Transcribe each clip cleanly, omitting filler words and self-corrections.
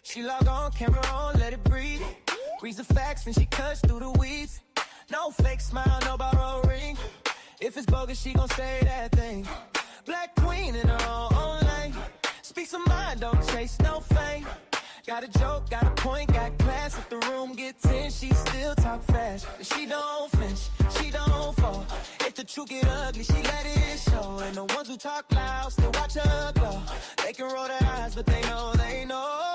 She log on, camera on, let it breathe. Reads the facts and she cuts through the weeds. No fake smile, no borrow ring. If it's bogus, she gon' say that thing. Black queen in her own lane. Speaks her mind, don't chase no fame. Got a joke, got a point, got class. If the room gets in, she still talk fast. She don't flinch, she don't fall. If the truth get ugly, she let it show. And the ones who talk loud still watch her glow. They can roll their eyes, but they know, they know.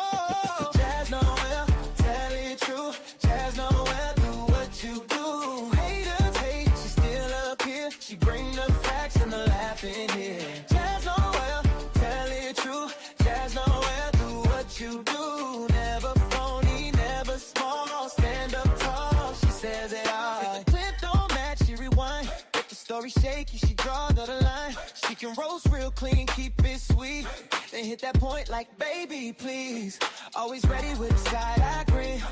Jazz Noel, tell it true. Jazz Noel, do what you do. Haters hate, she still up here. She bring the facts and the laugh in here. Jazz Noel, tell it true. Jazz Noel, do what you do. Never phony, never small. Stand up tall, she says it all. If the clip don't match, she rewind. If the story shaky, she draw the line. She can roast real clean, keep it sweet. Then hit that point like, baby, please. Always ready with a side-eye grin.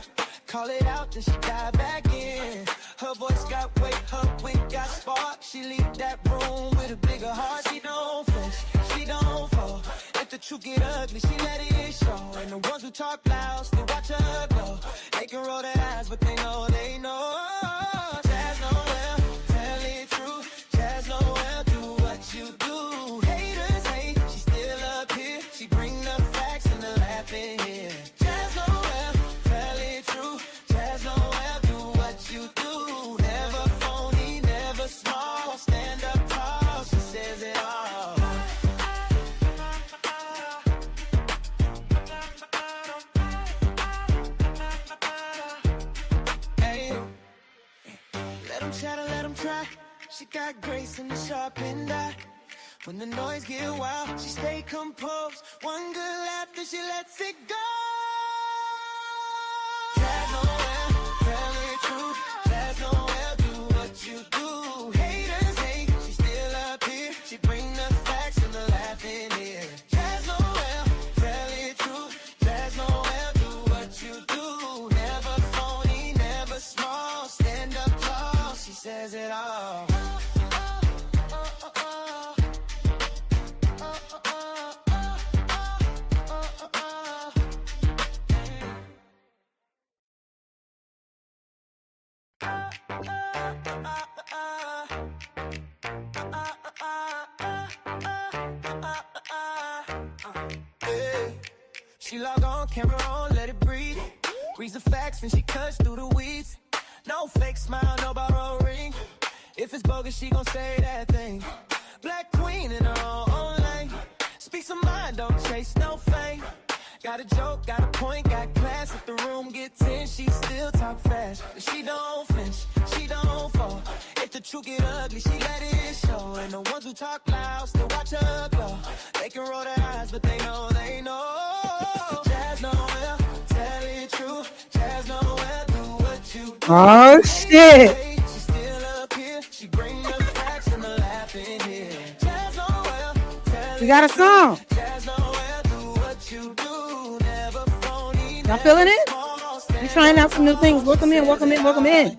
Call it out, then she dive back in. Her voice got weight, her wit got spark. She leave that room with a bigger heart. She don't flinch, she don't fall. If the truth get ugly, she let it show. And the ones who talk loud still watch her glow. They can roll their eyes, but they know, they know. Jazz Noel, tell it true. Jazz Noel, do what you do. Haters hate, she still up here. She bring the facts and the laugh in here. Jazz Noel, tell it true. Jazz Noel, do what you do. Never phony, never small. Stand up tall, she says it all. Hey, let them chatter, let them try. She got grace and a sharpened eye. When the noise get wild, she stay composed. One good laugh, then she lets it go. Jazz Noel, tell it true. Jazz Noel, do what you do. Haters hate, she still up here. She bring the facts and the laugh in here. Jazz Noel, tell it true. Jazz Noel, do what you do. Never phony, never small. Stand up tall, she says it all. She log on, camera on, let it breathe. Reads the facts and she cuts through the weeds. No fake smile, no borrow ring. If it's bogus, she gon' say that thing. Black queen in her own lane. Speaks her mind, don't chase no fame. Got a joke, got a point, got class. If the room gets in, she still talk fast. She don't flinch, she don't fall. If the truth get ugly, she let it show. And the ones who talk loud still watch her glow. They can roll their eyes, but they know, they know. Jazz Noel, tell it true. Jazz Noel, do what you do. Oh shit. She still up here. She bring the facts and the laugh in here. Jazz Noel, tell We got a song. Jazz Noel, do what you do. Never phony. Y'all feeling it? We're trying out some new things. Welcome in, welcome in, welcome in.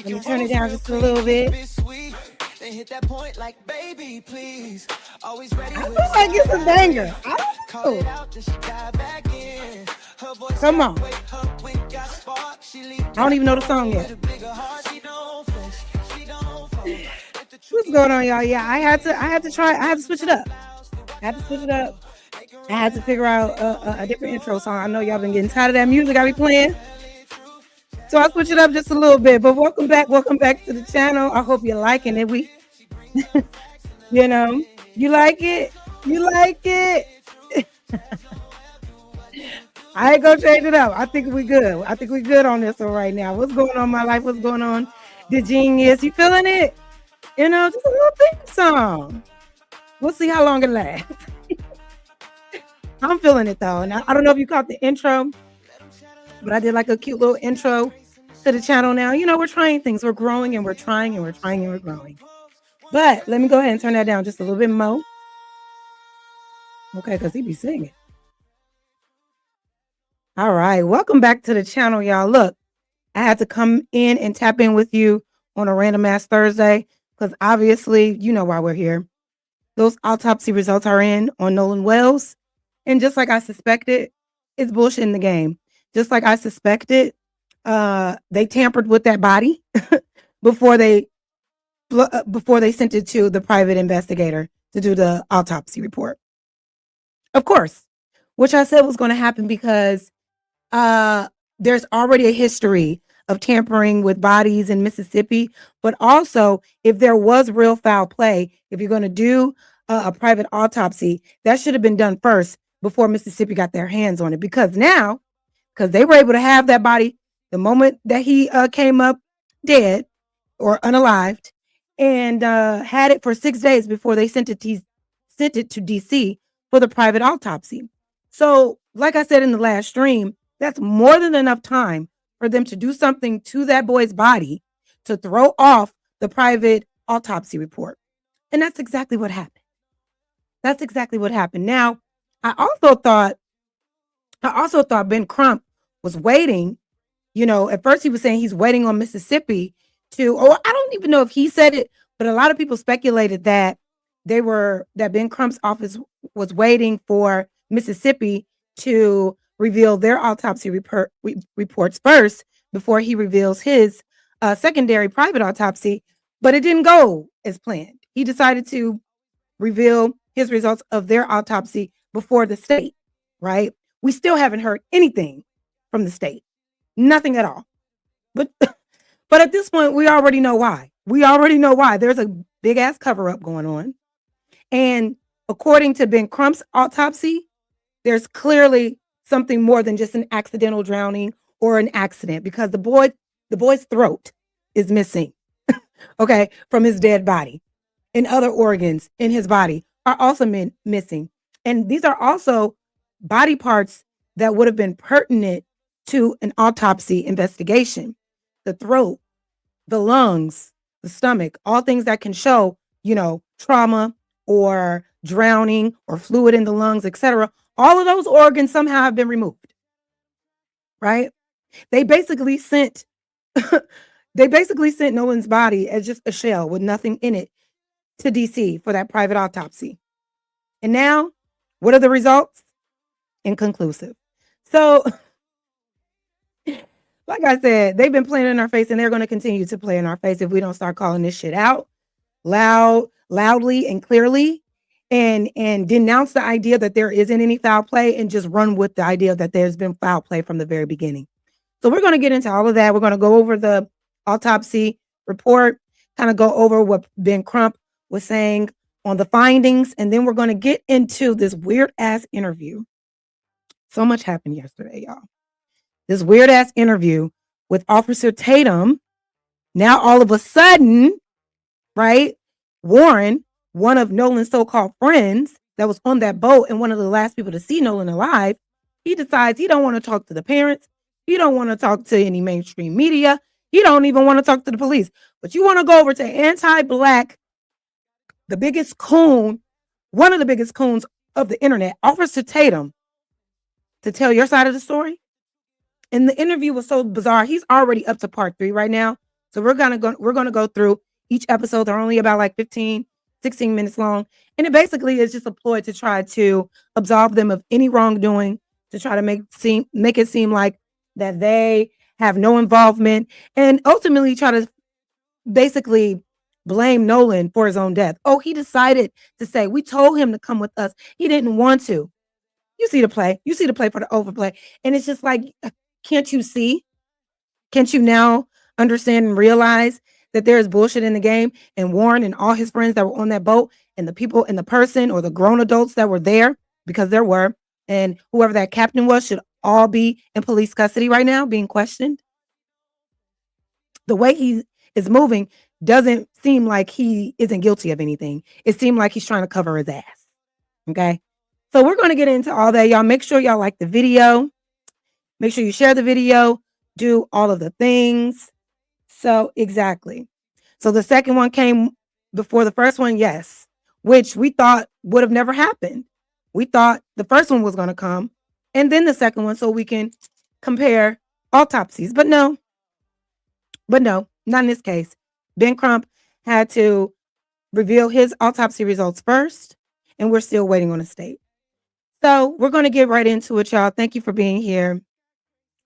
Let me turn it down just a little bit. They hit that point like, baby, please. Always ready. I feel like it's a banger. I don't know. Come on. I don't even know the song yet. What's going on, y'all? Yeah, I had to switch it up. I had to figure out a different intro song. I know y'all been getting tired of that music I be playing. So I'll switch it up just a little bit. But welcome back to the channel. I hope you're liking it. You know, you like it? I ain't gonna change it up. I think we good. On this one right now. What's going on in my life? What's going on? The genius. You feeling it? You know, just a little theme song. We'll see how long it lasts. I'm feeling it though. And I don't know if you caught the intro, but I did like a cute little intro to the channel now. You know, we're trying things. We're growing and we're trying and we're trying and we're growing. But let me go ahead and turn that down just a little bit more. Okay, because he be singing. All right. Welcome back to the channel, y'all. Look, I had to come in and tap in with you on a random ass Thursday because obviously you know why we're here. Those autopsy results are in on Nolan Wells. And just like I suspected, it's bullshit in the game. Just like I suspected, they tampered with that body before they sent it to the private investigator to do the autopsy report. Of course, which I said was going to happen because there's already a history of tampering with bodies in Mississippi, but also if there was real foul play, if you're going to do a private autopsy, that should have been done first before Mississippi got their hands on it. Because now, because they were able to have that body the moment that he came up dead or unalived, and had it for 6 days before they sent it to DC for the private autopsy. So, like I said in the last stream, that's more than enough time for them to do something to that boy's body to throw off the private autopsy report. And that's exactly what happened. That's exactly what happened. Now, I also thought Ben Crump was waiting. You know, at first he was saying he's waiting on Mississippi to, or I don't even know if he said it, but a lot of people speculated that that Ben Crump's office was waiting for Mississippi to reveal their autopsy reports first before he reveals his secondary private autopsy, but it didn't go as planned. He decided to reveal his results of their autopsy before the state, right? We still haven't heard anything from the state. Nothing at all. But but at this point, we already know why. We already know why. There's a big ass cover up going on. And according to Ben Crump's autopsy, there's clearly something more than just an accidental drowning or an accident, because the boy's throat is missing, okay, from his dead body. And other organs in his body are also missing. And these are also body parts that would have been pertinent to an autopsy investigation. The throat, the lungs, the stomach, all things that can show, trauma or drowning or fluid in the lungs, etc. All of those organs somehow have been removed, right? They basically sent Nolan's body as just a shell with nothing in it to DC for that private autopsy. And now, what are the results? Inconclusive. So, like I said, they've been playing in our face, and they're going to continue to play in our face if we don't start calling this shit out loudly and clearly, and denounce the idea that there isn't any foul play, and just run with the idea that there's been foul play from the very beginning. So we're going to get into all of that. We're going to go over the autopsy report, kind of go over what Ben Crump was saying on the findings, and then we're going to get into this weird ass interview. So much happened yesterday, y'all. This weird ass interview with Officer Tatum. Now all of a sudden, right, Warren, one of Nolan's so-called friends that was on that boat and one of the last people to see Nolan alive, he decides he don't want to talk to the parents. He don't want to talk to any mainstream media. He don't even want to talk to the police. But you want to go over to anti-Black, the biggest coon, one of the biggest coons of the internet, Officer Tatum, to tell your side of the story. And the interview was so bizarre. He's already up to part 3 right now. So we're gonna go through each episode. They're only about like 15, 16 minutes long. And it basically is just a ploy to try to absolve them of any wrongdoing, to try to make it seem like that they have no involvement, and ultimately try to basically blame Nolan for his own death. Oh, he decided to say, we told him to come with us. He didn't want to. You see the play. You see the play for the overplay. And it's just like, can't you see? Can't you now understand and realize that there is bullshit in the game? And Warren and all his friends that were on that boat, and the people and the person or the grown adults that were there, because there were, and whoever that captain was, should all be in police custody right now being questioned. The way he is moving doesn't seem like he isn't guilty of anything. It seemed like he's trying to cover his ass. Okay. So we're going to get into all that. Y'all make sure y'all like the video. Make sure you share the video. Do all of the things. So exactly. So the second one came before the first one. Yes. Which we thought would have never happened. We thought the first one was going to come and then the second one so we can compare autopsies. But no, not in this case. Ben Crump had to reveal his autopsy results first, and we're still waiting on the state. So we're going to get right into it, y'all. Thank you for being here.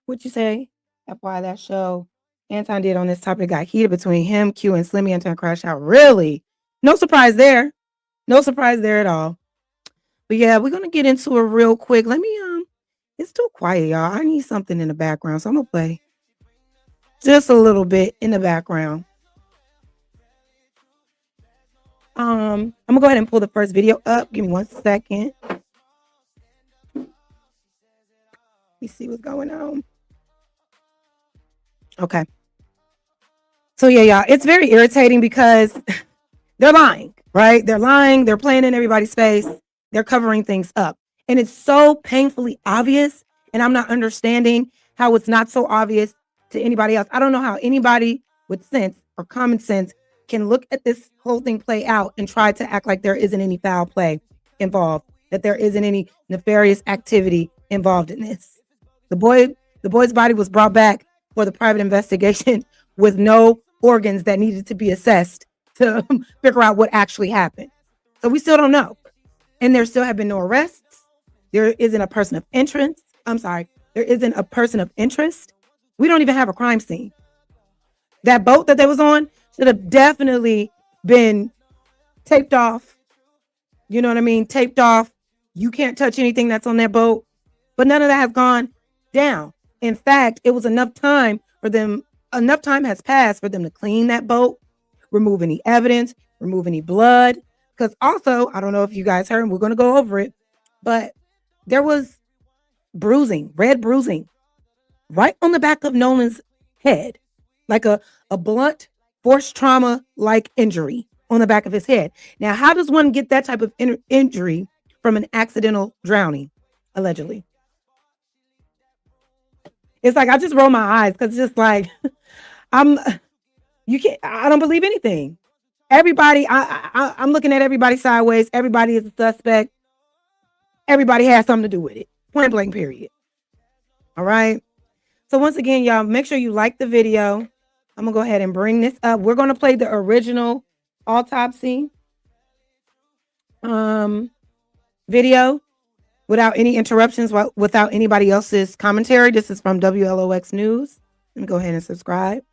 What'd you say? FYI, that show Anton did on this topic got heated between him, Q, and Slimmy. Anton crashed out. Really? No surprise there. No surprise there at all. But yeah, we're going to get into it real quick. Let me, it's too quiet, y'all. I need something in the background, so I'm going to play just a little bit in the background. I'm going to go ahead and pull the first video up. Give me 1 second. Let me see what's going on. Okay. So yeah, y'all, it's very irritating because they're lying, right? They're lying. They're playing in everybody's face. They're covering things up. And it's so painfully obvious. And I'm not understanding how it's not so obvious to anybody else. I don't know how anybody with sense or common sense can look at this whole thing play out and try to act like there isn't any foul play involved, that there isn't any nefarious activity involved in this. The boy's body was brought back for the private investigation with no organs that needed to be assessed to figure out what actually happened. So we still don't know. And there still have been no arrests. There isn't a person of interest. There isn't a person of interest. We don't even have a crime scene. That boat that they was on should have definitely been taped off. You know what I mean? Taped off. You can't touch anything that's on that boat. But none of that has gone down. In fact, it was enough time has passed for them to clean that boat, remove any evidence, remove any blood. Because also, I don't know if you guys heard, we're going to go over it, but there was bruising, red bruising, right on the back of Nolan's head, like a blunt force trauma-like injury on the back of his head. Now, how does one get that type of injury from an accidental drowning, allegedly? It's like I just roll my eyes because it's just like I don't believe anything. Everybody, I'm looking at everybody sideways. Everybody is a suspect. Everybody has something to do with it. Point blank, period. All right. So once again, y'all, make sure you like the video. I'm gonna go ahead and bring this up. We're gonna play the original autopsy video without any interruptions, without anybody else's commentary. This is from WLOX News. Let me go ahead and subscribe.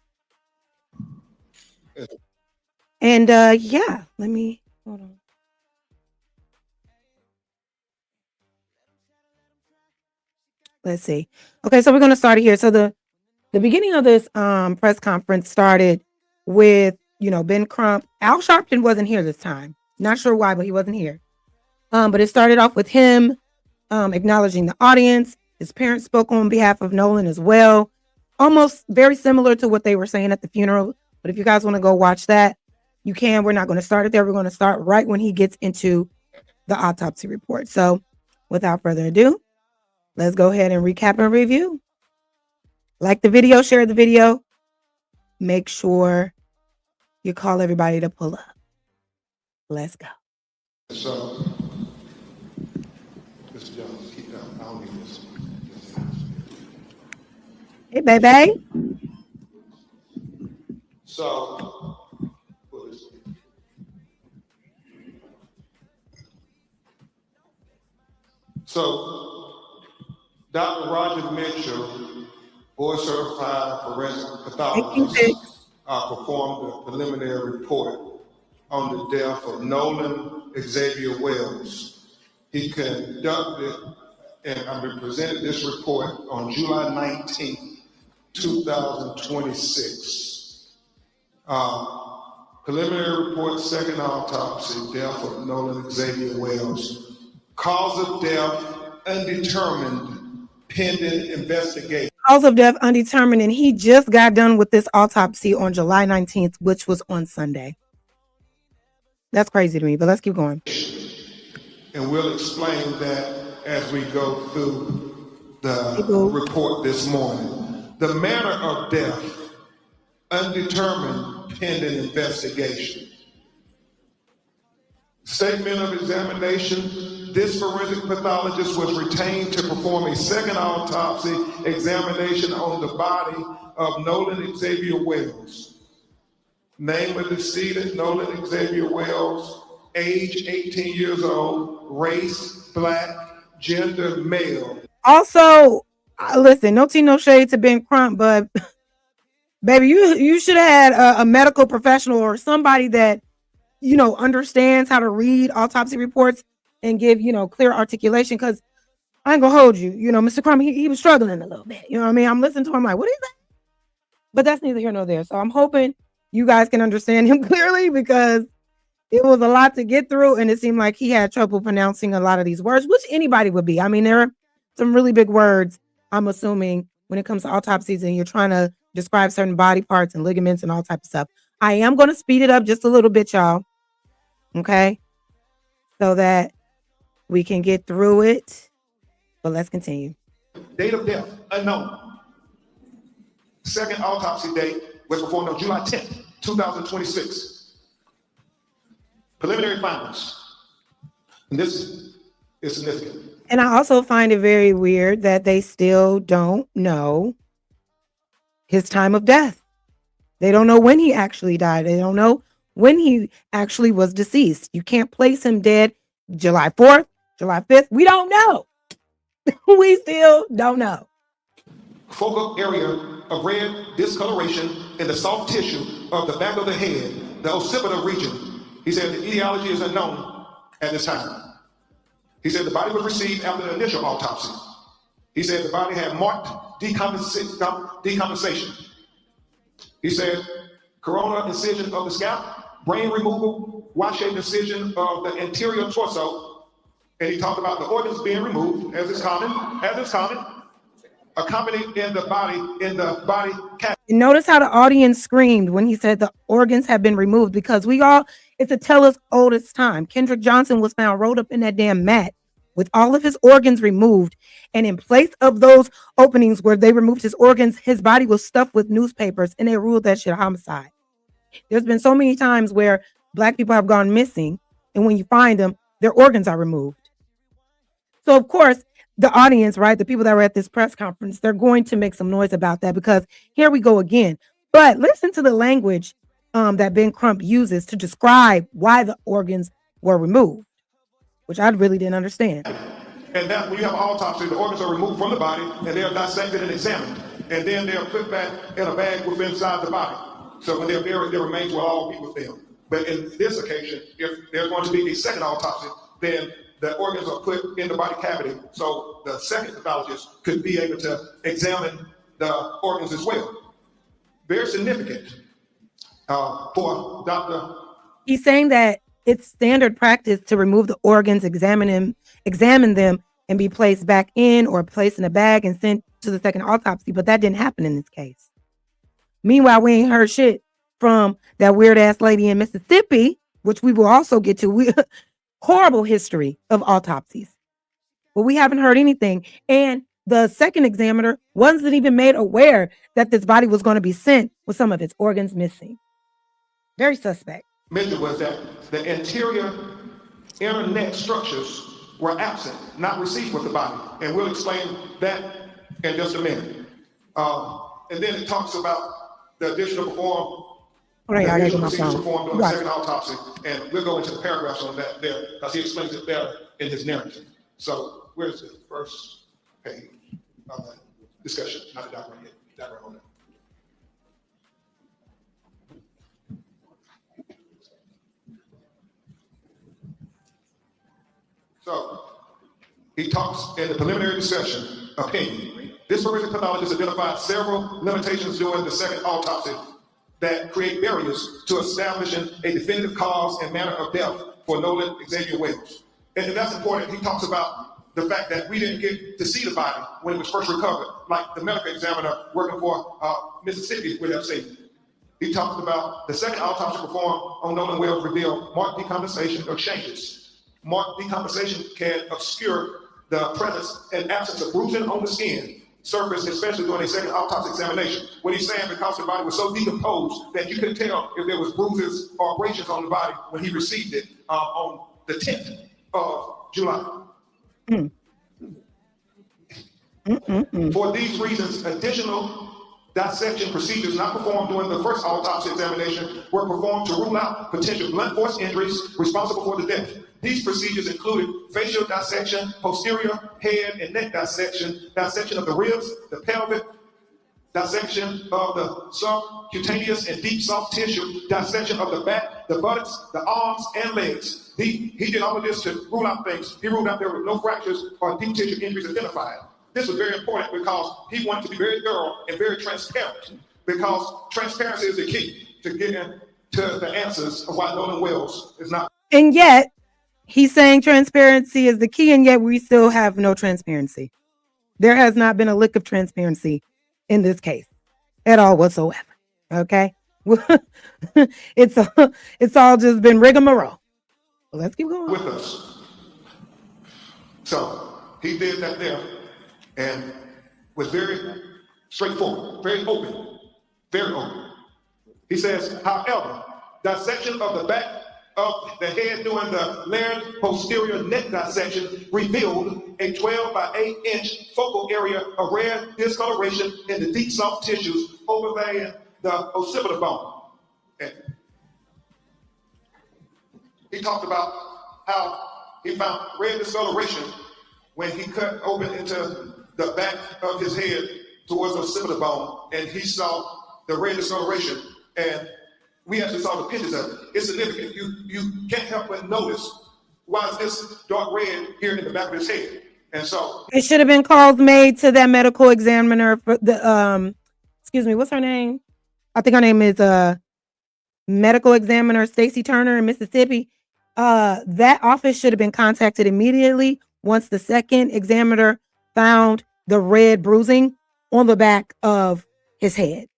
And yeah, let me hold on. Let's see. Okay, so we're gonna start it here. So the beginning of this press conference started with, Ben Crump. Al Sharpton wasn't here this time. Not sure why, but he wasn't here. But it started off with him acknowledging the audience. His parents spoke on behalf of Nolan as well. Almost very similar to what they were saying at the funeral. But if you guys want to go watch that, you can. We're not going to start it there. We're going to start right when he gets into the autopsy report. So without further ado, let's go ahead and recap and review. Like the video, share the video. Make sure you call everybody to pull up. Let's go. So, Mr. Jones, keep down. I don't need this. Hey, baby. So, Dr. Roger Mitchell, board certified forensic pathologist, performed a preliminary report on the death of Nolan Xavier Wells. He conducted and presented this report on July 19, 2026. Preliminary report, second autopsy, death of Nolan Xavier Wells. Cause of death, undetermined, pending investigation. Cause of death, undetermined, and he just got done with this autopsy on July 19th, which was on Sunday. That's crazy to me, but let's keep going. And we'll explain that as we go through the report this morning. The manner of death, undetermined, pending investigation. Statement of examination, this forensic pathologist was retained to perform a second autopsy examination on the body of Nolan Xavier Wells. Name of the decedent, Nolan Xavier Wells, age 18 years old, race, black, gender, male. Also, listen, no tea, no shade to Ben Crump, but baby, you should have had a medical professional or somebody that, you know, understands how to read autopsy reports and give, you know, clear articulation. Because I ain't gonna hold you, you know, Mr. Crump, he was struggling a little bit. You know what I mean? I'm listening to him like, what is that? But that's neither here nor there. So I'm hoping you guys can understand him clearly, because it was a lot to get through, and it seemed like he had trouble pronouncing a lot of these words, which anybody would be. I mean, there are some really big words, I'm assuming, when it comes to autopsies and you're trying to describe certain body parts and ligaments and all type of stuff. I am going to speed it up just a little bit, y'all. Okay? So that we can get through it. But let's continue. Date of death, unknown. Second autopsy date was performed on July 10th, 2026. Preliminary findings. And this is significant. And I also find it very weird that they still don't know his time of death. They don't know when he actually died. They don't know when he actually was deceased. You can't place him dead July 4th, July 5th. We don't know. We still don't know. Focal area of red discoloration in the soft tissue of the back of the head, the occipital region. He said the etiology is unknown at this time. He said the body was received after the initial autopsy. He said the body had marked decompensation. He said coronal incision of the scalp, brain removal, Y-shaped incision of the anterior torso, and he talked about the organs being removed, as is common, accompanied in the body cavity. Notice how the audience screamed when he said the organs have been removed, because it's a tell as old as time. Kendrick Johnson was found rolled up in that damn mat with all of his organs removed. And in place of those openings where they removed his organs, his body was stuffed with newspapers, and they ruled that shit homicide. There's been so many times where Black people have gone missing, and when you find them, their organs are removed. So, of course, the audience, right, the people that were at this press conference, they're going to make some noise about that, because here we go again. But listen to the language that Ben Crump uses to describe why the organs were removed, which I really didn't understand. And that when you have an autopsy, the organs are removed from the body, and they are dissected and examined. And then they are put back in a bag within inside the body. So when they're buried, their remains will all be with them. But in this occasion, if there's going to be a second autopsy, then the organs are put in the body cavity, so the second pathologist could be able to examine the organs as well. Very significant for Dr. He's saying that it's standard practice to remove the organs, examine them, and be placed back in or placed in a bag and sent to the second autopsy, but that didn't happen in this case. Meanwhile, we ain't heard shit from that weird ass lady in Mississippi, which we will also get to. Horrible history of autopsies, but we haven't heard anything. And the second examiner wasn't even made aware that this body was going to be sent with some of its organs missing. Very suspect. Mention was that the anterior inner neck structures were absent, not received with the body, and we'll explain that in just a minute. And then it talks about the additional procedures performed on the second autopsy, and we'll go into the paragraphs on that there, because he explains it there in his narrative. So where's the first page of the discussion? Not the document yet. Document on that. So he talks in the preliminary discussion opinion. This forensic pathologist identified several limitations during the second autopsy that create barriers to establishing a definitive cause and manner of death for Nolan Xavier Wells. And that's important. He talks about the fact that we didn't get to see the body when it was first recovered, like the medical examiner working for Mississippi would have seen. He talks about the second autopsy performed on Nolan Wells revealed marked decompensation or changes. Marked decompensation can obscure the presence and absence of bruising on the skin surface, especially during a second autopsy examination. What he's saying, because the body was so decomposed that you couldn't tell if there was bruises or abrasions on the body when he received it on the 10th. of July. For these reasons, additional dissection procedures not performed during the first autopsy examination were performed to rule out potential blunt force injuries responsible for the death. These procedures included facial dissection, posterior head and neck dissection, dissection of the ribs, the pelvic, dissection of the subcutaneous and deep soft tissue, dissection of the back, the buttocks, the arms, and legs. He did all of this to rule out things. He ruled out there were no fractures or deep tissue injuries identified. This was very important because he wanted to be very thorough and very transparent, because transparency is the key to getting to the answers of why Nolan Wells is not. And yet, he's saying transparency is the key, and yet we still have no transparency. There has not been a lick of transparency in this case at all whatsoever. Okay? It's all just been rigmarole. Well, let's keep going. With us. So he did that there and was very straightforward, very open, very open. He says, however, dissection of the back of the head during the layered posterior neck dissection revealed a 12 by 8 inch focal area of red discoloration in the deep soft tissues overlaying the occipital bone. And he talked about how he found red discoloration when he cut open into the back of his head towards the occipital bone, and he saw the red discoloration, and we actually saw the pictures of it. It's significant. You can't help but notice, why is this dark red here in the back of his head? And so it should have been calls made to that medical examiner for the excuse me, what's her name? I think her name is medical examiner Stacy Turner in Mississippi. That office should have been contacted immediately once the second examiner found the red bruising on the back of his head.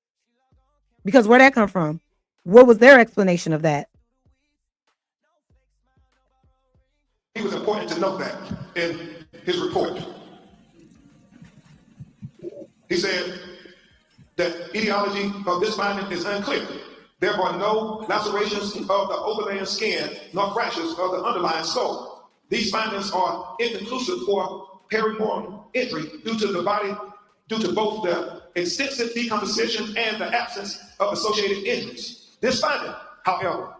Because where'd that come from? What was their explanation of that? It was important to note that in his report. He said that etiology of this finding is unclear. There are no lacerations of the overlaying skin nor fractures of the underlying skull. These findings are inconclusive for perimortem injury due to both the extensive decomposition and the absence of associated injuries. This finding, however,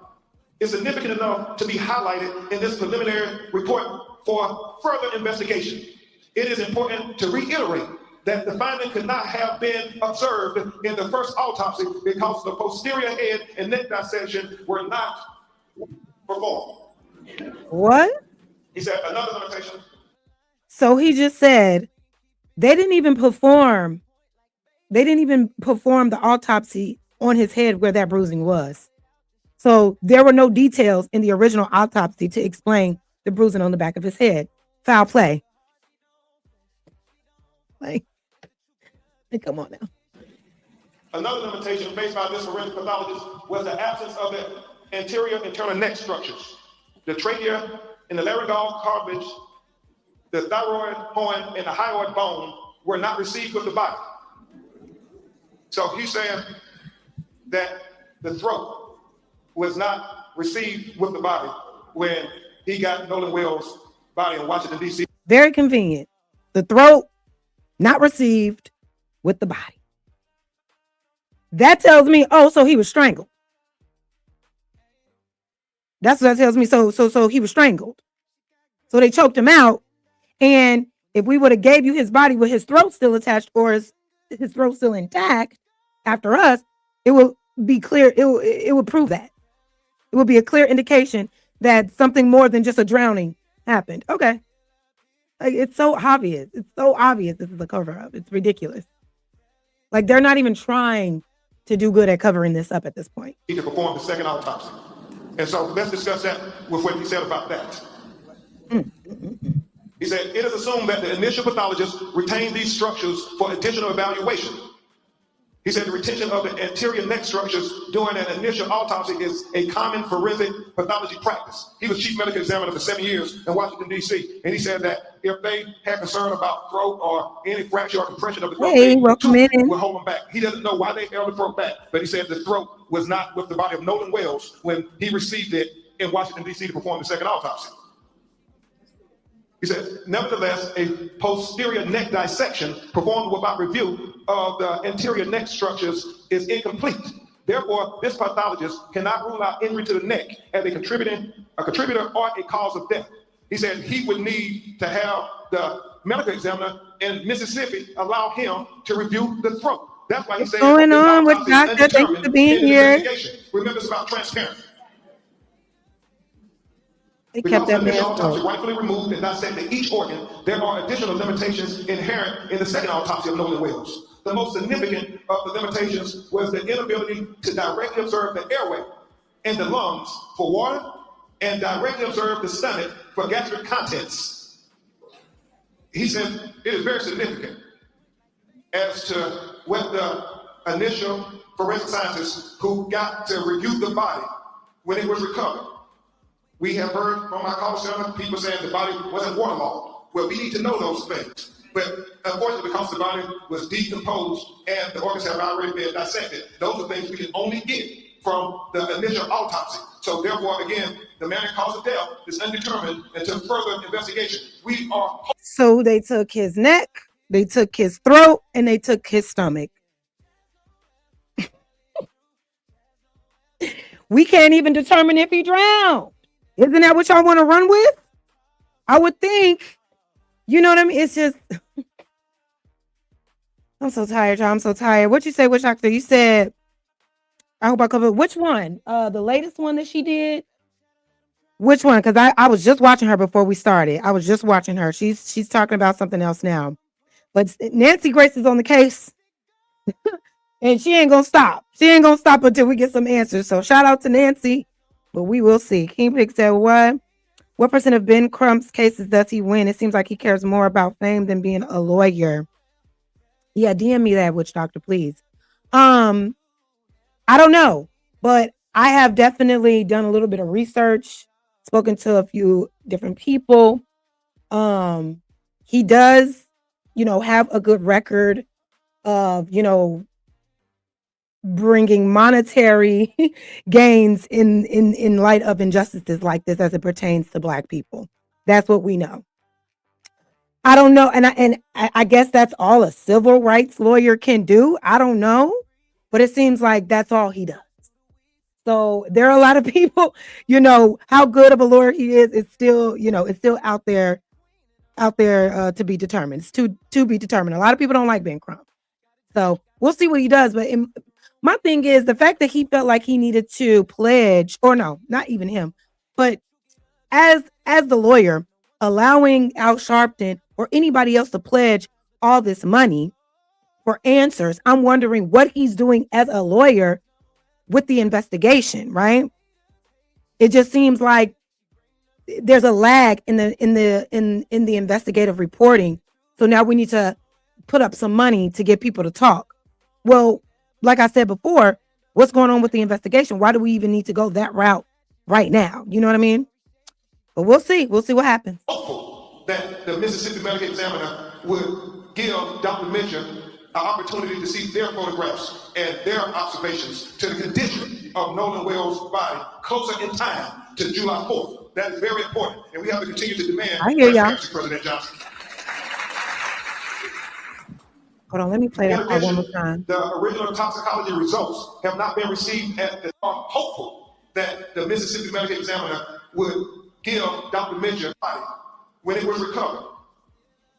is significant enough to be highlighted in this preliminary report for further investigation. It is important to reiterate that the finding could not have been observed in the first autopsy because the posterior head and neck dissection were not performed. What? He said another limitation. So he just said they didn't even perform the autopsy on his head where that bruising was. So there were no details in the original autopsy to explain the bruising on the back of his head. Foul play. Like, come on now. Another limitation faced by this forensic pathologist was the absence of the anterior internal neck structures. The trachea and the laryngeal cartilage, the thyroid horn, and the hyoid bone were not received with the body. So he's saying that the throat was not received with the body when he got Nolan Wells' body in Washington, D.C. Very convenient. The throat not received with the body. That tells me, oh, so he was strangled. That's what that tells me. So he was strangled. So they choked him out. And if we would have gave you his body with his throat still attached or his throat still intact after us, it will be clear. It would prove that. It would be a clear indication that something more than just a drowning happened. Okay. Like, it's so obvious. It's so obvious this is a cover-up. It's ridiculous. Like, they're not even trying to do good at covering this up at this point. He could perform the second autopsy. And so let's discuss that with what he said about that. He said, it is assumed that the initial pathologist retained these structures for additional evaluation. He said the retention of the anterior neck structures during an initial autopsy is a common forensic pathology practice. He was chief medical examiner for 7 years in Washington, D.C., and he said that if they had concern about throat or any fracture or compression of the throat, they would hold them back. He doesn't know why they held the throat back, but he said the throat was not with the body of Nolan Wells when he received it in Washington, D.C. to perform the second autopsy. He said, nevertheless, a posterior neck dissection performed without review of the anterior neck structures is incomplete. Therefore, this pathologist cannot rule out injury to the neck as a contributor or a cause of death. He said he would need to have the medical examiner in Mississippi allow him to review the throat. That's why he said, going on with Doctor? Thank you for being here. Remember, it's about transparency. They kept that man autopsy rightfully removed and dissected each organ, there are additional limitations inherent in the second autopsy of Nolan Wells. The most significant of the limitations was the inability to directly observe the airway and the lungs for water and directly observe the stomach for gastric contents. He said it is very significant as to what the initial forensic scientists who got to review the body when it was recovered. We have heard from our call center people saying the body wasn't waterlogged. Well, we need to know those things. But unfortunately, because the body was decomposed and the organs have already been dissected, those are things we can only get from the initial autopsy. So therefore, again, the manner and cause of death is undetermined until further investigation. So they took his neck, they took his throat, and they took his stomach. We can't even determine if he drowned. Isn't that what y'all want to run with? I would think. You know what I mean? It's just, I'm so tired, y'all. I'm so tired. What you say, which doctor? You said, I hope I covered, which one? The latest one that she did? Which one? Because I was just watching her before we started. I was just watching her. She's talking about something else now. But Nancy Grace is on the case. And she ain't going to stop. She ain't going to stop until we get some answers. So shout out to Nancy. But we will see. King Pig said, what percent of Ben Crump's cases does he win? It seems like he cares more about fame than being a lawyer. Yeah, DM me that, witch doctor, please. I don't know, but I have definitely done a little bit of research, spoken to a few different people. He does, have a good record of, bringing monetary gains in light of injustices like this as it pertains to Black people. That's what we know. I don't know. And I guess that's all a civil rights lawyer can do. I don't know, but it seems like that's all he does. So there are a lot of people, how good of a lawyer he is. It's still, it's still out there to be determined. It's to be determined. A lot of people don't like Ben Crump. So we'll see what he does. But my thing is the fact that he felt like he needed to pledge, or no, not even him, but as the lawyer, allowing Al Sharpton or anybody else to pledge all this money for answers. I'm wondering what he's doing as a lawyer with the investigation, right? It just seems like there's a lag in the investigative reporting. So now we need to put up some money to get people to talk. Well, like I said before, what's going on with the investigation? Why do we even need to go that route right now? You know what I mean? But we'll see. We'll see what happens. Hopeful that the Mississippi Medical Examiner would give Dr. Mitchell an opportunity to see their photographs and their observations to the condition of Nolan Wells' body closer in time to July 4th. That is very important, and we have to continue to demand transparency, President Johnson. Hold on, let me play that one more time. The original toxicology results have not been received at the hopeful that the Mississippi Medical Examiner would give Dr. Mitchell body when it was recovered.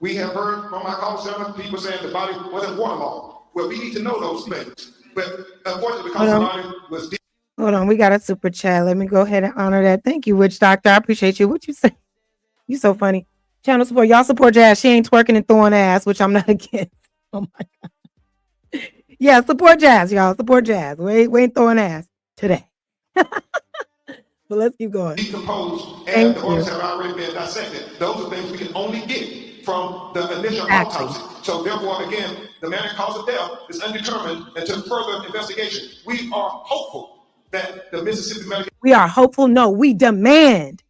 We have heard from our call center people saying the body wasn't waterlogged. Well, we need to know those things. But unfortunately, because the body was deep. Hold on, we got a super chat. Let me go ahead and honor that. Thank you, Witch Doctor. I appreciate you. What you say? You so funny. Channel support. Y'all support Jazz. She ain't twerking and throwing ass, which I'm not against. Oh my God. Yeah, support Jazz, y'all. Support Jazz. We ain't throwing ass today. But let's keep going. Decomposed and the organs have already been dissected. Those are things we can only get from the initial autopsy. So therefore, again, the manner and cause of death is undetermined until further investigation. We are hopeful that the Mississippi Medical... We are hopeful. No, we demand.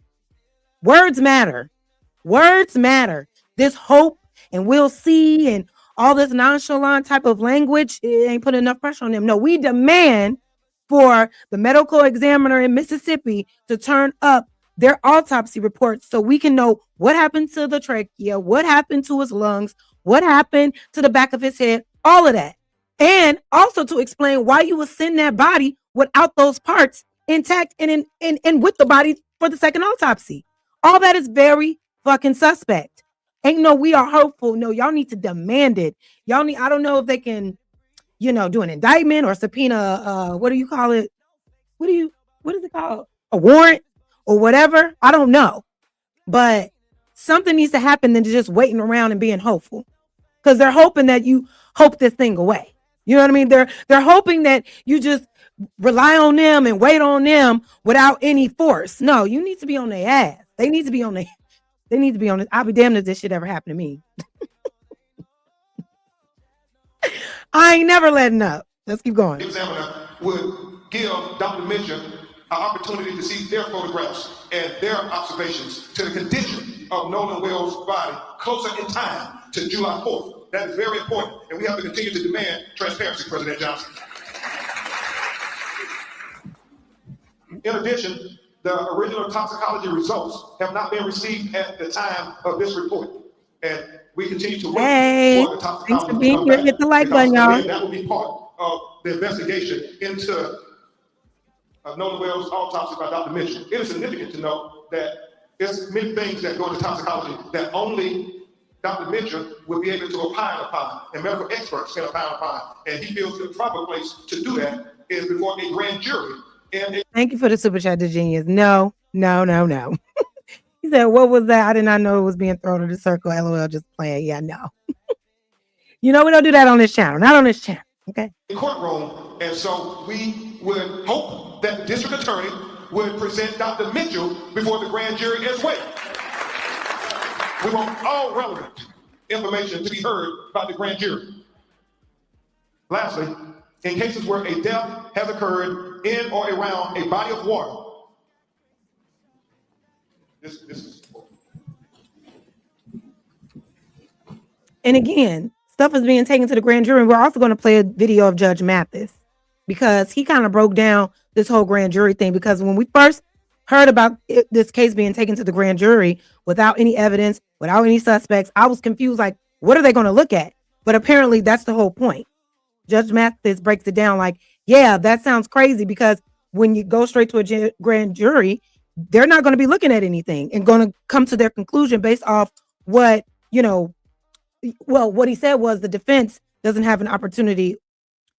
Words matter. Words matter. This hope and we'll see and all this nonchalant type of language, it ain't put enough pressure on them. No, we demand for the medical examiner in Mississippi to turn up their autopsy reports so we can know what happened to the trachea, what happened to his lungs, what happened to the back of his head, all of that. And also to explain why you would send that body without those parts intact and with the body for the second autopsy. All that is very fucking suspect. Ain't no, we are hopeful. No, y'all need to demand it. Y'all need, I don't know if they can, do an indictment or subpoena, what do you call it? What is it called? A warrant or whatever? I don't know. But something needs to happen than just waiting around and being hopeful. Because they're hoping that you hope this thing away. You know what I mean? They're hoping that you just rely on them and wait on them without any force. No, you need to be on their ass. They need to be on it. I'll be damned if this shit ever happened to me. I ain't never letting up. Let's keep going. The examiner would give Dr. Mitchell an opportunity to see their photographs and their observations to the condition of Nolan Wells' body closer in time to July 4th. That is very important, and we have to continue to demand transparency, President Johnson. In addition, the original toxicology results have not been received at the time of this report, and we continue to wait for the toxicology. Thanks for being here. Hit the like button, y'all. That will be part of the investigation into Nolan Wells' autopsy by Dr. Mitchell. It is significant to note that there's many things that go into toxicology that only Dr. Mitchell will be able to opine upon, and medical experts can opine upon, and he feels the proper place to do that is before a grand jury. Thank you for the super chat, the genius. No. He said, what was that? I did not know it was being thrown in the circle. LOL, just playing. Yeah, no. We don't do that on this channel. Not on this channel. Okay. Courtroom, and so we would hope that the district attorney would present Dr. Mitchell before the grand jury as well. We want all relevant information to be heard by the grand jury. Lastly, in cases where a death has occurred in or around a body of water, this is important. And again, stuff is being taken to the grand jury. We're also going to play a video of Judge Mathis because he kind of broke down this whole grand jury thing. Because when we first heard about this case being taken to the grand jury without any evidence, without any suspects, I was confused. Like, what are they going to look at? But apparently that's the whole point. Judge Mathis breaks it down like, yeah, that sounds crazy because when you go straight to a grand jury, they're not going to be looking at anything and going to come to their conclusion based off what, what he said was the defense doesn't have an opportunity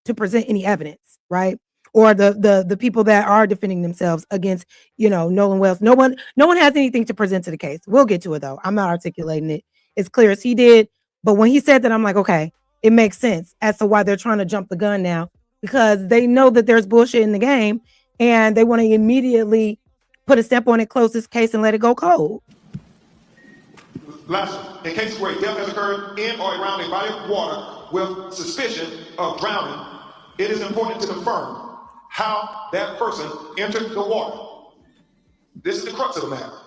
to present any evidence, right? Or the people that are defending themselves against, Nolan Wells. No one has anything to present to the case. We'll get to it though. I'm not articulating it as clear as he did. But when he said that, I'm like, okay, it makes sense as to why they're trying to jump the gun now, because they know that there's bullshit in the game and they want to immediately put a stamp on it, close this case, and let it go cold. Lastly, in cases where a death has occurred in or around a body of water with suspicion of drowning, it is important to confirm how that person entered the water. This is the crux of the matter.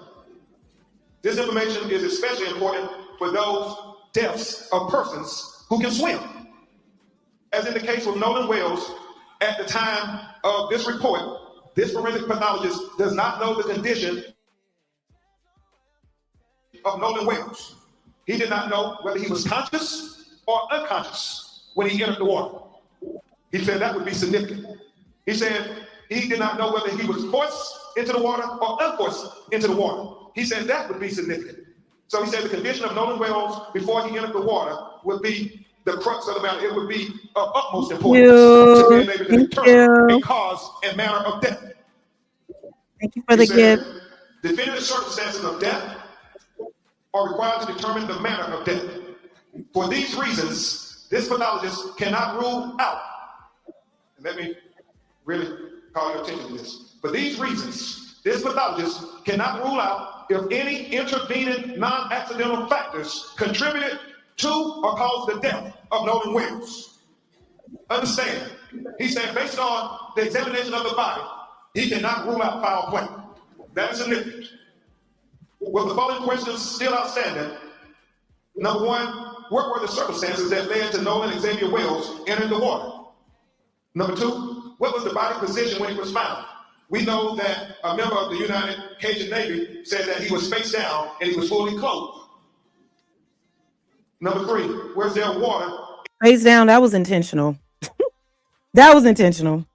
This information is especially important for those deaths of persons who can swim. As in the case with Nolan Wells, at the time of this report, this forensic pathologist does not know the condition of Nolan Wells. He did not know whether he was conscious or unconscious when he entered the water. He said that would be significant. He said he did not know whether he was forced into the water or unforced into the water. He said that would be significant. So he said the condition of Nolan Wells before he entered the water would be the crux of the matter. It would be of utmost importance to being able to determine a cause and manner of death. Thank you for the gift. Definitive circumstances of death are required to determine the manner of death. For these reasons, this pathologist cannot rule out, and let me really call your attention to this. For these reasons, this pathologist cannot rule out if any intervening non-accidental factors contributed to or caused the death of Nolan Wells. Understand, he's saying based on the examination of the body, he cannot rule out foul play. That is significant. With the following questions still outstanding, number one, what were the circumstances that led to Nolan Xavier Wells entering the water? Number two, what was the body position when it was found? We know that a member of the United Cajun Navy said that he was face down and he was fully clothed. Number 3, where's there water? Face down, that was intentional. That was intentional.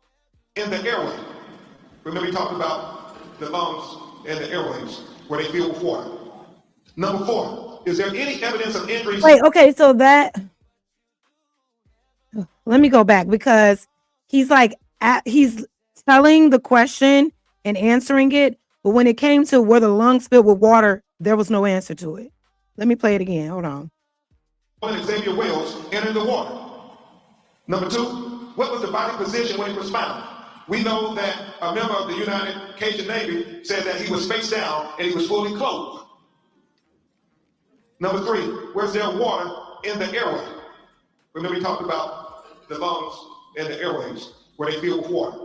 In the airway. Remember, we talked about the lungs and the airways where they fill with water. Number 4, is there any evidence of injuries? Wait, okay, so that, let me go back because he's like, he's telling the question and answering it, but when it came to were the lungs filled with water, there was no answer to it. Let me play it again. Hold on. Xavier Wells entered the water. Number 2, what was the body position when it was found? We know that a member of the United Cajun Navy said that he was face down and he was fully clothed. Number 3, where's there water in the airway? Remember, we talked about the lungs and the airways where they fill with water.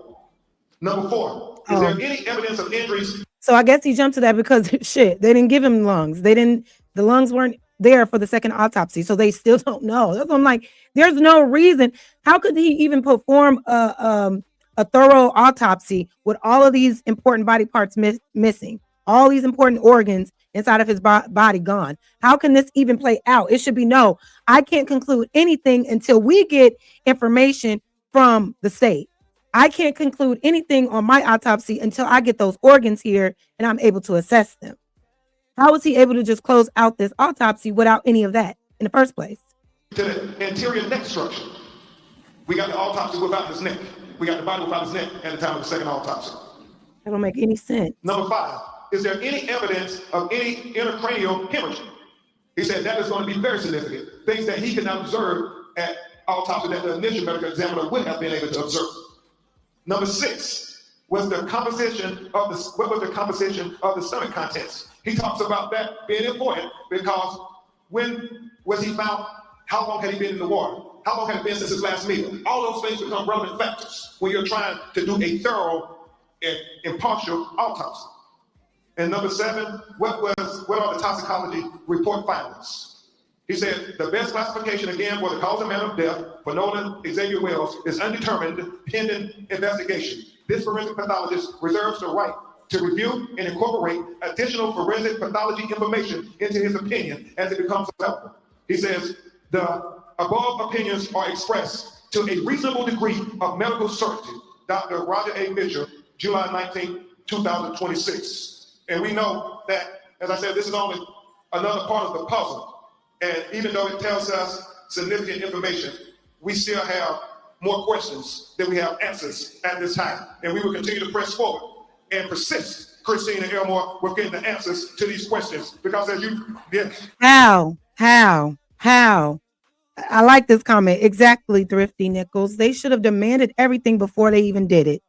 Number 4, is there any evidence of injuries? So I guess he jumped to that because shit, they didn't give him lungs. The lungs weren't there for the second autopsy, so they still don't know. That's what I'm like, there's no reason. How could he even perform a thorough autopsy with all of these important body parts missing, all these important organs inside of his body gone? How can this even play out? It should be no, I can't conclude anything until we get information from the state. I can't conclude anything on my autopsy until I get those organs here and I'm able to assess them. How was he able to just close out this autopsy without any of that in the first place? To the anterior neck structure. We got the autopsy without his neck. We got the body without his neck at the time of the second autopsy. That don't make any sense. Number 5, is there any evidence of any intracranial hemorrhage? He said that is going to be very significant. Things that he could not observe at autopsy that the initial medical examiner would have been able to observe. Number 6, what was the composition of the stomach contents? He talks about that being important because when was he found? How long had he been in the water? How long had it been since his last meal? All those things become relevant factors when you're trying to do a thorough and impartial autopsy. And number 7, what are the toxicology report findings? He said the best classification again for the cause and manner of death for Nolan Xavier Wells is undetermined pending investigation. This forensic pathologist reserves the right to review and incorporate additional forensic pathology information into his opinion as it becomes available. He says the above opinions are expressed to a reasonable degree of medical certainty. Dr. Roger A. Mitchell, July 19, 2026. And we know that, as I said, this is only another part of the puzzle. And even though it tells us significant information, we still have more questions than we have answers at this time. And we will continue to press forward and persist, Christine and Elmore, with getting the answers to these questions. Because as you get... How? I like this comment. Exactly, Thrifty Nichols. They should have demanded everything before they even did it.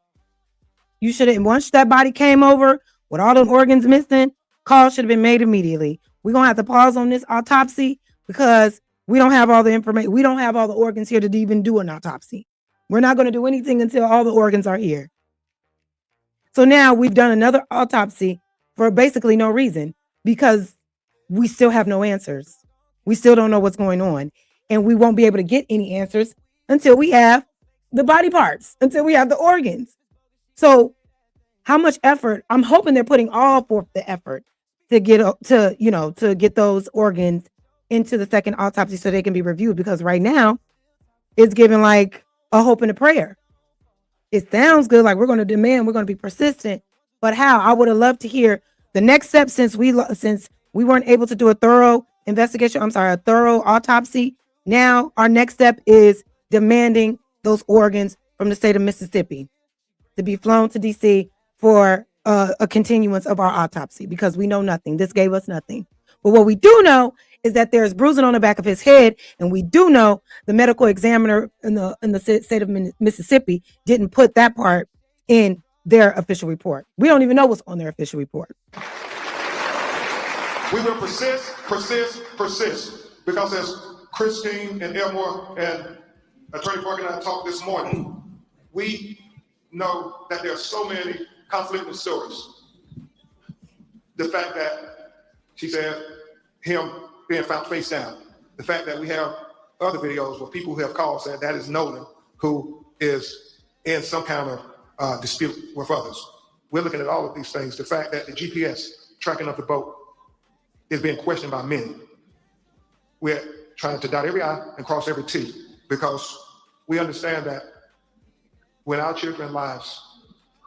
You should have, once that body came over with all the organs missing, call should have been made immediately. We're going to have to pause on this autopsy because we don't have all the information. We don't have all the organs here to even do an autopsy. We're not going to do anything until all the organs are here. So now we've done another autopsy for basically no reason because we still have no answers. We still don't know what's going on. And we won't be able to get any answers until we have the body parts, until we have the organs. So how much effort? I'm hoping they're putting all forth the effort to get those organs into the second autopsy so they can be reviewed, because right now it's giving like a hope and a prayer. It sounds good, like we're going to demand, we're going to be persistent, but how? I would have loved to hear the next step since we weren't able to do a thorough autopsy. Now our next step is demanding those organs from the state of Mississippi to be flown to DC for a continuance of our autopsy, because we know nothing. This gave us nothing. But what we do know is that there's bruising on the back of his head, and we do know the medical examiner in the state of Mississippi didn't put that part in their official report. We don't even know what's on their official report. We will persist, because as Christine and Elmore and Attorney Parker and I talked this morning, we know that there are so many conflicting stories. The fact that she said him being found face down. The fact that we have other videos where people who have called said that is Nolan, who is in some kind of dispute with others. we're looking at all of these things. The fact that the GPS tracking of the boat is being questioned by many. We're trying to dot every I and cross every T, because we understand that when our children's lives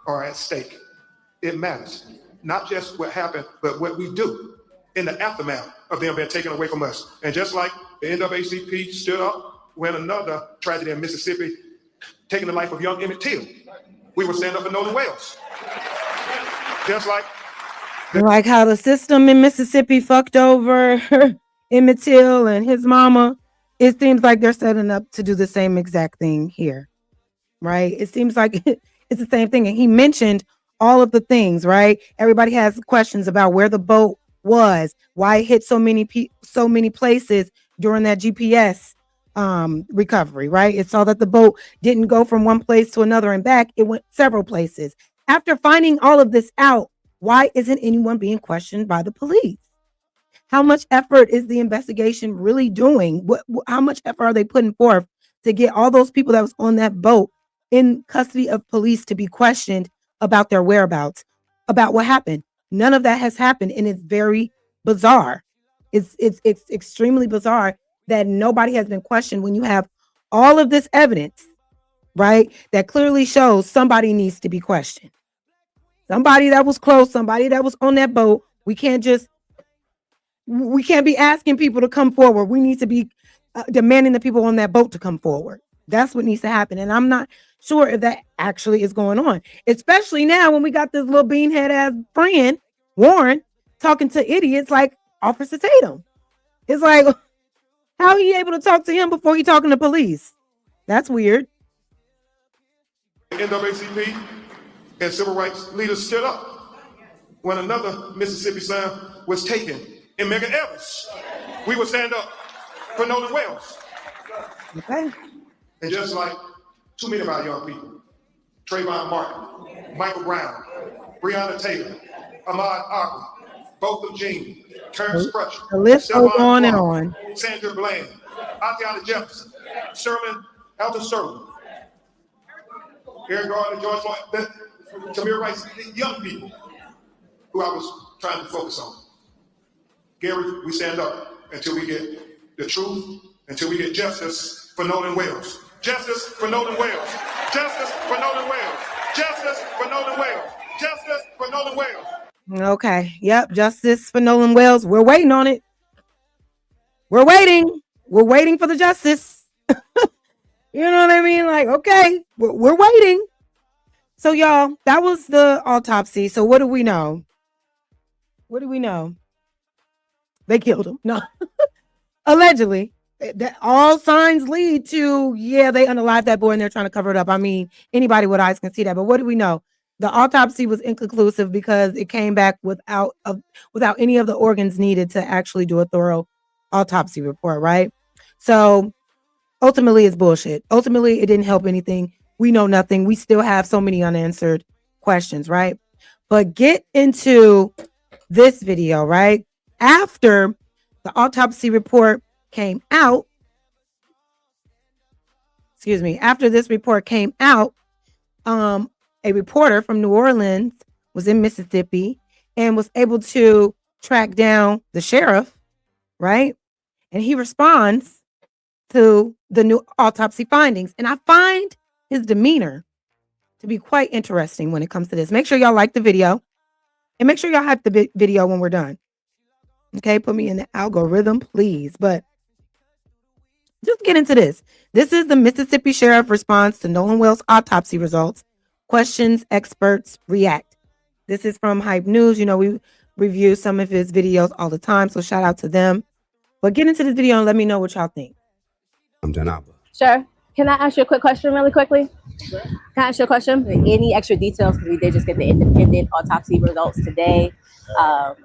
are at stake, it matters. Not just what happened, but what we do in the aftermath of them being taken away from us. And just like the NAACP stood up when another tragedy in Mississippi, taking the life of young Emmett Till, we would stand up for Nolan Wells. Just like how the system in Mississippi fucked over Emmett Till and his mama. It seems like they're setting up to do the same exact thing here, right? It seems like it's the same thing. And he mentioned all of the things, right? Everybody has questions about where the boat was, why it hit so many places during that GPS recovery, right? It saw that the boat didn't go from one place to another and back. It went several places. After finding all of this out, why isn't anyone being questioned by the police? How much effort is the investigation really doing? How much effort are they putting forth to get all those people that was on that boat in custody of police to be questioned about their whereabouts, about what happened? None of that has happened, and it's very bizarre. It's extremely bizarre that nobody has been questioned when you have all of this evidence, right? That clearly shows somebody needs to be questioned. Somebody that was close, somebody that was on that boat. We can't be asking people to come forward. We need to be demanding the people on that boat to come forward. That's what needs to happen. And I'm not sure if that actually is going on, especially now when we got this little beanhead ass friend, Warren, talking to idiots like Officer Tatum. It's like, how are you able to talk to him before he talking to police? That's weird. NAACP and civil rights leaders stood up when another Mississippi son was taken in Mega Evans. We would stand up for Nolan Wells. Okay. And just like too many of our young people, Trayvon Martin, Michael Brown, Breonna Taylor, Ahmaud Arbery, Botham Jean, Terrence Crutcher, the list goes on and on. Sandra Bland, Atiana Jefferson, Sherman Alton Sterling, Eric Garner, George Floyd, Tamir Rice, the young people who I was trying to focus on. Gary, we stand up until we get the truth, until we get justice for Nolan Wells. Justice for Nolan Wells. Justice for Nolan Wells. Justice for Nolan Wells. Justice for Nolan Wells. Okay. Yep. Justice for Nolan Wells. We're waiting on it. We're waiting. We're waiting for the justice. You know what I mean? Like, okay, we're waiting. So, y'all, that was the autopsy. So what do we know? What do we know? They killed him. No. Allegedly. That all signs lead to, yeah, they unalived that boy and they're trying to cover it up. I mean, anybody with eyes can see that. But what do we know? The autopsy was inconclusive because it came back without any of the organs needed to actually do a thorough autopsy report, right? So ultimately, it's bullshit. Ultimately, it didn't help anything. We know nothing. We still have so many unanswered questions, right? But get into this video, right? After the autopsy report came out, after this report came out, a reporter from New Orleans was in Mississippi and was able to track down the sheriff, right? And he responds to the new autopsy findings. And I find his demeanor to be quite interesting when it comes to this. Make sure y'all like the video and make sure y'all hype the video when we're done. Okay, put me in the algorithm, please. But just get into this. This is the Mississippi Sheriff response to Nolan Wells autopsy results. Questions, experts react. This is from Hype News. You know, we review some of his videos all the time, so shout out to them. But get into this video and let me know what y'all think. I'm Janaba. Sure. Can I ask you a quick question really quickly? Sure. Can I ask you a question? Any extra details? Because we did just get the independent autopsy results today.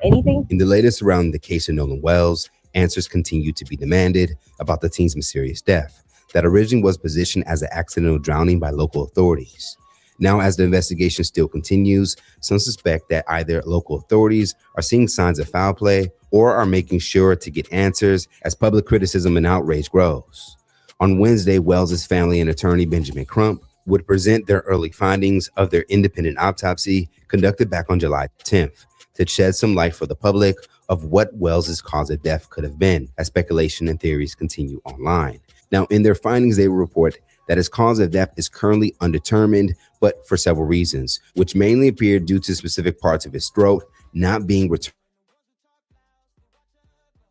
Anything? In the latest around the case of Nolan Wells, answers continue to be demanded about the teen's mysterious death that originally was positioned as an accidental drowning by local authorities. Now, as the investigation still continues, some suspect that either local authorities are seeing signs of foul play or are making sure to get answers as public criticism and outrage grows. On Wednesday, Wells' family and attorney Benjamin Crump would present their early findings of their independent autopsy conducted back on July 10th to shed some light for the public of what Wells's cause of death could have been, as speculation and theories continue online. Now, in their findings, they will report that his cause of death is currently undetermined, but for several reasons, which mainly appear due to specific parts of his throat not being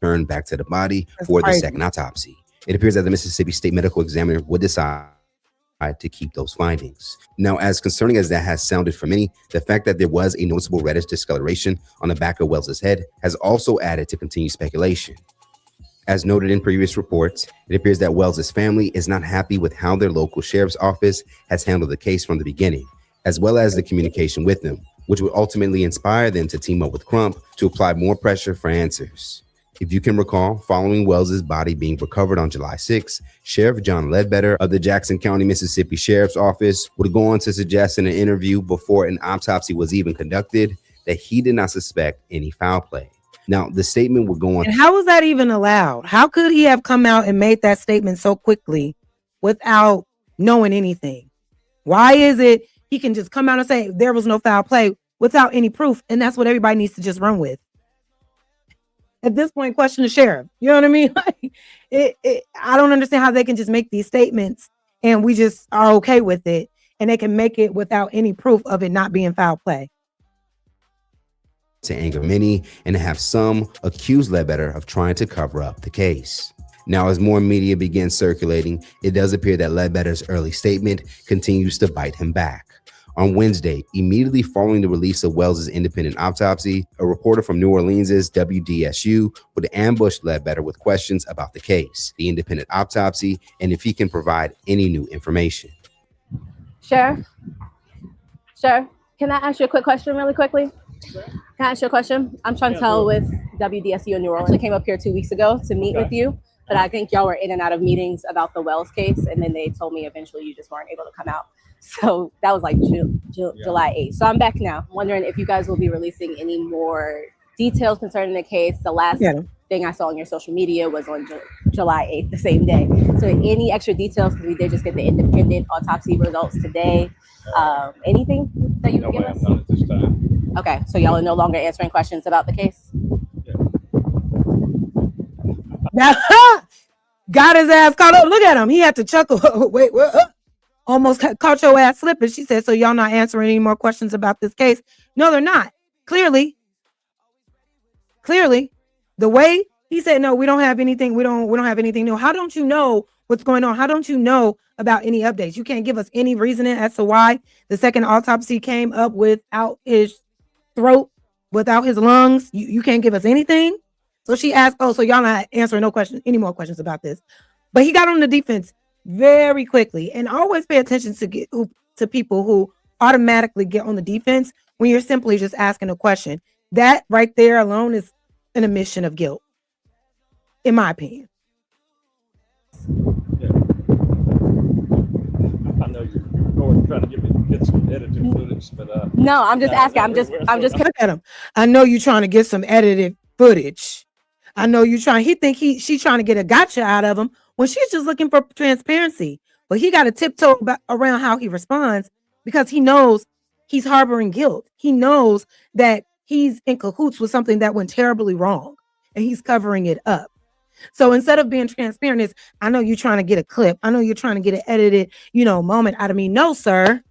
returned back to the body for the second autopsy. It appears that the Mississippi State Medical Examiner would decide to keep those findings. Now, as concerning as that has sounded for many, the fact that there was a noticeable reddish discoloration on the back of Wells's head has also added to continued speculation. As noted in previous reports, it appears that Wells's family is not happy with how their local sheriff's office has handled the case from the beginning, as well as the communication with them, which would ultimately inspire them to team up with Crump to apply more pressure for answers. If you can recall, following Wells's body being recovered on July 6, Sheriff John Ledbetter of the Jackson County, Mississippi Sheriff's Office would go on to suggest in an interview before an autopsy was even conducted that he did not suspect any foul play. Now, the statement would go on. And how was that even allowed? How could he have come out and made that statement so quickly without knowing anything? Why is it he can just come out and say there was no foul play without any proof? And that's what everybody needs to just run with. At this point, question the sheriff. You know what I mean? Like, I don't understand how they can just make these statements and we just are okay with it, and they can make it without any proof of it not being foul play. To anger many and have some accuse Ledbetter of trying to cover up the case. Now, as more media begins circulating, it does appear that Ledbetter's early statement continues to bite him back. On Wednesday, immediately following the release of Wells's independent autopsy, a reporter from New Orleans's WDSU would ambush Ledbetter with questions about the case, the independent autopsy, and if he can provide any new information. Sheriff, can I ask you a quick question really quickly? Can I ask you a question? I'm Chantel with WDSU in New Orleans. I came up here 2 weeks ago to meet with you, but I think y'all were in and out of meetings about the Wells case, and then they told me eventually you just weren't able to come out. So that was like July 8th. So I'm back now. I'm wondering if you guys will be releasing any more details concerning the case. The last thing I saw on your social media was on July 8th, the same day. So any extra details, because we did just get the independent autopsy results today. Anything that you can give us? Not at this time. Okay, so y'all are no longer answering questions about the case? Got his ass caught up. Look at him. He had to chuckle. Wait, what? Almost caught your ass slipping. She said, so y'all not answering any more questions about this case? No, they're not. Clearly, the way he said, no, we don't have anything. We don't have anything new. How don't you know what's going on? How don't you know about any updates? You can't give us any reasoning as to why the second autopsy came up without his throat, without his lungs. You can't give us anything. So she asked, oh, so y'all not answering any more questions about this. But he got on the defense very quickly, and always pay attention to people who automatically get on the defense when you're simply just asking a question. That right there alone is an admission of guilt, in my opinion. Yeah. I know you're trying to get some edited footage, but no, I'm just asking. I'm just look at him. I know you're trying to get some edited footage. I know you're trying. She's trying to get a gotcha out of him when she's just looking for transparency. But he got to tiptoe around how he responds, because he knows he's harboring guilt. He knows that he's in cahoots with something that went terribly wrong, and he's covering it up. So instead of being transparent, it's, I know you're trying to get a clip. I know you're trying to get an edited, moment out of me. No, sir.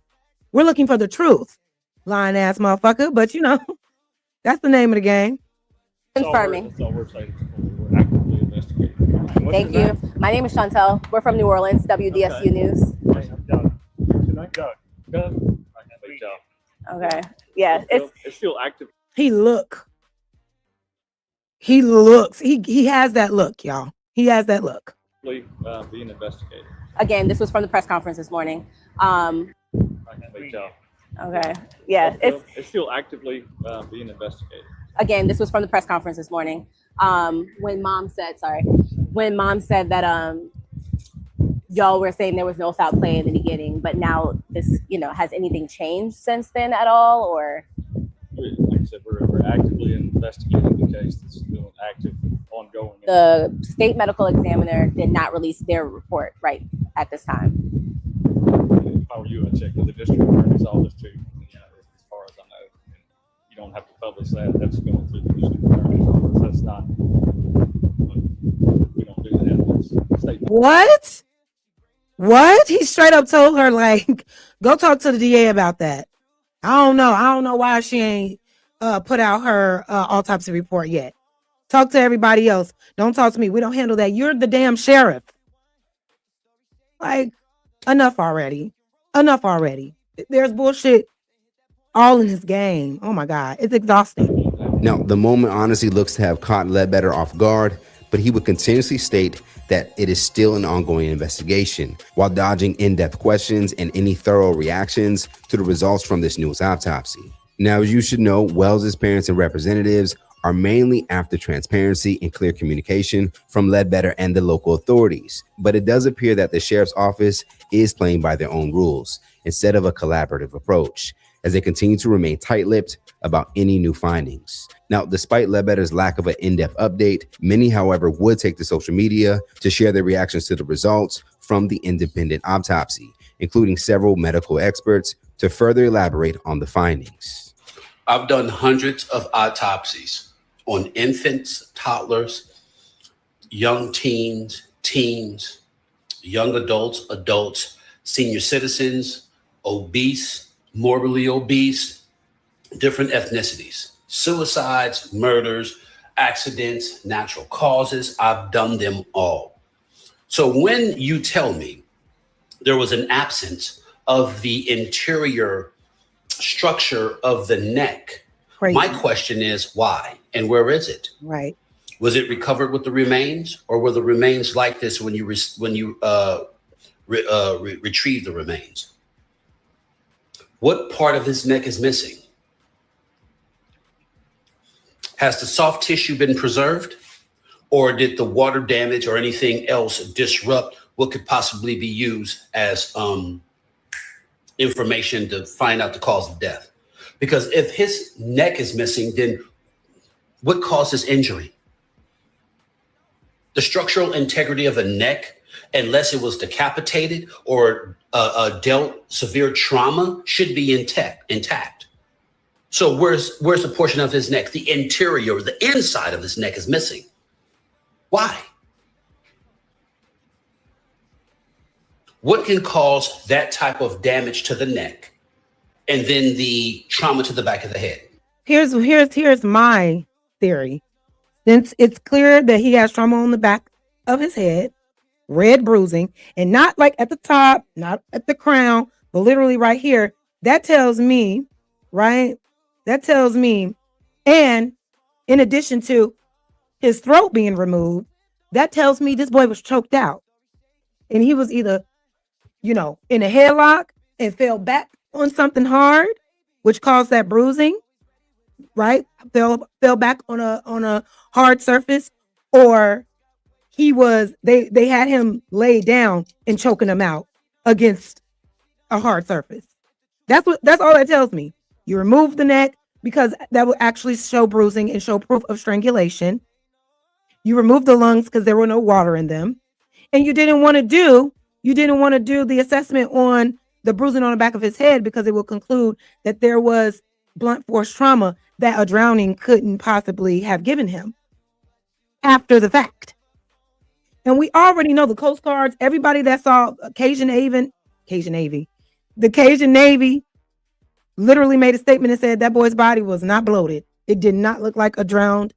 We're looking for the truth. Lying ass motherfucker. But that's the name of the game. Confirming. That's all we're saying. We're actively investigating. Thank you. My name is Chantel. We're from New Orleans, WDSU News. Okay. Yeah. It's still active. He looks. He has that look, y'all. He has that look. Being investigated. Again, this was from the press conference this morning. Okay. Yeah. It's still actively being investigated. Again, this was from the press conference this morning. When mom said that y'all were saying there was no foul play in the beginning, but now this, has anything changed since then at all, or? Like I said, we're actively investigating the case. This is still active, ongoing. The state medical examiner did not release their report right at this time. if I were you, I'd check with the district attorney's office too. As far as I know, and you don't have to publish that. That's going through the district attorney's office. That's not. We don't do that. That's state. What? What? He straight up told her, like, go talk to the DA about that. I don't know why she ain't put out her autopsy report yet. Talk to everybody else. Don't talk to me. We don't handle that. You're the damn sheriff. Like, enough already. Enough already. There's bullshit all in his game. Oh my God. It's exhausting. Now, the moment honestly looks to have caught Ledbetter off guard, but he would continuously state that it is still an ongoing investigation, while dodging in-depth questions and any thorough reactions to the results from this newest autopsy. Now, as you should know, Wells's parents and representatives are mainly after transparency and clear communication from Ledbetter and the local authorities, but it does appear that the sheriff's office is playing by their own rules instead of a collaborative approach, as they continue to remain tight-lipped about any new findings. Now, despite Ledbetter's lack of an in-depth update, many, however, would take to social media to share their reactions to the results from the independent autopsy, including several medical experts, to further elaborate on the findings. I've done hundreds of autopsies on infants, toddlers, young teens, young adults, senior citizens, obese, morbidly obese, different ethnicities, suicides, murders, accidents, natural causes. I've done them all. So when you tell me there was an absence of the interior structure of the neck, Crazy. My question is why and where is it? Right. Was it recovered with the remains, or were the remains like this when you retrieve the remains? What part of his neck is missing? Has the soft tissue been preserved, or did the water damage or anything else disrupt what could possibly be used as information to find out the cause of death? Because if his neck is missing, then what caused his injury? The structural integrity of a neck, unless it was decapitated or dealt severe trauma, should be intact. So where's the portion of his neck? The interior, the inside of his neck is missing. Why? What can cause that type of damage to the neck and then the trauma to the back of the head? Here's my theory. Since it's clear that he has trauma on the back of his head, red bruising, and not like at the top, not at the crown, but literally right here, that tells me, right? That tells me, and in addition to his throat being removed, that tells me this boy was choked out. And he was either, in a headlock and fell back on something hard, which caused that bruising, right? Fell back on a hard surface, or they had him laid down and choking him out against a hard surface. That's all that tells me. You remove the neck because that will actually show bruising and show proof of strangulation. You remove the lungs because there were no water in them. And you didn't want to do the assessment on the bruising on the back of his head because it will conclude that there was blunt force trauma that a drowning couldn't possibly have given him after the fact. And we already know the Coast Guards, everybody that saw the Cajun Navy literally made a statement and said that boy's body was not bloated. It did not look like a drowned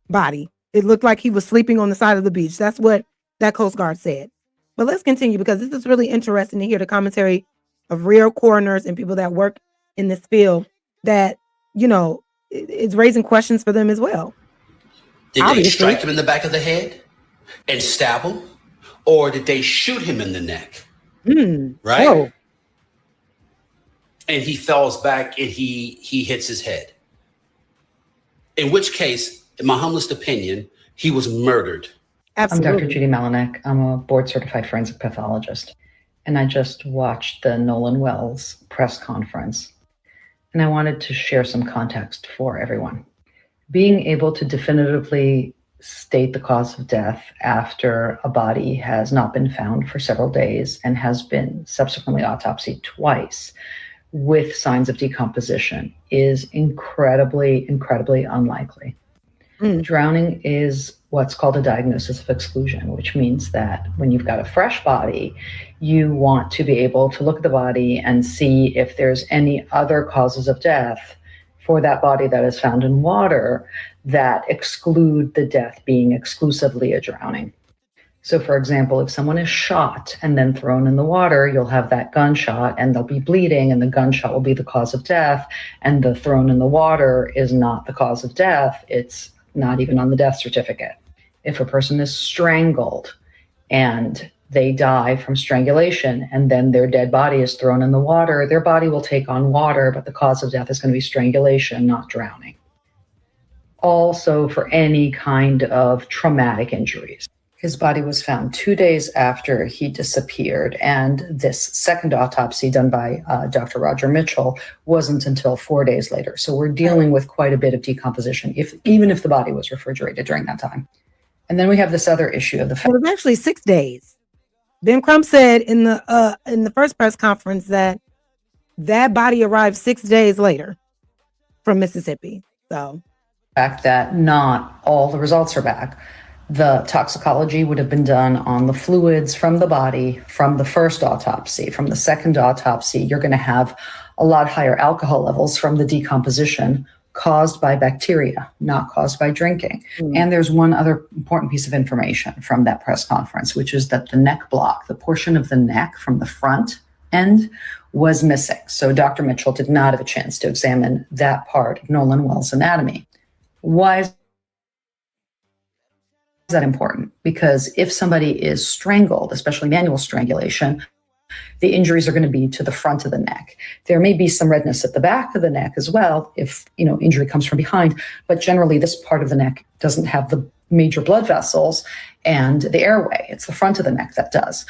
body. It looked like he was sleeping on the side of the beach. That's what that Coast Guard said. But let's continue, because this is really interesting to hear the commentary of real coroners and people that work in this field that, it's raising questions for them as well. Did they strike him in the back of the head and stab him? Or did they shoot him in the neck? Right? Oh. And he falls back and he hits his head. In which case, in my humblest opinion, he was murdered. Absolutely. I'm Dr. Judy Melanek. I'm a board-certified forensic pathologist. And I just watched the Nolan Wells press conference. And I wanted to share some context for everyone. Being able to definitively state the cause of death after a body has not been found for several days and has been subsequently autopsied twice with signs of decomposition is incredibly, incredibly unlikely. Drowning is what's called a diagnosis of exclusion, which means that when you've got a fresh body, you want to be able to look at the body and see if there's any other causes of death for that body that is found in water that exclude the death being exclusively a drowning. So, for example, if someone is shot and then thrown in the water, you'll have that gunshot and they'll be bleeding, and the gunshot will be the cause of death, and the thrown in the water is not the cause of death. It's not even on the death certificate. If a person is strangled and they die from strangulation and then their dead body is thrown in the water, their body will take on water, but the cause of death is going to be strangulation, not drowning. Also, for any kind of traumatic injuries. His body was found 2 days after he disappeared, and this second autopsy done by Dr. Roger Mitchell wasn't until 4 days later. So we're dealing with quite a bit of decomposition, even if the body was refrigerated during that time. And then we have this other issue of the fact it was actually 6 days. Ben Crump said in the first press conference that body arrived 6 days later from Mississippi. So fact that not all the results are back. The toxicology would have been done on the fluids from the body from the first autopsy. From the second autopsy, you're going to have a lot higher alcohol levels from the decomposition caused by bacteria, not caused by drinking. And there's one other important piece of information from that press conference, which is that the neck block, the portion of the neck from the front end, was missing. So Dr. Mitchell did not have a chance to examine that part of Nolan Wells' anatomy. Why is that important? Because if somebody is strangled, especially manual strangulation, the injuries are going to be to the front of the neck. There may be some redness at the back of the neck as well if, injury comes from behind, but generally this part of the neck doesn't have the major blood vessels and the airway. It's the front of the neck that does.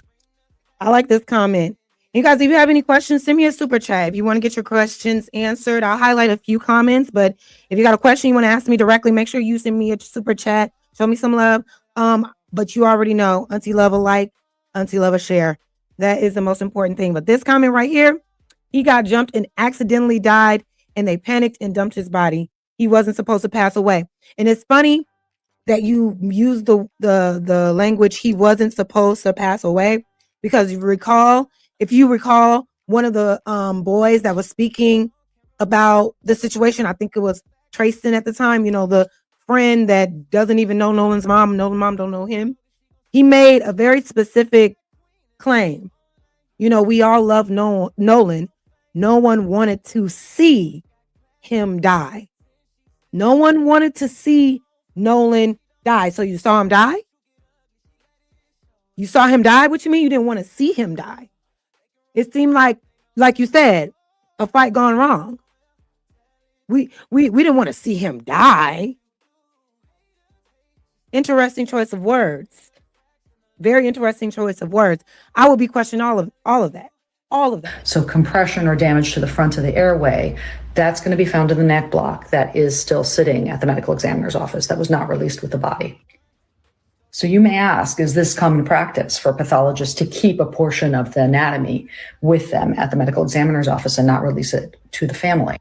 I like this comment. You guys, if you have any questions, send me a super chat. If you want to get your questions answered, I'll highlight a few comments, but if you got a question you want to ask me directly, make sure you send me a super chat. Show me some love. But you already know, Auntie love a like, Auntie love a share. That is the most important thing. But this comment right here, he got jumped and accidentally died, and they panicked and dumped his body. He wasn't supposed to pass away. And it's funny that you use the language he wasn't supposed to pass away, because if you recall, one of the boys that was speaking about the situation, I think it was Trayston at the time, the friend that doesn't even know Nolan's mom. Nolan's mom don't know him. He made a very specific claim. We all love Nolan. No one wanted to see him die. No one wanted to see Nolan die. So you saw him die? You saw him die? What you mean you didn't want to see him die? It seemed like you said, a fight gone wrong. We didn't want to see him die. Interesting choice of words. Very interesting choice of words. I will be questioning all of that. All of that. So compression or damage to the front of the airway, that's going to be found in the neck block that is still sitting at the medical examiner's office. That was not released with the body. So you may ask, is this common practice for pathologists to keep a portion of the anatomy with them at the medical examiner's office and not release it to the family?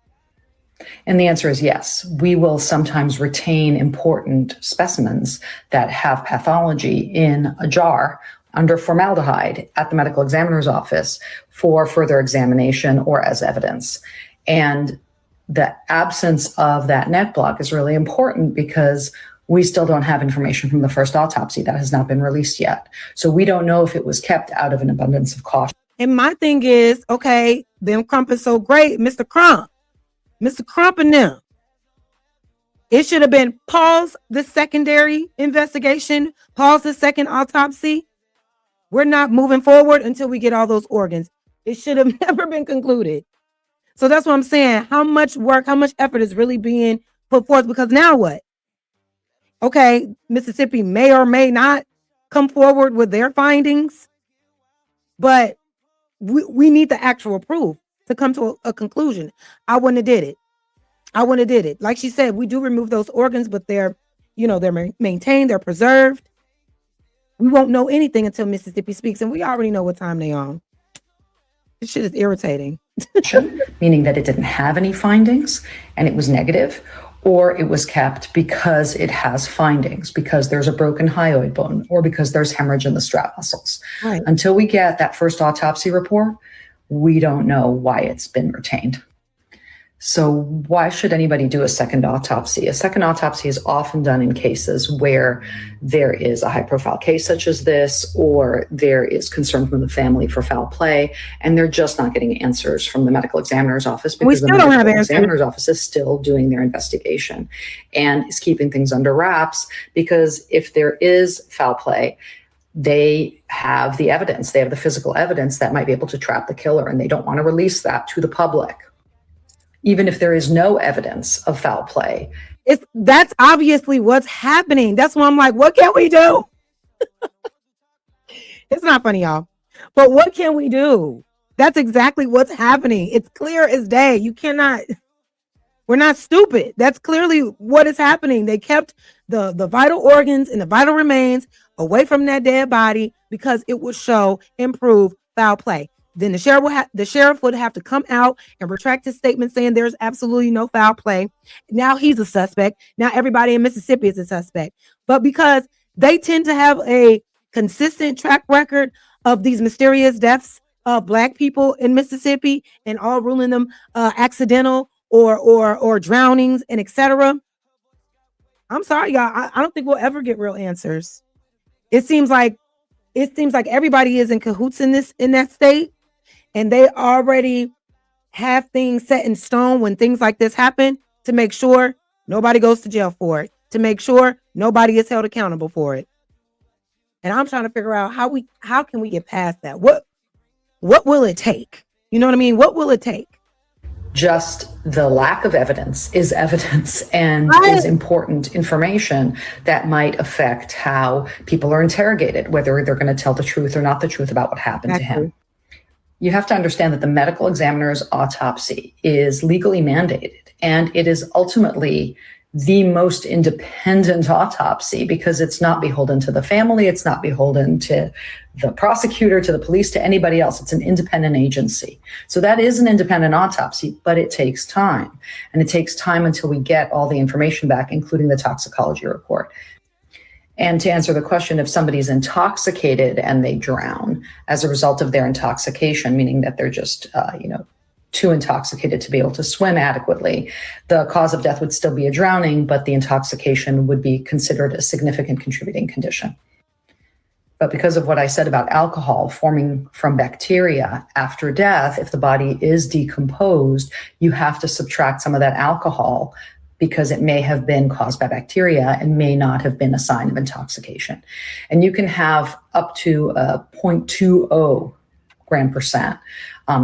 And the answer is yes. We will sometimes retain important specimens that have pathology in a jar under formaldehyde at the medical examiner's office for further examination or as evidence. And the absence of that neck block is really important because we still don't have information from the first autopsy that has not been released yet. So we don't know if it was kept out of an abundance of caution. And my thing is, okay, Ben Crump is so great, Mr. Crump and them. It should have been pause the secondary investigation, pause the second autopsy. We're not moving forward until we get all those organs. It should have never been concluded. So that's what I'm saying. How much work, how much effort is really being put forth? Because now what? Okay, Mississippi may or may not come forward with their findings, but we need the actual proof to come to a conclusion. I wouldn't have did it. Like she said, we do remove those organs, but they're they're maintained, they're preserved. We won't know anything until Mississippi speaks, and we already know what time they on. This shit is irritating. Meaning that it didn't have any findings and it was negative, or it was kept because it has findings, because there's a broken hyoid bone, or because there's hemorrhage in the strap muscles. Right. Until we get that first autopsy report, we don't know why it's been retained. So why should anybody do a second autopsy? A second autopsy is often done in cases where there is a high-profile case such as this, or there is concern from the family for foul play, and they're just not getting answers from the medical examiner's office because the medical examiner's office is still doing their investigation and is keeping things under wraps, because if there is foul play, they have the evidence, they have the physical evidence that might be able to trap the killer, and they don't want to release that to the public. Even if there is no evidence of foul play. That's obviously what's happening. That's why I'm like, what can we do? It's not funny, y'all. But what can we do? That's exactly what's happening. It's clear as day. We're not stupid. That's clearly what is happening. They kept the vital organs and the vital remains away from that dead body because it would improve foul play. Then the sheriff would have to come out and retract his statement saying there's absolutely no foul play. Now he's a suspect. Now everybody in Mississippi is a suspect. But because they tend to have a consistent track record of these mysterious deaths of Black people in Mississippi, and all ruling them accidental or drownings and etc. I'm sorry, y'all. I don't think we'll ever get real answers. It seems like everybody is in cahoots in that state. And they already have things set in stone when things like this happen to make sure nobody goes to jail for it, to make sure nobody is held accountable for it. And I'm trying to figure out how can we get past that? What will it take? You know what I mean? What will it take? Just the lack of evidence is evidence and is important information that might affect how people are interrogated, whether they're going to tell the truth or not the truth about what happened to him. You have to understand that the medical examiner's autopsy is legally mandated, and it is ultimately the most independent autopsy because it's not beholden to the family, it's not beholden to the prosecutor, to the police, to anybody else. It's an independent agency. So that is an independent autopsy, but it takes time. And it takes time until we get all the information back, including the toxicology report. And to answer the question, if somebody's intoxicated and they drown as a result of their intoxication, meaning that they're just, too intoxicated to be able to swim adequately, the cause of death would still be a drowning, but the intoxication would be considered a significant contributing condition. But because of what I said about alcohol forming from bacteria after death, if the body is decomposed, you have to subtract some of that alcohol because it may have been caused by bacteria and may not have been a sign of intoxication. And you can have up to 0.20 gram percent.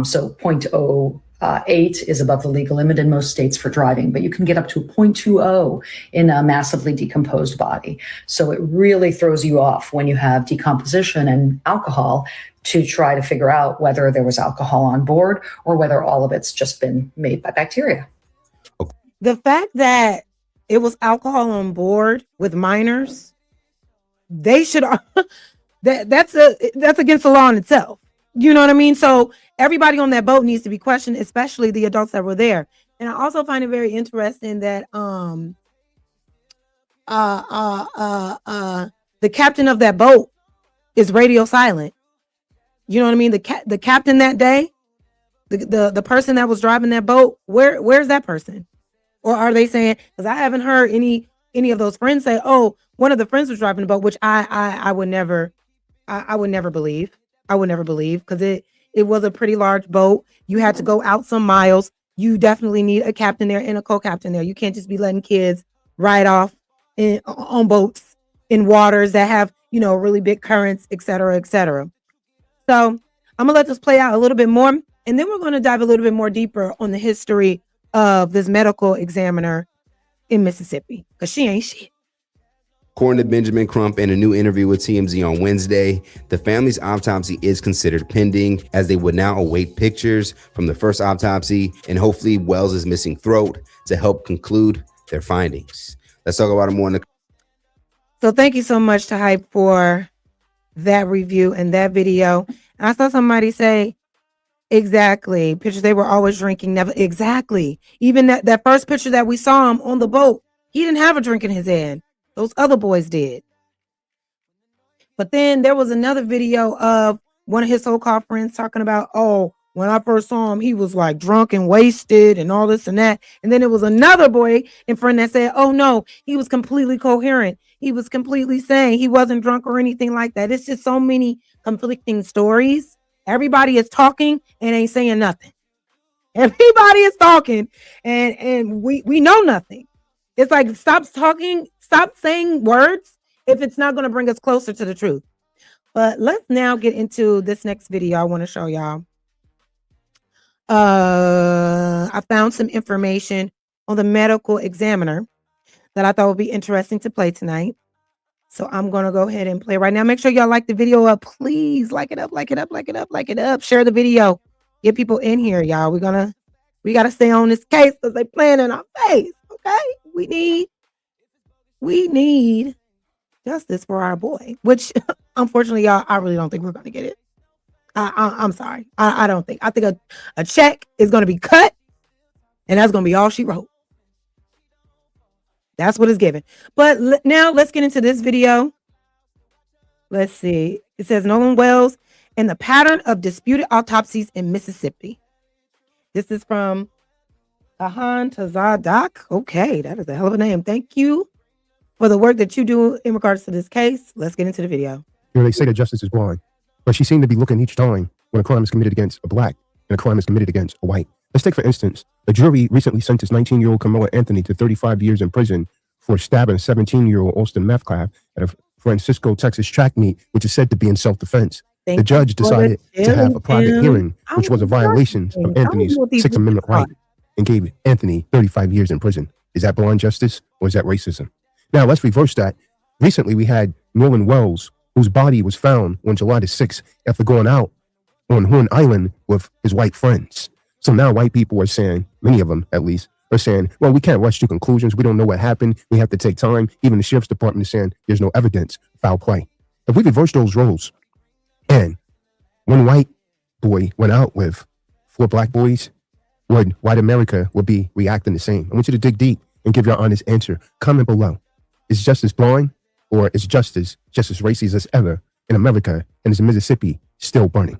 So 0.08 is above the legal limit in most states for driving, but you can get up to 0.20 in a massively decomposed body. So it really throws you off when you have decomposition and alcohol to try to figure out whether there was alcohol on board or whether all of it's just been made by bacteria. The fact that it was alcohol on board with minors, they should that's against the law in itself. You know what I mean? So everybody on that boat needs to be questioned, especially the adults that were there. And I also find it very interesting that the captain of that boat is radio silent. You know what I mean? The captain that day, the person that was driving that boat, where's that person? Or are they saying, because I haven't heard any of those friends say, oh, one of the friends was driving the boat, which I would never believe. I would never believe, because it was a pretty large boat. You had to go out some miles. You definitely need a captain there and a co-captain there. You can't just be letting kids ride off on boats in waters that have, really big currents, et cetera, et cetera. So I'm gonna let this play out a little bit more, and then we're going to dive a little bit more deeper on the history of this medical examiner in Mississippi, because she ain't shit. According to Benjamin Crump in a new interview with TMZ on Wednesday, the family's autopsy is considered pending, as they would now await pictures from the first autopsy and hopefully Wells' missing throat to help conclude their findings. Let's talk about it more. So thank you so much to Hype for that review and that video. And I saw somebody say, exactly, pictures they were always drinking, never exactly. Even that first picture that we saw him on the boat, he didn't have a drink in his hand. Those other boys did. But then there was another video of one of his so-called friends talking about, oh, when I first saw him, he was like drunk and wasted and all this and that. And then it was another boy in front that said, oh no, he was completely coherent. He was completely saying he wasn't drunk or anything like that. It's just so many conflicting stories. Everybody is talking and ain't saying nothing. Everybody is talking and we know nothing. It's like, stop talking, stop saying words if it's not going to bring us closer to the truth. But let's now get into this next video I want to show y'all. I found some information on the medical examiner that I thought would be interesting to play tonight. So I'm going to go ahead and play right now. Make sure y'all like the video up. Please like it up, like it up, like it up, like it up. Share the video. Get people in here, y'all. We got to stay on this case because they playing in our face. Okay. We need justice for our boy, which unfortunately, y'all, I really don't think we're going to get it. I'm sorry. I don't think. I think a check is going to be cut, and that's going to be all she wrote. That's what it's given. But now let's get into this video. Let's see. It says Nolan Wells and the pattern of disputed autopsies in Mississippi. This is from Kahan Tazadak. Okay, that is a hell of a name. Thank you for the work that you do in regards to this case. Let's get into the video. You know, they say that justice is blind, but she seemed to be looking each time when a crime is committed against a black and a crime is committed against a white. Let's take, for instance, a jury recently sentenced 19-year-old Camilla Anthony to 35 years in prison for stabbing a 17-year-old Austin meth lab at a Francisco, Texas track meet, which is said to be in self-defense. The judge decided to have a private hearing, which was a violation of Anthony's Sixth Amendment right, and gave Anthony 35 years in prison. Is that blind justice or is that racism? Now, let's reverse that. Recently, we had Nolan Wells, whose body was found on July the 6th after going out on Horn Island with his white friends. So now white people are saying, many of them at least, are saying, well, we can't rush to conclusions. We don't know what happened. We have to take time. Even the sheriff's department is saying there's no evidence of foul play. If we reverse those roles and one white boy went out with 4 black boys, would white America would be reacting the same? I want you to dig deep and give your honest answer. Comment below. Is justice blind or is justice just as racist as ever in America, and is Mississippi still burning?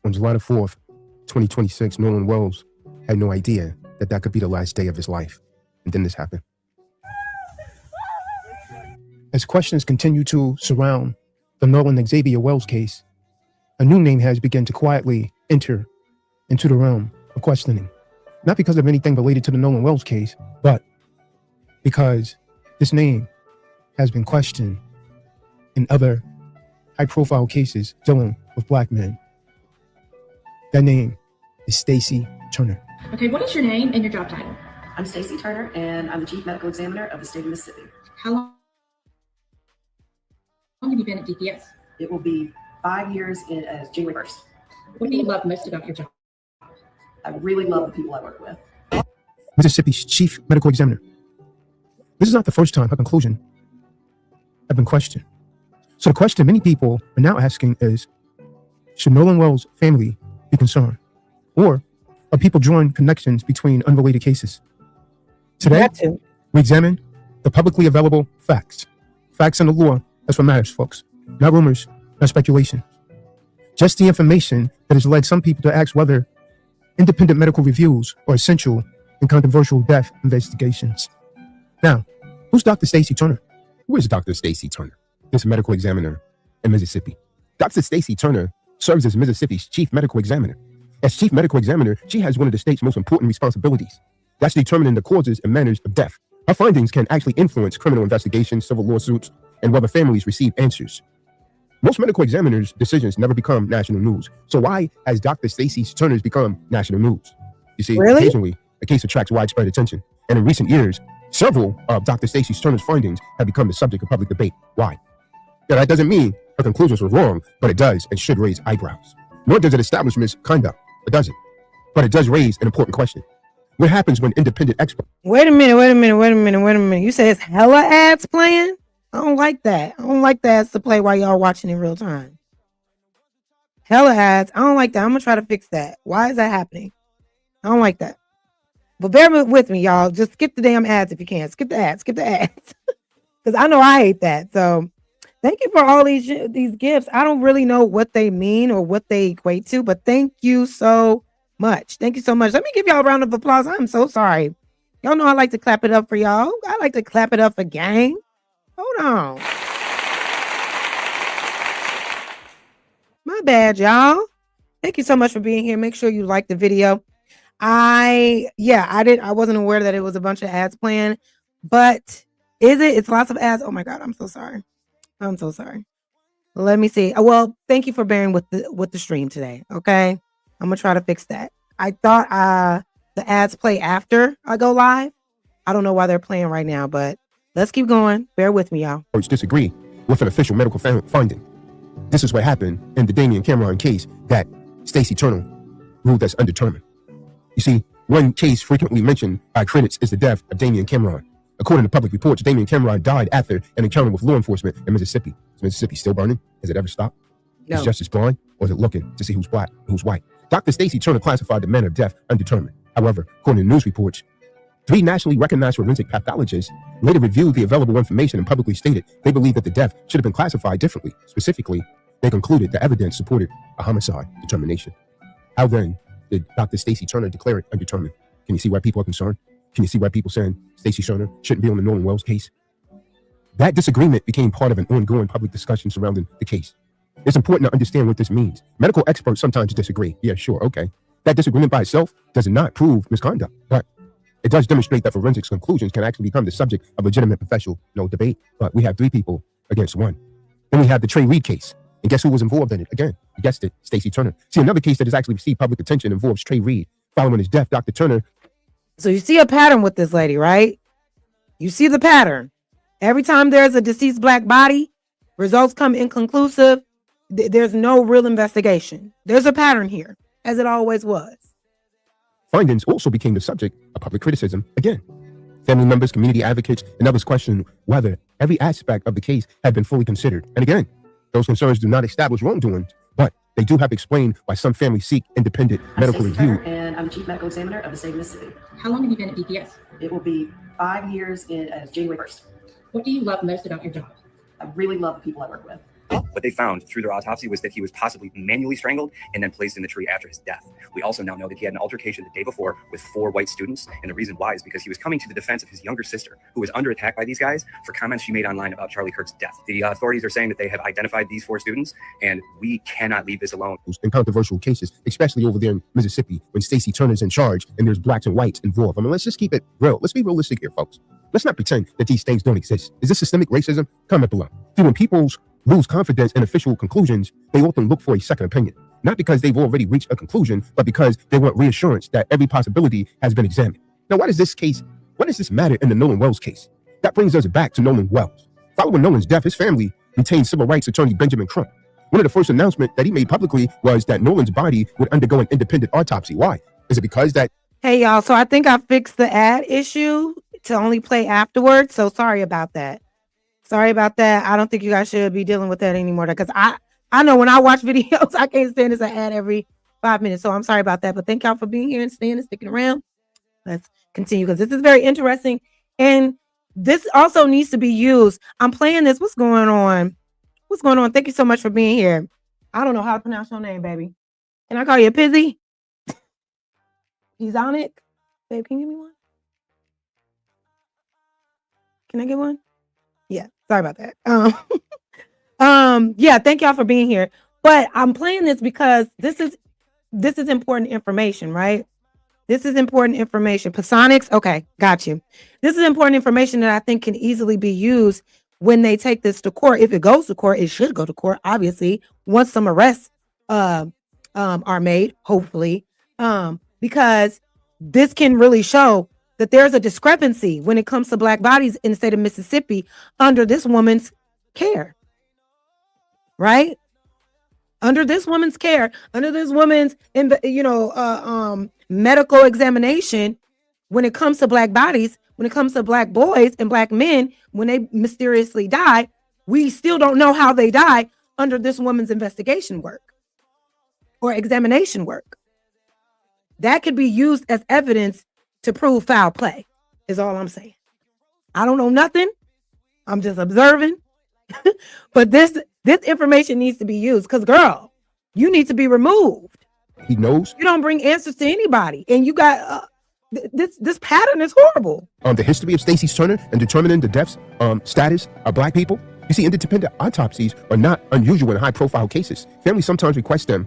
On July the 4th, 2026, Nolan Wells had no idea that that could be the last day of his life. And then this happened. As questions continue to surround the Nolan Xavier Wells case, a new name has begun to quietly enter into the realm of questioning. Not because of anything related to the Nolan Wells case, but because this name has been questioned in other high-profile cases dealing with black men. That name is Stacey Turner. Okay, what is your name and your job title? I'm Stacey Turner, and I'm the Chief Medical Examiner of the state of Mississippi. How long have you been at DPS? It will be 5 years as January 1st. What do you love most about your job? I really love the people I work with. Mississippi's Chief Medical Examiner. This is not the first time her conclusion have been questioned. So the question many people are now asking is, should Nolan Wells' family be concerned? Or are people drawing connections between unrelated cases? Today, we examine the publicly available facts. Facts in the law, that's what matters, folks. Not rumors, not speculation. Just the information that has led some people to ask whether independent medical reviews are essential in controversial death investigations. Now, who's Dr. Stacey Turner? Who is Dr. Stacey Turner? This medical examiner in Mississippi. Dr. Stacey Turner serves as Mississippi's Chief Medical Examiner. As Chief Medical Examiner, she has one of the state's most important responsibilities. That's determining the causes and manners of death. Her findings can actually influence criminal investigations, civil lawsuits, and whether families receive answers. Most medical examiners' decisions never become national news. So why has Dr. Stacey Turner's become national news? You see, occasionally, a case attracts widespread attention. And in recent years, several of Dr. Stacey Turner's findings have become the subject of public debate. Why? Now, that doesn't mean her conclusions were wrong, but it does and should raise eyebrows. Nor does it establish misconduct. It doesn't. But it does raise an important question. What happens when independent experts... Wait a minute. You say it's hella ads playing I don't like that. I don't like the ads to play while y'all watching in real time. Hella ads. I don't like that. I'm gonna try to fix that. Why is that happening? I don't like that. But bear with me, y'all. Just skip the damn ads if you can. Skip the ads. Skip the ads. Because I know I hate that. So thank you for all these gifts. I don't really know what they mean or what they equate to, but thank you so much. Thank you so much. Let me give y'all a round of applause. I'm so sorry. Y'all know I like to clap it up for y'all. I like to clap it up for gang. Hold on. My bad, y'all. Thank you so much for being here. Make sure you like the video. I wasn't aware that it was a bunch of ads playing, but is it? It's lots of ads. Oh my God, I'm so sorry. I'm so sorry. Let me see. Well, thank you for bearing with the stream today. Okay. I'm gonna try to fix that. I thought the ads play after I go live. I don't know why they're playing right now, but let's keep going. Bear with me, y'all. Disagree with an official medical finding. This is what happened in the Damian Cameron case that Stacey Turner ruled as undetermined. You see, one case frequently mentioned by critics is the death of Damian Cameron. According to public reports, Damian Cameron died after an encounter with law enforcement in Mississippi. Is Mississippi still burning? Has it ever stopped? No. Is justice blind, or is it looking to see who's black and who's white? Dr. Stacey Turner classified the manner of death undetermined. However, according to news reports, 3 nationally recognized forensic pathologists later reviewed the available information and publicly stated they believe that the death should have been classified differently. Specifically, they concluded the evidence supported a homicide determination. How then did Dr. Stacey Turner declare it undetermined? Can you see why people are concerned? Can you see why people saying Stacey Turner shouldn't be on the Nolan Wells case? That disagreement became part of an ongoing public discussion surrounding the case. It's important to understand what this means. Medical experts sometimes disagree. Yeah, sure, okay. That disagreement by itself does not prove misconduct, but it does demonstrate that forensics conclusions can actually become the subject of legitimate professional debate. But we have 3 people against 1. Then we have the Trey Reed case. And guess who was involved in it? Again, you guessed it, Stacey Turner. See, another case that has actually received public attention involves Trey Reed. Following his death, Dr. Turner. So you see a pattern with this lady, right? You see the pattern. Every time there's a deceased black body, results come inconclusive. There's no real investigation. There's a pattern here, as it always was. Findings also became the subject of public criticism again. Family members, community advocates, and others questioned whether every aspect of the case had been fully considered. And again, those concerns do not establish wrongdoing, but they do have explained why some families seek independent medical review. And I'm Chief Medical Examiner of the state of Mississippi. How long have you been at DPS? It will be 5 years in January 1st. What do you love most about your job? I really love the people I work with. What they found through their autopsy was that he was possibly manually strangled and then placed in the tree after his death. We also now know that he had an altercation the day before with 4 white students. And the reason why is because he was coming to the defense of his younger sister, who was under attack by these guys for comments she made online about Charlie Kirk's death. The authorities are saying that they have identified these 4 students, and we cannot leave this alone. In controversial cases, especially over there in Mississippi, when Stacey Turner's in charge and there's blacks and whites involved. I mean, let's just keep it real. Let's be realistic here, folks. Let's not pretend that these things don't exist. Is this systemic racism? Comment below. See, when people lose confidence in official conclusions, they often look for a second opinion. Not because they've already reached a conclusion, but because they want reassurance that every possibility has been examined. Now, why does this matter in the Nolan Wells case? That brings us back to Nolan Wells. Following Nolan's death, his family retained civil rights attorney Ben Crump. One of the first announcements that he made publicly was that Nolan's body would undergo an independent autopsy. Why? Is it because that... Hey, y'all, so I think I fixed the ad issue to only play afterwards, so sorry about that. Sorry about that. I don't think you guys should be dealing with that anymore, because I know when I watch videos, I can't stand this ad every 5 minutes. So I'm sorry about that. But thank y'all for being here and staying and sticking around. Let's continue, because this is very interesting. And this also needs to be used. I'm playing this. What's going on? What's going on? Thank you so much for being here. I don't know how to pronounce your name, baby. Can I call you a Pizzy? Pizonic? Babe, can you give me one? Can I get one? Yeah, sorry about that. Yeah, thank y'all for being here. But I'm playing this because this is important information, right? This is important information. Pasonics, okay, got you. This is important information that I think can easily be used when they take this to court. If it goes to court, it should go to court, obviously, once some arrests are made, hopefully, because this can really show that there's a discrepancy when it comes to black bodies in the state of Mississippi under this woman's care, right? Under this woman's care, under this woman's, medical examination, when it comes to black bodies, when it comes to black boys and black men, when they mysteriously die, we still don't know how they died under this woman's investigation work or examination work. That could be used as evidence to prove foul play, is all I'm saying. I don't know nothing. I'm just observing. But this information needs to be used because, girl, you need to be removed. He knows. You don't bring answers to anybody. And you got this pattern is horrible. The history of Stacey Turner and determining the death's status of black people. You see, independent autopsies are not unusual in high-profile cases. Families sometimes request them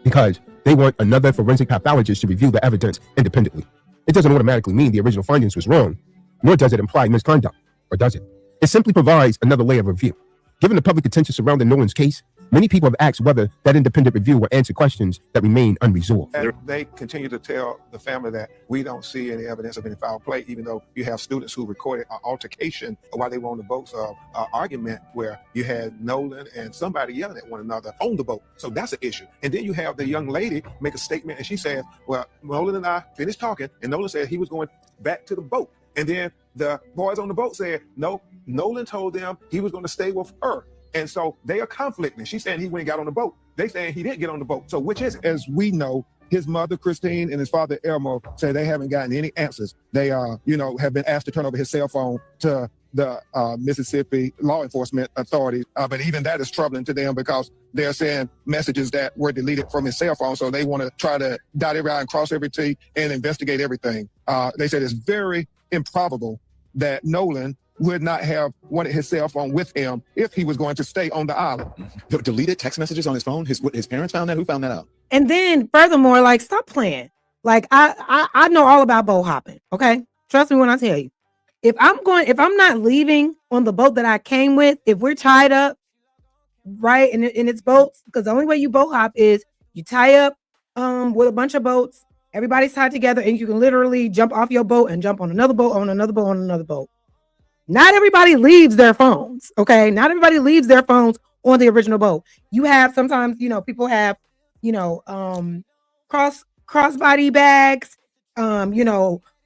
because they want another forensic pathologist to review the evidence independently. It doesn't automatically mean the original findings was wrong, nor does it imply misconduct, or does it? It simply provides another layer of review. Given the public attention surrounding Nolan's case, many people have asked whether that independent review will answer questions that remain unresolved. And they continue to tell the family that we don't see any evidence of any foul play, even though you have students who recorded an altercation while they were on the boat's argument where you had Nolan and somebody yelling at one another on the boat. So that's an issue. And then you have the young lady make a statement and she says, well, Nolan and I finished talking and Nolan said he was going back to the boat. And then the boys on the boat said, no, Nolan told them he was going to stay with her. And so they are conflicting. She's saying he went and got on the boat. They saying he didn't get on the boat. So which is it? As we know, his mother, Christine, and his father, Elmo, say they haven't gotten any answers. They have been asked to turn over his cell phone to the Mississippi law enforcement authorities. But even that is troubling to them because they're saying messages that were deleted from his cell phone. So they want to try to dot every I and cross every T and investigate everything. They said it's very improbable that Nolan would not have wanted his cell phone with him if he was going to stay on the island. The deleted text messages on his phone, his parents found that? Who found that out? And then furthermore, like, stop playing. Like, I know all about boat hopping, okay? Trust me when I tell you. If I'm not leaving on the boat that I came with, if we're tied up, right, and it's boats, because the only way you boat hop is you tie up with a bunch of boats, everybody's tied together, and you can literally jump off your boat and jump on another boat, on another boat, on another boat. Not everybody leaves their phones, okay? Not everybody leaves their phones on the original boat. You have sometimes, people have, crossbody bags,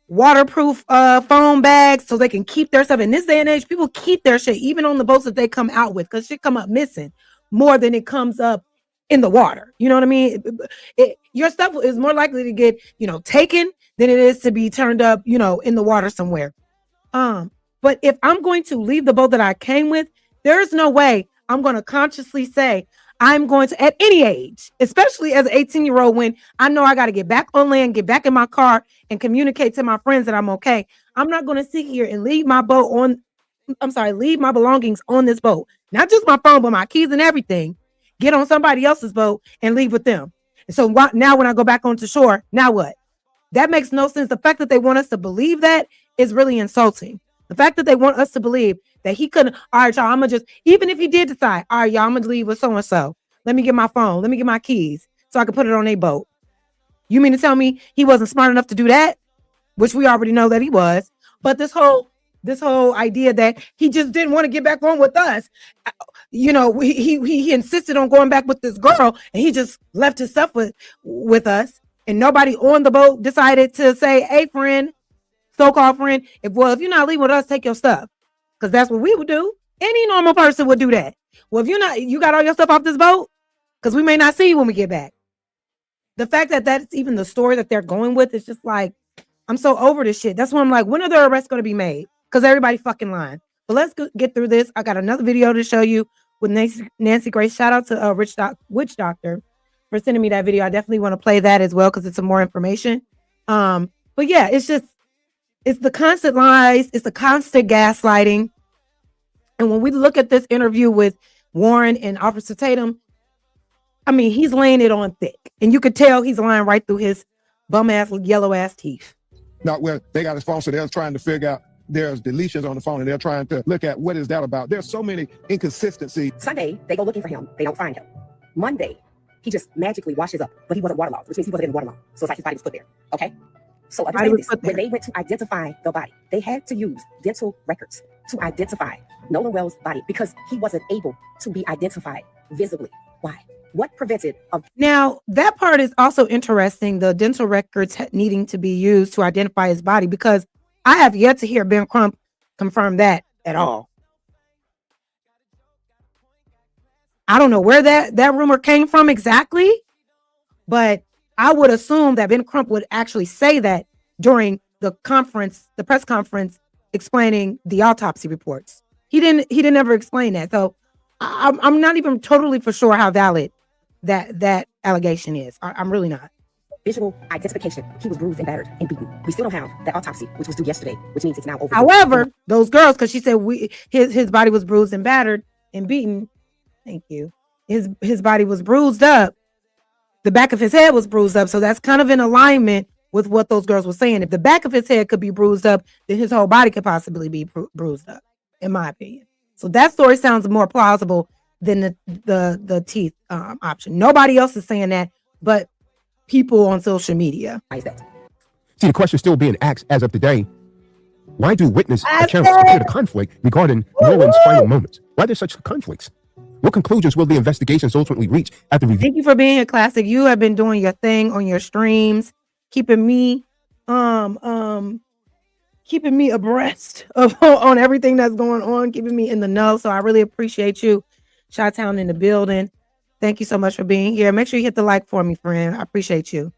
waterproof phone bags so they can keep their stuff. In this day and age, people keep their shit even on the boats that they come out with because shit come up missing more than it comes up in the water. You know what I mean? Your stuff is more likely to get, taken than it is to be turned up, in the water somewhere. But if I'm going to leave the boat that I came with, there's no way I'm going to consciously say I'm going to, at any age, especially as an 18-year-old, when I know I got to get back on land, get back in my car and communicate to my friends that I'm okay. I'm not going to sit here and leave my belongings on this boat. Not just my phone, but my keys and everything. Get on somebody else's boat and leave with them. And so now when I go back onto shore, now what? That makes no sense. The fact that they want us to believe that is really insulting. The fact that they want us to believe that he couldn't, all right, y'all, I'm going to even if he did decide, all right, y'all, I'm going to leave with so-and-so. Let me get my phone. Let me get my keys so I can put it on a boat. You mean to tell me he wasn't smart enough to do that? Which we already know that he was. But this whole idea that he just didn't want to get back on with us. He insisted on going back with this girl and he just left his stuff with us. And nobody on the boat decided to say, hey, friend, so-called friend, if you're not leaving with us, take your stuff. Because that's what we would do. Any normal person would do that. Well, if you got all your stuff off this boat, because we may not see you when we get back. The fact that that's even the story that they're going with is just like, I'm so over this shit. That's why I'm like, when are the arrests going to be made? Because everybody fucking lying. But let's get through this. I got another video to show you with Nancy Grace. Shout out to Witch Doctor for sending me that video. I definitely want to play that as well because it's some more information. But yeah, it's the constant lies. It's the constant gaslighting. And when we look at this interview with Warren and Officer Tatum, I mean, he's laying it on thick. And you could tell he's lying right through his bum-ass, yellow-ass teeth. Now, well, they got his phone, so they're trying to figure out there's deletions on the phone, and they're trying to look at what is that about. There's so many inconsistencies. Sunday, they go looking for him. They don't find him. Monday, he just magically washes up, but he wasn't waterlogged, which means he wasn't in waterlogged. So it's like his body was put there, okay? So understand this, when they went to identify the body, they had to use dental records to identify Nolan Wells' body because he wasn't able to be identified visibly. Why? What prevented? Now, that part is also interesting, the dental records needing to be used to identify his body, because I have yet to hear Ben Crump confirm that at all. I don't know where that rumor came from exactly, but I would assume that Ben Crump would actually say that during the press conference explaining the autopsy reports. He didn't ever explain that. So I'm not even totally for sure how valid that allegation is. I'm really not. Visual identification. He was bruised and battered and beaten. We still don't have that autopsy, which was due yesterday, which means it's now over. However, those girls, because she said his body was bruised and battered and beaten. Thank you. His body was bruised up. The back of his head was bruised up. So that's kind of in alignment with what those girls were saying. If the back of his head could be bruised up, then his whole body could possibly be bruised up, in my opinion. So that story sounds more plausible than the teeth option. Nobody else is saying that, but people on social media. Why is that? See, the question still being asked as of today, why do witness accounts appear to conflict regarding Nolan's final moments? Why are there such conflicts? What conclusions will the investigations ultimately reach at the review? Thank you for being here, Classic. You have been doing your thing on your streams, keeping me abreast of on everything that's going on, keeping me in the know. So I really appreciate you. Chi-Town in the building. Thank you so much for being here. Make sure you hit the like for me, friend. I appreciate you.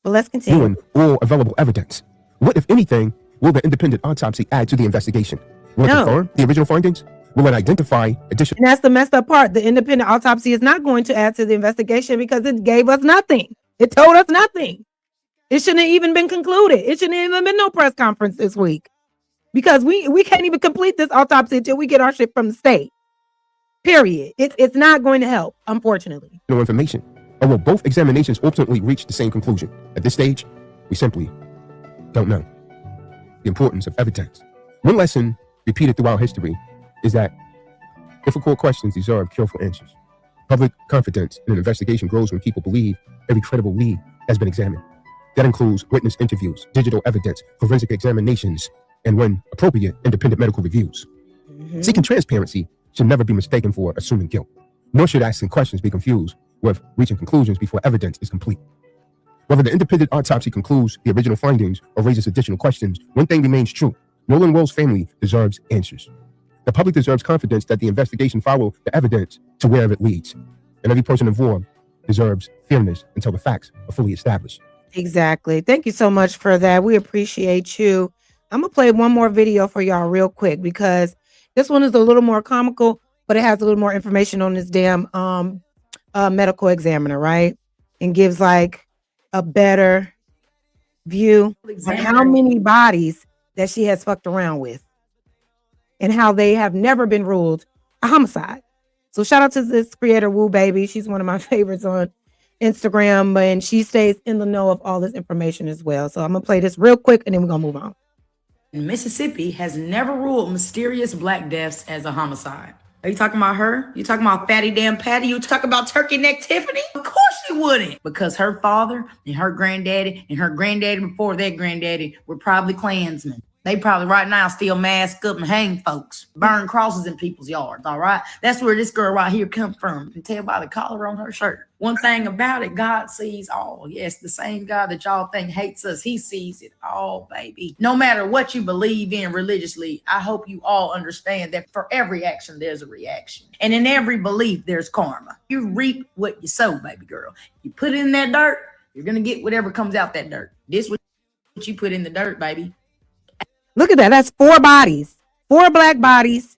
But let's continue. All available evidence. What, if anything, will the independent autopsy add to the investigation? Will it confirm the original findings? Will it identify additional? And that's the messed up part. The independent autopsy is not going to add to the investigation because it gave us nothing. It told us nothing. It shouldn't have even been concluded. It shouldn't have even been no press conference this week because we can't even complete this autopsy until we get our shit from the state. Period. It's not going to help, unfortunately. No information. Or will both examinations ultimately reach the same conclusion? At this stage, we simply don't know. The importance of evidence. One lesson repeated throughout history is that difficult questions deserve careful answers. Public confidence in an investigation grows when people believe every credible lead has been examined. That includes witness interviews, digital evidence, forensic examinations, and when appropriate, independent medical reviews. Seeking transparency should never be mistaken for assuming guilt, nor should asking questions be confused with reaching conclusions before evidence is complete. Whether the independent autopsy concludes the original findings or raises additional questions, one thing remains true. Nolan Wells' family deserves answers. The public deserves confidence that the investigation follow the evidence to wherever it leads. And every person involved deserves fairness until the facts are fully established. Exactly. Thank you so much for that. We appreciate you. I'm going to play one more video for y'all real quick because this one is a little more comical, but it has a little more information on this damn medical examiner, right? And gives like a better view on how many bodies that she has fucked around with and how they have never been ruled a homicide. So shout out to this creator, Woo Baby. She's one of my favorites on Instagram, and she stays in the know of all this information as well. So I'm going to play this real quick and then we're going to move on. Mississippi has never ruled mysterious black deaths as a homicide. Are you talking about her? You talking about Fatty Damn Patty? You talking about Turkey Neck Tiffany? Of course she wouldn't. Because her father and her granddaddy and her granddaddy before their granddaddy were probably Klansmen. They probably right now still mask up and hang folks, burn crosses in people's yards, all right? That's where this girl right here come from. You can tell by the collar on her shirt. One thing about it, God sees all. Yes, the same God that y'all think hates us, he sees it all, baby. No matter what you believe in religiously, I hope you all understand that for every action, there's a reaction. And in every belief, there's karma. You reap what you sow, baby girl. You put it in that dirt, you're going to get whatever comes out that dirt. This what you put in the dirt, baby. Look at that. That's 4 bodies, 4 black bodies.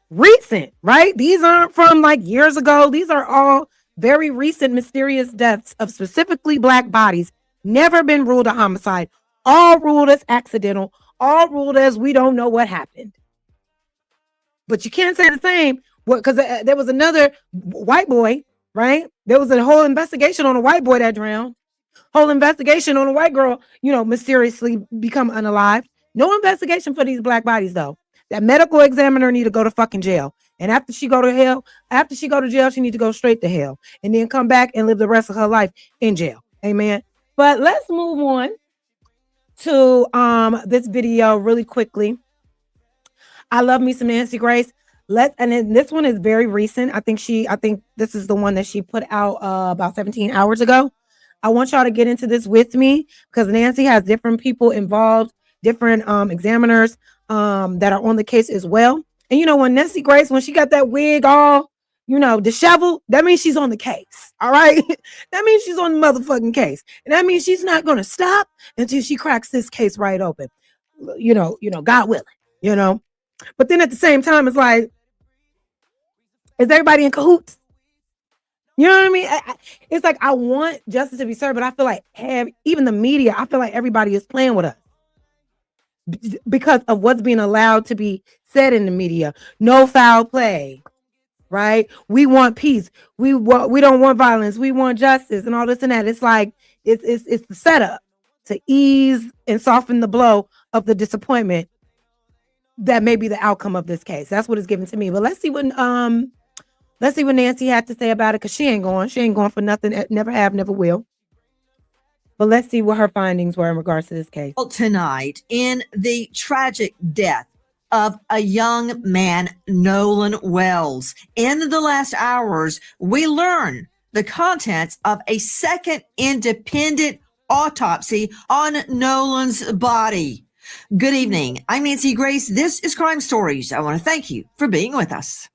Recent, right? These aren't from like years ago. These are all very recent mysterious deaths of specifically black bodies. Never been ruled a homicide. All ruled as accidental. All ruled as we don't know what happened. But you can't say the same because there was another white boy, right? There was a whole investigation on a white boy that drowned. Whole investigation on a white girl, mysteriously become unalived. No investigation for these black bodies, though. That medical examiner need to go to fucking jail. And after she go to jail, she need to go straight to hell. And then come back and live the rest of her life in jail. Amen. But let's move on to this video really quickly. I love me some Nancy Grace. And then this one is very recent. I think this is the one that she put out about 17 hours ago. I want y'all to get into this with me because Nancy has different people involved different examiners that are on the case as well. And you know, when Nancy Grace, when she got that wig all, you know, disheveled, that means she's on the case. All right. That means she's on the motherfucking case. And that means she's not going to stop until she cracks this case right open. You know, God willing, you know. But then at the same time, it's like, is everybody in cahoots? You know what I mean? It's like, I want justice to be served, but I feel like even the media, I feel like everybody is playing with us because of what's being allowed to be said in the media. No foul play, right? We want peace. We don't want violence. We want justice and all this and that. It's like, it's the setup to ease and soften the blow of the disappointment that may be the outcome of this case. That's what it's given to me. But let's see what Nancy had to say about it, because she ain't going for nothing. Never have, never will. But let's see what her findings were in regards to this case. Tonight, in the tragic death of a young man, Nolan Wells. In the last hours, we learn the contents of a second independent autopsy on Nolan's body. Good evening. I'm Nancy Grace. This is Crime Stories. I want to thank you for being with us.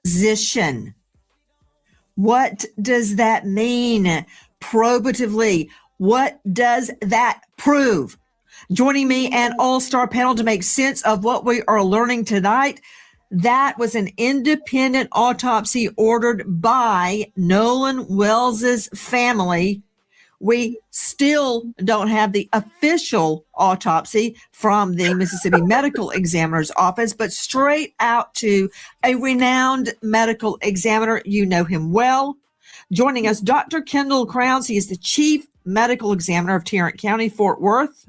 Position. What does that mean? Probatively, what does that prove? Joining me, an all-star panel to make sense of what we are learning tonight. That was an independent autopsy ordered by Nolan Wells's family. We still don't have the official autopsy from the Mississippi Medical Examiner's Office, but straight out to a renowned medical examiner. You know him well. Joining us, Dr. Kendall Crowns. He is the Chief Medical Examiner of Tarrant County, Fort Worth.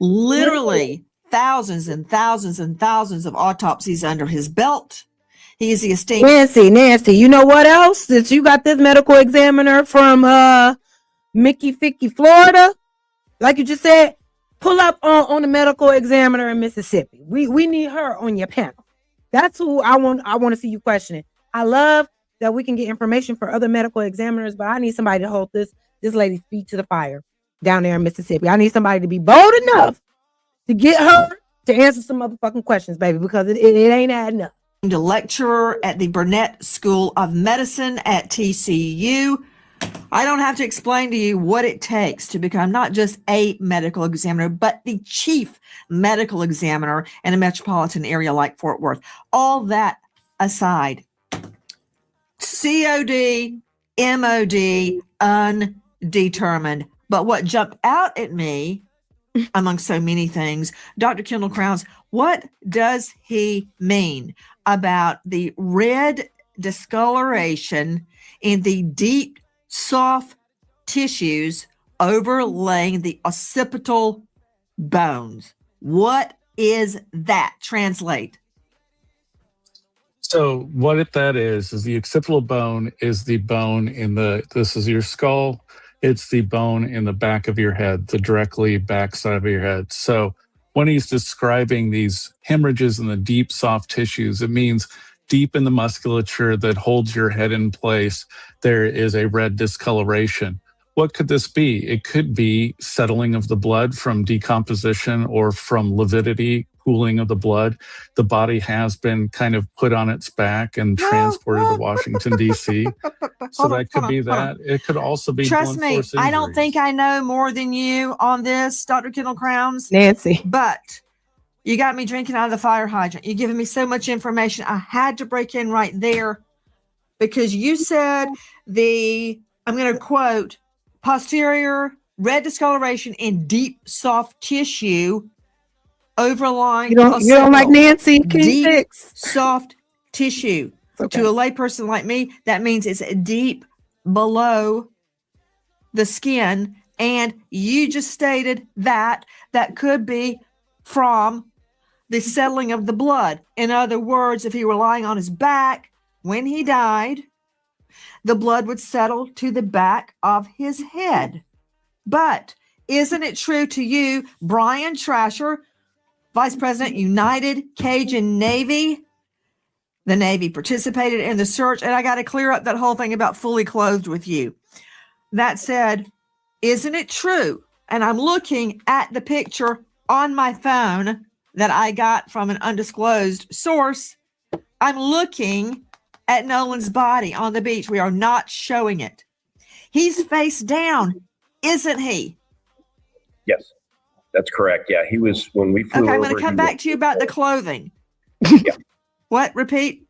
Literally thousands and thousands and thousands of autopsies under his belt. He is the esteemed Nancy, you know what else? Since you got this medical examiner from Mickey Ficky, Florida, like you just said, pull up on the medical examiner in Mississippi. We need her on your panel. That's who I want to see you questioning. I love that we can get information for other medical examiners, but I need somebody to hold this lady's feet to the fire down there in Mississippi. I need somebody to be bold enough to get her to answer some motherfucking questions, baby, because it ain't adding up. A lecturer at the Burnett School of Medicine at TCU. I don't have to explain to you what it takes to become not just a medical examiner, but the chief medical examiner in a metropolitan area like Fort Worth. All that aside, COD, MOD, undetermined. But what jumped out at me, among so many things, Dr. Kendall Crowns, what does he mean about the red discoloration in the deep, soft tissues overlaying the occipital bones? What is that? Translate. So what that is the occipital bone is the bone this is your skull. It's the bone in the back of your head, the directly back side of your head. So when he's describing these hemorrhages in the deep, soft tissues, it means deep in the musculature that holds your head in place, there is a red discoloration. What could this be? It could be settling of the blood from decomposition or from lividity, cooling of the blood. The body has been kind of put on its back and transported to Washington, D.C. So that could be that. It could also be Trust me, force I don't injuries. think I know more than you on this, Dr. Kendall Crowns. Nancy. But you got me drinking out of the fire hydrant. You're giving me so much information. I had to break in right there because you said I'm going to quote, posterior red discoloration in deep, soft tissue overlying. You don't like Nancy? Deep, soft tissue. Okay. To a layperson like me, that means it's deep below the skin. And you just stated that could be from the settling of the blood. In other words, if he were lying on his back when he died, the blood would settle to the back of his head. But isn't it true to you, Brian Trasher, Vice President, United Cajun Navy, The Navy participated in the search, and I got to clear up that whole thing about fully clothed with you. That said, isn't it true? And I'm looking at the picture on my phone that I got from an undisclosed source. I'm looking at Nolan's body on the beach. We are not showing it. He's face down, isn't he? Yes, that's correct. Yeah, he was when we flew Okay, I'm over. going to come back to you about the clothing. Yeah. What? Repeat.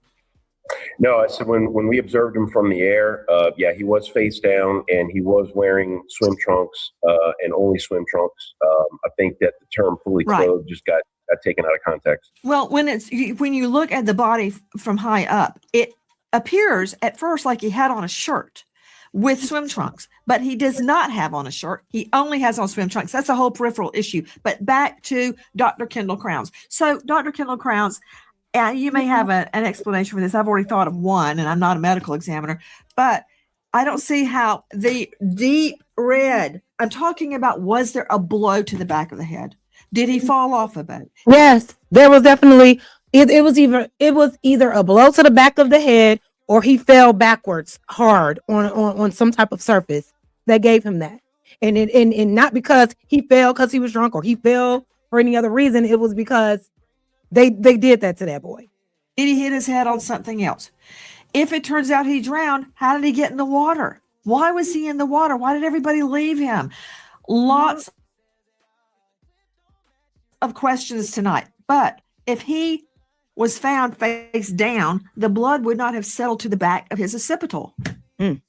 No, I said when we observed him from the air, yeah, he was face down and he was wearing swim trunks and only swim trunks. I think that the term fully clothed just got taken out of context. Well, when you look at the body from high up, it appears at first like he had on a shirt with swim trunks, but he does not have on a shirt. He only has on swim trunks. That's a whole peripheral issue. But back to Dr. Kendall Crowns. So, Dr. Kendall Crowns, you may have an explanation for this. I've already thought of one, and I'm not a medical examiner, but I don't see how the deep red, I'm talking about, was there a blow to the back of the head? Did he fall off a boat? Yes, there was definitely, it was either a blow to the back of the head or he fell backwards hard on some type of surface that gave him that. And not because he fell because he was drunk or he fell for any other reason. It was because they did that to that boy. Did he hit his head on something else? If it turns out he drowned, how did he get in the water? Why was he in the water? Why did everybody leave him? Lots of questions tonight. But if he was found face down, the blood would not have settled to the back of his occipital. Well,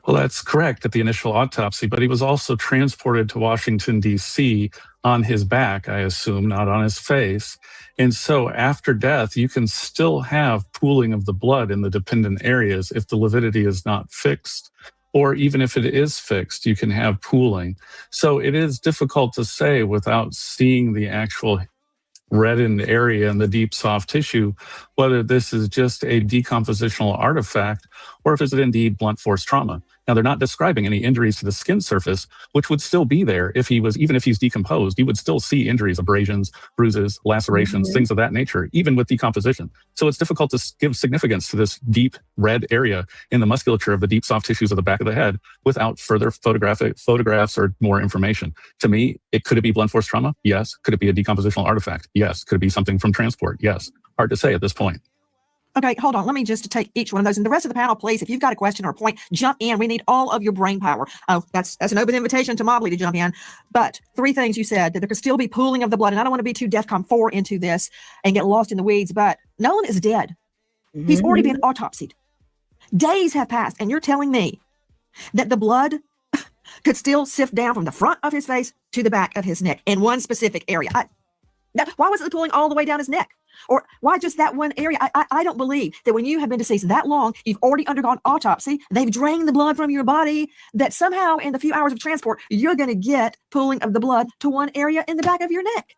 that's correct at the initial autopsy, but he was also transported to Washington, D.C. on his back, I assume, not on his face. And so after death, you can still have pooling of the blood in the dependent areas if the lividity is not fixed. Or even if it is fixed, you can have pooling. So it is difficult to say without seeing the actual reddened area in the deep soft tissue, whether this is just a decompositional artifact or if it's indeed blunt force trauma. Now, they're not describing any injuries to the skin surface, which would still be there if he was, even if he's decomposed, you would still see injuries, abrasions, bruises, lacerations, things of that nature, even with decomposition. So it's difficult to give significance to this deep red area in the musculature of the deep soft tissues of the back of the head without further photographs or more information. To me, could it be blunt force trauma? Yes. Could it be a decompositional artifact? Yes. Could it be something from transport? Yes. Hard to say at this point. Okay, hold on. Let me just take each one of those. And the rest of the panel, please, if you've got a question or a point, jump in. We need all of your brain power. Oh, that's an open invitation to Mobley to jump in. But three things you said, that there could still be pooling of the blood. And I don't want to be too DEFCON 4 into this and get lost in the weeds, but Nolan is dead. He's already been autopsied. Days have passed, and you're telling me that the blood could still sift down from the front of his face to the back of his neck in one specific area. Why wasn't it pulling all the way down his neck? Or why just that one area? I don't believe that when you have been deceased that long, you've already undergone autopsy, they've drained the blood from your body, that somehow in the few hours of transport, you're going to get pooling of the blood to one area in the back of your neck.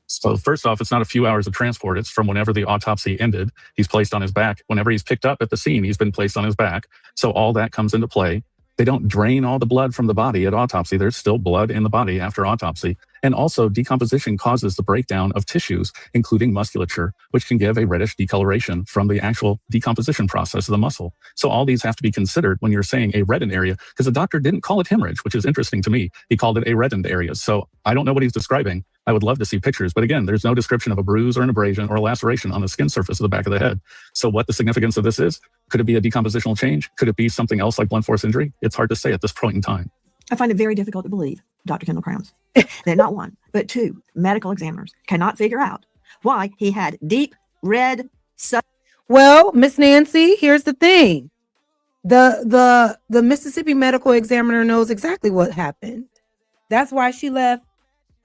So first off, it's not a few hours of transport. It's from whenever the autopsy ended. He's placed on his back. Whenever he's picked up at the scene, he's been placed on his back. So all that comes into play. They don't drain all the blood from the body at autopsy. There's still blood in the body after autopsy. And also, decomposition causes the breakdown of tissues, including musculature, which can give a reddish decoloration from the actual decomposition process of the muscle. So all these have to be considered when you're saying a reddened area, because the doctor didn't call it hemorrhage, which is interesting to me. He called it a reddened area. So I don't know what he's describing. I would love to see pictures. But again, there's no description of a bruise or an abrasion or a laceration on the skin surface of the back of the head. So what the significance of this is? Could it be a decompositional change? Could it be something else like blunt force injury? It's hard to say at this point in time. I find it very difficult to believe, Dr. Kendall Crowns, that not one, but two medical examiners cannot figure out why he had deep red. Well, Miss Nancy, here's the thing. The Mississippi medical examiner knows exactly what happened. That's why she left.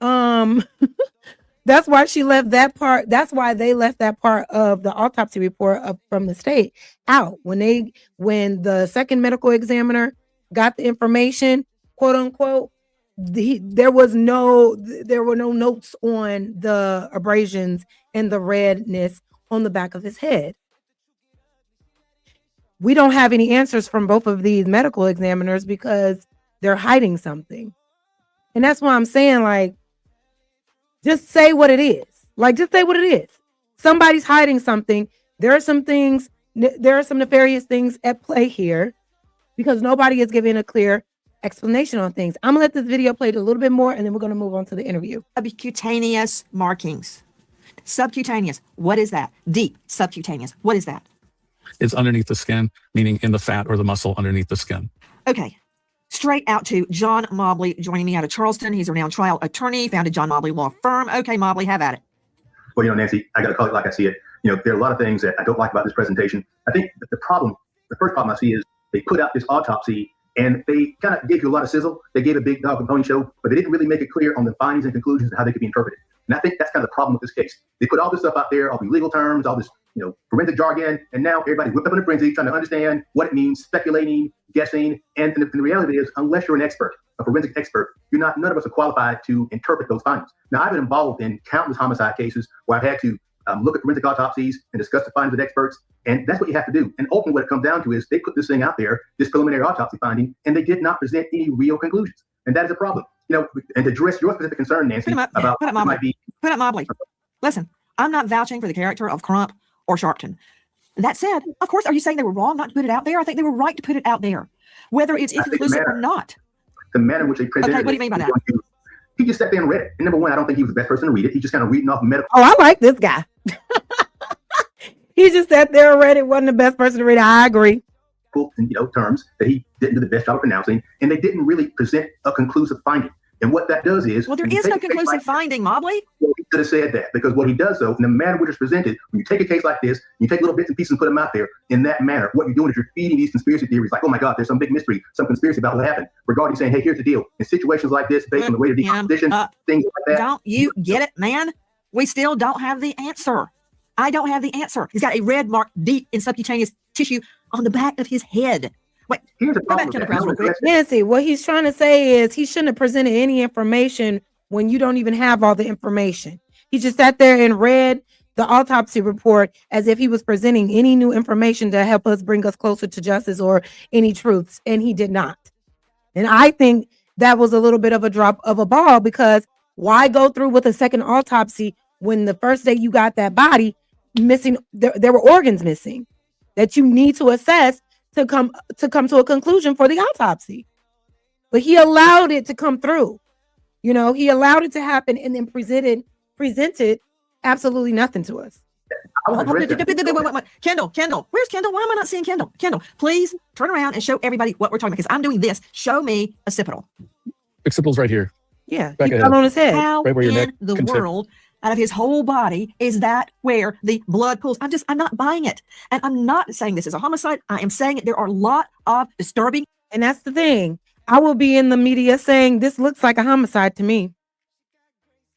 That's why she left that part. That's why they left that part of the autopsy report up from the state out. When the second medical examiner got the information, quote unquote, there were no notes on the abrasions and the redness on the back of his head. We don't have any answers from both of these medical examiners because they're hiding something. And that's why I'm saying, like, just say what it is. Like, just say what it is. Somebody's hiding something there are some nefarious things at play here because nobody is giving a clear explanation on things. I'm gonna let this video play a little bit more and then we're gonna move on to the interview. Subcutaneous markings. Subcutaneous, what is that? Deep subcutaneous, what is that? It's underneath the skin, meaning in the fat or the muscle underneath the skin. Okay. Straight out to John Mobley joining me out of Charleston. He's a renowned trial attorney, founded John Mobley Law Firm. Okay, Mobley, have at it. Well, Nancy, I got to call it like I see it. There are a lot of things that I don't like about this presentation. I think that the first problem I see is they put out this autopsy and they kind of gave you a lot of sizzle. They gave a big dog and pony show, but they didn't really make it clear on the findings and conclusions and how they could be interpreted. And I think that's kind of the problem with this case. They put all this stuff out there, all these legal terms, all this, forensic jargon, and now everybody whipped up in a frenzy trying to understand what it means, speculating, guessing. And the reality is, unless you're an expert, a forensic expert, none of us are qualified to interpret those findings. Now, I've been involved in countless homicide cases where I've had to look at forensic autopsies and discuss the findings with experts. And that's what you have to do. And ultimately what it comes down to is they put this thing out there, this preliminary autopsy finding, and they did not present any real conclusions. And that is a problem. And to address your specific concern, Nancy, about Put up Mobley. Listen, I'm not vouching for the character of Crump or Sharpton. That said, of course, are you saying they were wrong not to put it out there? I think they were right to put it out there, whether it's inconclusive or not. The manner in which they presented what do you mean by that? He just sat there and read it. And number one, I don't think he was the best person to read it. He's just kind of reading off medical. Oh, I like this guy. He just sat there and read it. Wasn't the best person to read it. I agree. Terms that he didn't do the best job of pronouncing, and they didn't really present a conclusive finding. And what that does is, well, there is no conclusive finding, Mobley. Well, he could have said that, because what he does, though, in the manner which is presented, when you take a case like this, you take little bits and pieces and put them out there in that manner, what you're doing is you're feeding these conspiracy theories like, oh my God, there's some big mystery, some conspiracy about what happened, regarding saying, hey, here's the deal. In situations like this, based on the rate of decomposition, things like that. Don't you get it, man? We still don't have the answer. I don't have the answer. He's got a red mark deep in subcutaneous tissue on the back of his head. Wait, here's the problem. Nancy, what he's trying to say is he shouldn't have presented any information when you don't even have all the information. He just sat there and read the autopsy report as if he was presenting any new information to help us bring us closer to justice or any truths, and he did not. And I think that was a little bit of a drop of a ball, because why go through with a second autopsy when the first day you got that body missing, there were organs missing that you need to assess to come to a conclusion for the autopsy. But he allowed it to come through. He allowed it to happen and then presented absolutely nothing to us. Kendall, where's Kendall? Why am I not seeing Kendall? Kendall, please turn around and show everybody what we're talking about, because I'm doing this. Show me occipital. Occipital's right here. Yeah, he fell on his head. How right where your in neck the can tip. world, out of his whole body, is that where the blood pools? I'm not buying it. And I'm not saying this is a homicide. I am saying there are a lot of disturbing. And that's the thing. I will be in the media saying this looks like a homicide to me.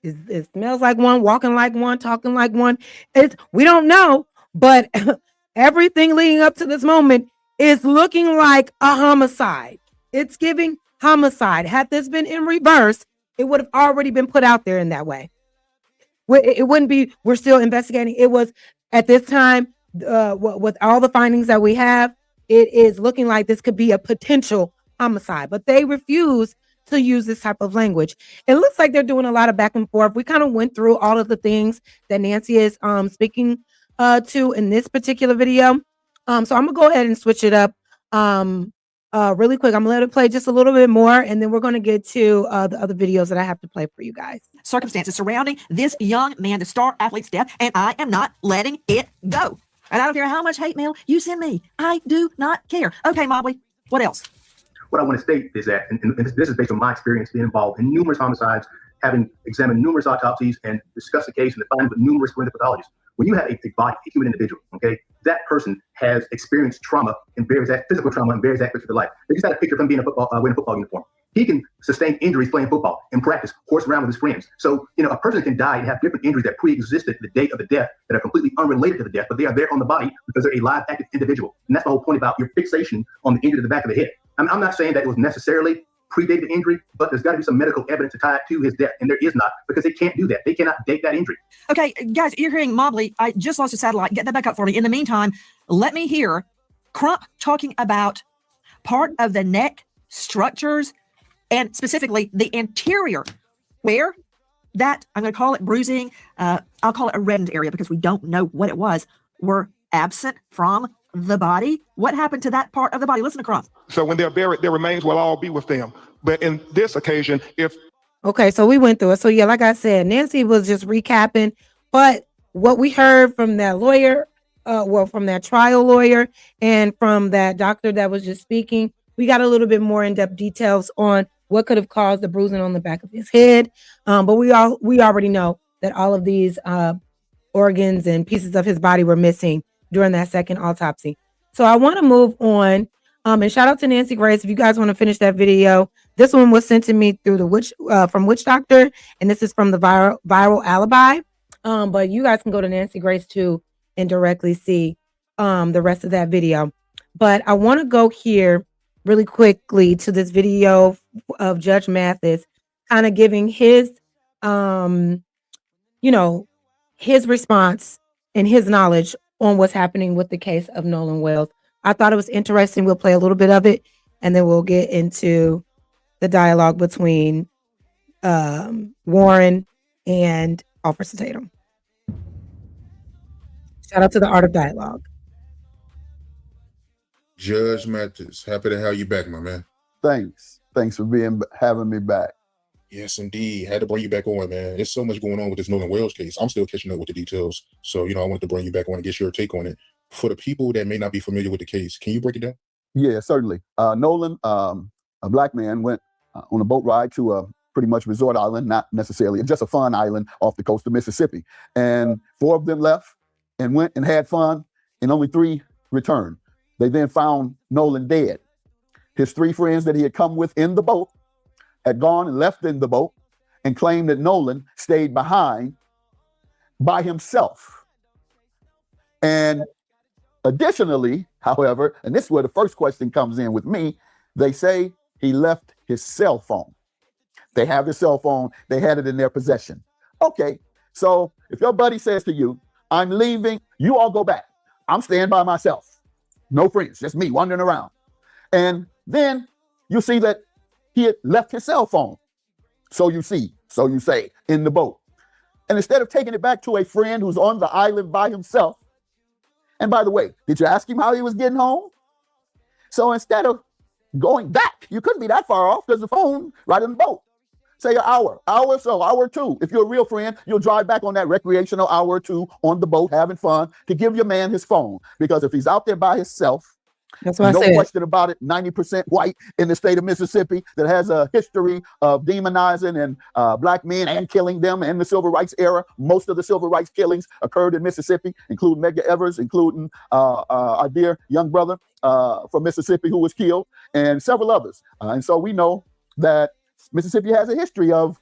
It smells like one, walking like one, talking like one. We don't know, but everything leading up to this moment is looking like a homicide. It's giving homicide. Had this been in reverse, it would have already been put out there in that way. It wouldn't be, we're still investigating. It was at this time, with all the findings that we have, it is looking like this could be a potential homicide, but they refuse to use this type of language. It looks like they're doing a lot of back and forth. We kind of went through all of the things that Nancy is speaking to in this particular video. So I'm gonna go ahead and switch it up really quick. I'm gonna let it play just a little bit more, and then we're gonna get to the other videos that I have to play for you guys. Circumstances surrounding this young man, the star athlete's death, and I am not letting it go. And I don't care how much hate mail you send me. I do not care. Okay, Mobley, what else? What I want to state is that, and this is based on my experience being involved in numerous homicides, having examined numerous autopsies and discussed the case and the findings with numerous forensic pathologists. When you have a body, a human individual, okay, that person has experienced trauma and physical trauma in various aspects of their life. They just had a picture of him being wearing a football uniform. He can sustain injuries playing football in practice, horse around with his friends. So, a person can die and have different injuries that pre-existed the date of the death that are completely unrelated to the death, but they are there on the body because they're a live, active individual. And that's the whole point about your fixation on the injury to the back of the head. I'm not saying that it was necessarily predated the injury, but there's got to be some medical evidence to tie it to his death, and there is not, because they can't do that. They cannot date that injury. Okay, guys, you're hearing Mobley. I just lost a satellite. Get that back up for me. In the meantime, let me hear Crump talking about part of the neck structures, and specifically the anterior, where that, I'm going to call it bruising, I'll call it a reddened area because we don't know what it was, were absent from the body? What happened to that part of the body? Listen to Crump. So when they're buried, their remains will all be with them. But in this occasion, if Okay, so we went through it. So yeah, like I said, Nancy was just recapping, but what we heard from that lawyer, from that trial lawyer and from that doctor that was just speaking, we got a little bit more in-depth details on what could have caused the bruising on the back of his head. But we already know that all of these organs and pieces of his body were missing during that second autopsy. So I want to move on. And shout out to Nancy Grace. If you guys want to finish that video, this one was sent to me through the from Witch Doctor, and this is from the viral alibi. But you guys can go to Nancy Grace too and directly see the rest of that video. But I want to go here really quickly to this video of Judge Mathis kind of giving his his response and his knowledge on what's happening with the case of Nolan Wells. I thought it was interesting. We'll play a little bit of it, and then we'll get into the dialogue between Warren and Officer Tatum. Shout out to the Art of Dialogue. Judge Mathis, happy to have you back, my man. Thanks for having me back. Yes, indeed. Had to bring you back on, man. There's so much going on with this Nolan Wells case. I'm still catching up with the details. So, I wanted to bring you back on and get your take on it. For the people that may not be familiar with the case, can you break it down? Yeah, certainly. Nolan, a black man, went on a boat ride to a pretty much resort island, not necessarily, just a fun island off the coast of Mississippi. And 4 of them left and went and had fun, and only 3 returned. They then found Nolan dead. His 3 friends that he had come with in the boat had gone and left in the boat and claimed that Nolan stayed behind by himself. And additionally, however, and this is where the first question comes in with me, they say he left his cell phone. They have his cell phone. They had it in their possession. Okay, so if your buddy says to you, I'm leaving, you all go back. I'm staying by myself. No friends, just me wandering around. And then you see that he had left his cell phone. So you say, in the boat. And instead of taking it back to a friend who's on the island by himself, and by the way, did you ask him how he was getting home? So instead of going back, you couldn't be that far off because the phone right in the boat. Say an hour or 2. If you're a real friend, you'll drive back on that recreational hour or 2 on the boat, having fun, to give your man his phone. Because if he's out there by himself, that's what no I said. question about it, 90% white in the state of Mississippi that has a history of demonizing and black men and killing them in the civil rights era. Most of the civil rights killings occurred in Mississippi, including Medgar Evers, including our dear young brother from Mississippi who was killed, and several others. And so we know that Mississippi has a history of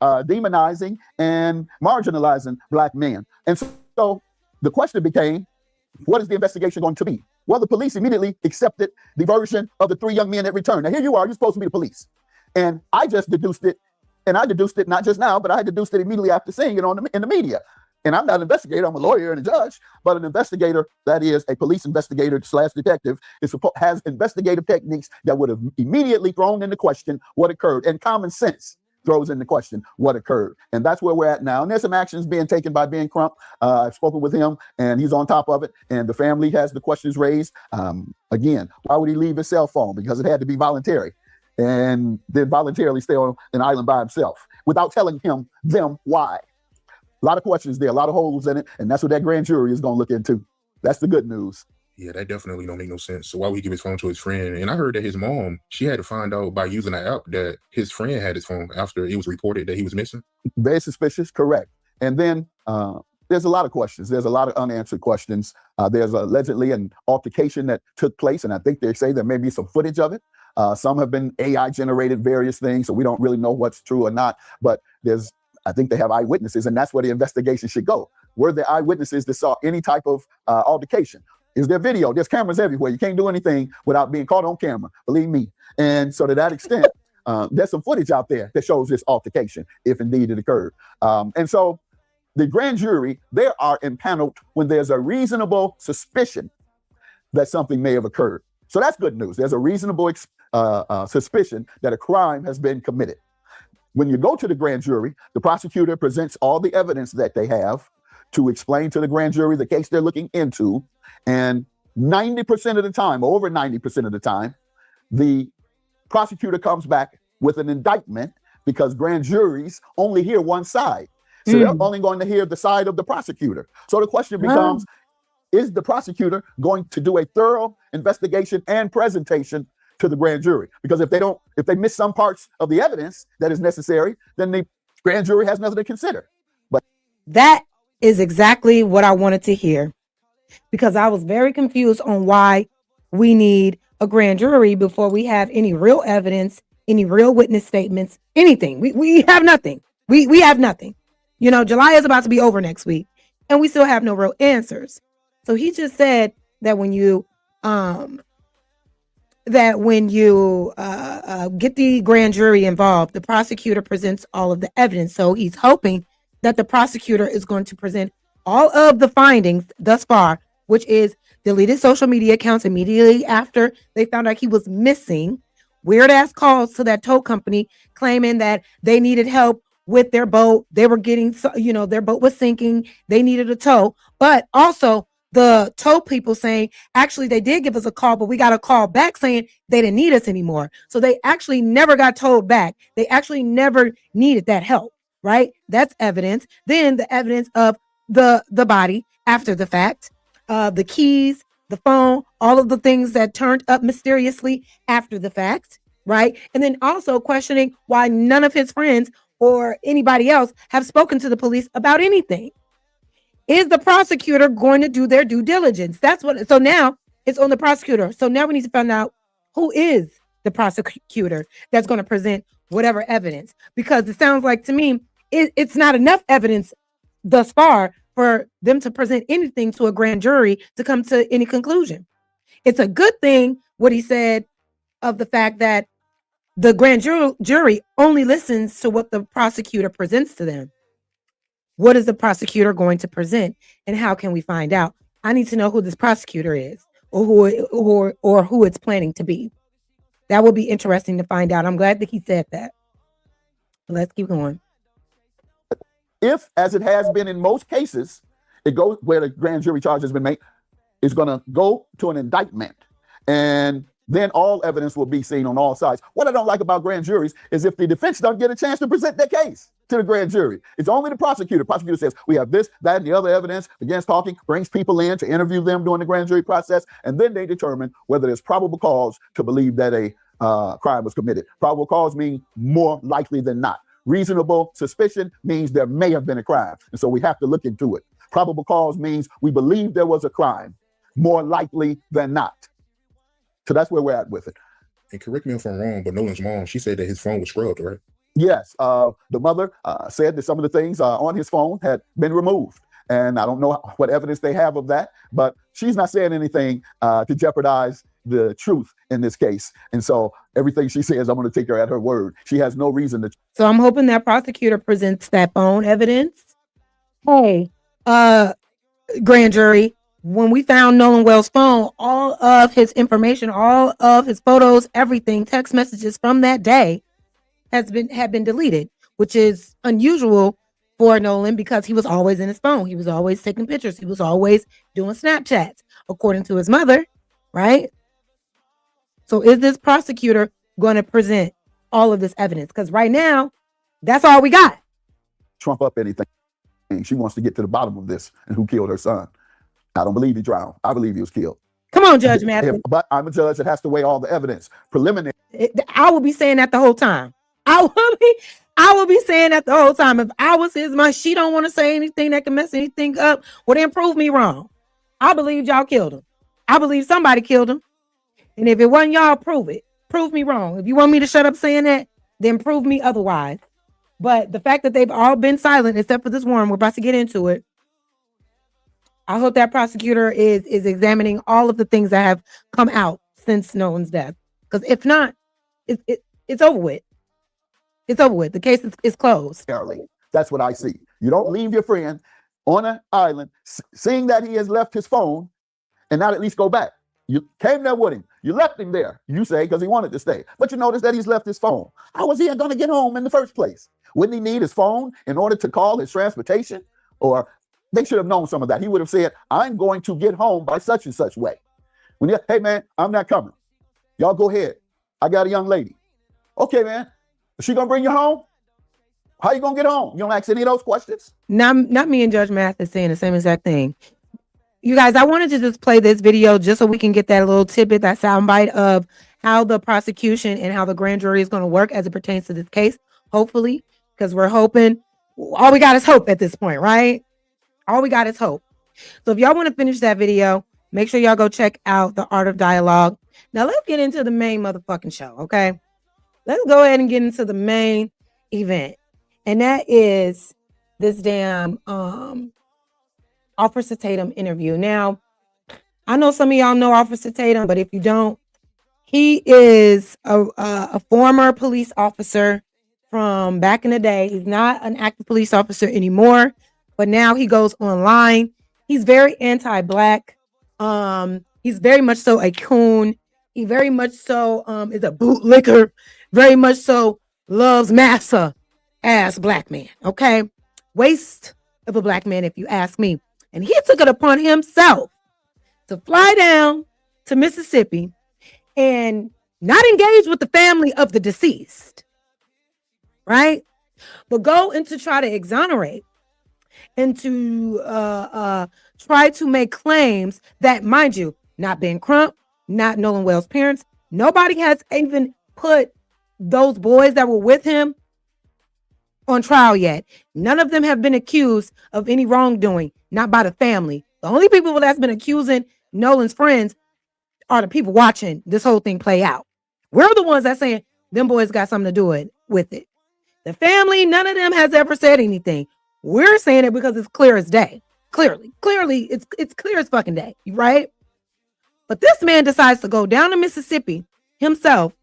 demonizing and marginalizing black men. And so the question became, what is the investigation going to be? Well, the police immediately accepted the version of the 3 young men that returned. Now, here you are, you're supposed to be the police. And I just deduced it, and I deduced it not just now, but I deduced it immediately after seeing it in the media. And I'm not an investigator, I'm a lawyer and a judge, but an investigator, that is a police investigator / detective, has investigative techniques that would have immediately thrown into question what occurred, and common sense throws into question what occurred. And that's where we're at now. And there's some actions being taken by Ben Crump. I've spoken with him, and he's on top of it. And the family has the questions raised. Again, why would he leave his cell phone? Because it had to be voluntary. And then voluntarily stay on an island by himself without telling them why. A lot of questions there, a lot of holes in it. And that's what that grand jury is going to look into. That's the good news. Yeah, that definitely don't make no sense. So why would he give his phone to his friend? And I heard that his mom, she had to find out by using an app that his friend had his phone after it was reported that he was missing. Very suspicious, correct. And then there's a lot of questions. There's a lot of unanswered questions. There's allegedly an altercation that took place, and I think they say there may be some footage of it. Some have been AI generated, various things, so we don't really know what's true or not. But I think they have eyewitnesses, and that's where the investigation should go. Were there eyewitnesses that saw any type of altercation? Is there video? There's cameras everywhere. You can't do anything without being caught on camera, believe me. And so to that extent, there's some footage out there that shows this altercation, if indeed it occurred. And so the grand jury, they are impaneled when there's a reasonable suspicion that something may have occurred. So that's good news. There's a reasonable suspicion that a crime has been committed. When you go to the grand jury, the prosecutor presents all the evidence that they have to explain to the grand jury the case they're looking into. And 90% of the time, over 90% of the time, the prosecutor comes back with an indictment because grand juries only hear one side. So they're only going to hear the side of the prosecutor. So the question becomes, is the prosecutor going to do a thorough investigation and presentation to the grand jury? Because if they miss some parts of the evidence that is necessary, then the grand jury has nothing to consider. But that is exactly what I wanted to hear, because I was very confused on why we need a grand jury before we have any real evidence, any real witness statements, anything. We have nothing. We have nothing. You know, July is about to be over next week, and we still have no real answers. So he just said that when you get the grand jury involved, the prosecutor presents all of the evidence. So he's hoping that the prosecutor is going to present all of the findings thus far, which is deleted social media accounts immediately after they found out he was missing, weird ass calls to that tow company claiming that they needed help with their boat. They were getting, their boat was sinking. They needed a tow, but also the tow people saying, actually, they did give us a call, but we got a call back saying they didn't need us anymore. So they actually never got towed back. They actually never needed that help, right? That's evidence. Then the evidence of the body after the fact, the keys, the phone, all of the things that turned up mysteriously after the fact, right? And then also questioning why none of his friends or anybody else have spoken to the police about anything. Is the prosecutor going to do their due diligence? So now it's on the prosecutor. So now we need to find out who is the prosecutor that's going to present whatever evidence, because it sounds like to me, it's not enough evidence thus far for them to present anything to a grand jury to come to any conclusion. It's a good thing what he said of the fact that the grand jury only listens to what the prosecutor presents to them. What is the prosecutor going to present, and how can we find out? I need to know who this prosecutor is, or who it's planning to be. That would be interesting to find out. I'm glad that he said that. Let's keep going. if, as it has been in most cases, it goes where the grand jury charge has been made, it's going to go to an indictment. And then all evidence will be seen on all sides. What I don't like about grand juries is if the defense don't get a chance to present their case to the grand jury. It's only the prosecutor. Prosecutor says, we have this, that, and the other evidence against talking, brings people in to interview them during the grand jury process, and then they determine whether there's probable cause to believe that a crime was committed. Probable cause means more likely than not. Reasonable suspicion means there may have been a crime, and so we have to look into it. Probable cause means we believe there was a crime, more likely than not. So that's where we're at with it. And correct me if I'm wrong, but Nolan's mom, she said that his phone was scrubbed, right? Yes. The mother said that some of the things on his phone had been removed. And I don't know what evidence they have of that, but she's not saying anything to jeopardize the truth in this case. And so everything she says, I'm going to take her at her word. She has no reason to. So I'm hoping that prosecutor presents that phone evidence. Hey, grand jury, when we found Nolan Wells' phone, all of his information, all of his photos, everything, text messages from that day had been deleted, which is unusual for Nolan because he was always in his phone. He was always taking pictures. He was always doing Snapchats, according to his mother, right? So is this prosecutor going to present all of this evidence? Because right now, that's all we got. Trump up anything. She wants to get to the bottom of this and who killed her son. I don't believe he drowned. I believe he was killed. Come on, Judge Matthews. But I'm a judge that has to weigh all the evidence. Preliminary. I will be saying that the whole time. I will be saying that the whole time. If I was his mom, she don't want to say anything that can mess anything up, well, then prove me wrong. I believe y'all killed him. I believe somebody killed him. And if it wasn't y'all, prove it. Prove me wrong. If you want me to shut up saying that, then prove me otherwise. But the fact that they've all been silent, except for this one, we're about to get into it. I hope that prosecutor is examining all of the things that have come out since Nolan's death. Because if not, it's over with. It's over with. The case is closed. That's what I see. You don't leave your friend on an island, seeing that he has left his phone, and not at least go back. You came there with him. You left him there, you say, because he wanted to stay. But you notice that he's left his phone. How was he going to get home in the first place? Wouldn't he need his phone in order to call his transportation? Or They should have known some of that. He would have said, I'm going to get home by such and such way. When you, hey man, I'm not coming. Y'all go ahead. I got a young lady. Okay, man. Is she gonna bring you home? How you gonna get home? You don't ask any of those questions? Not me and Judge Mathis saying the same exact thing. You guys, I wanted to just play this video just so we can get that little tidbit, that soundbite of how the prosecution and how the grand jury is going to work as it pertains to this case. Hopefully, because we're hoping. All we got is hope at this point, right? All we got is hope. So if y'all want to finish that video, make sure y'all go check out The Art of Dialogue. Now let's get into the main motherfucking show, okay? Let's go ahead and get into the main event. And that is this damn Officer Tatum interview. Now, I know some of y'all know Officer Tatum, but if you don't, he is a former police officer from back in the day. He's not an active police officer anymore, but now he goes online. He's very anti-black. He's very much so a coon. He very much so is a bootlicker. Very much so loves massa ass black man. Okay, waste of a black man, if you ask me. And he took it upon himself to fly down to Mississippi and not engage with the family of the deceased, right? But go and to try to exonerate and to try to make claims that, mind you, not Ben Crump, not Nolan Wells' parents, nobody has even put those boys that were with him on trial yet. None of them have been accused of any wrongdoing, not by the family. The only people that's been accusing Nolan's friends are the people watching this whole thing play out. We're the ones that saying them boys got something to do with it. The family, none of them has ever said anything. We're saying it because it's clear as day. Clearly, it's clear as fucking day, right? But this man decides to go down to Mississippi himself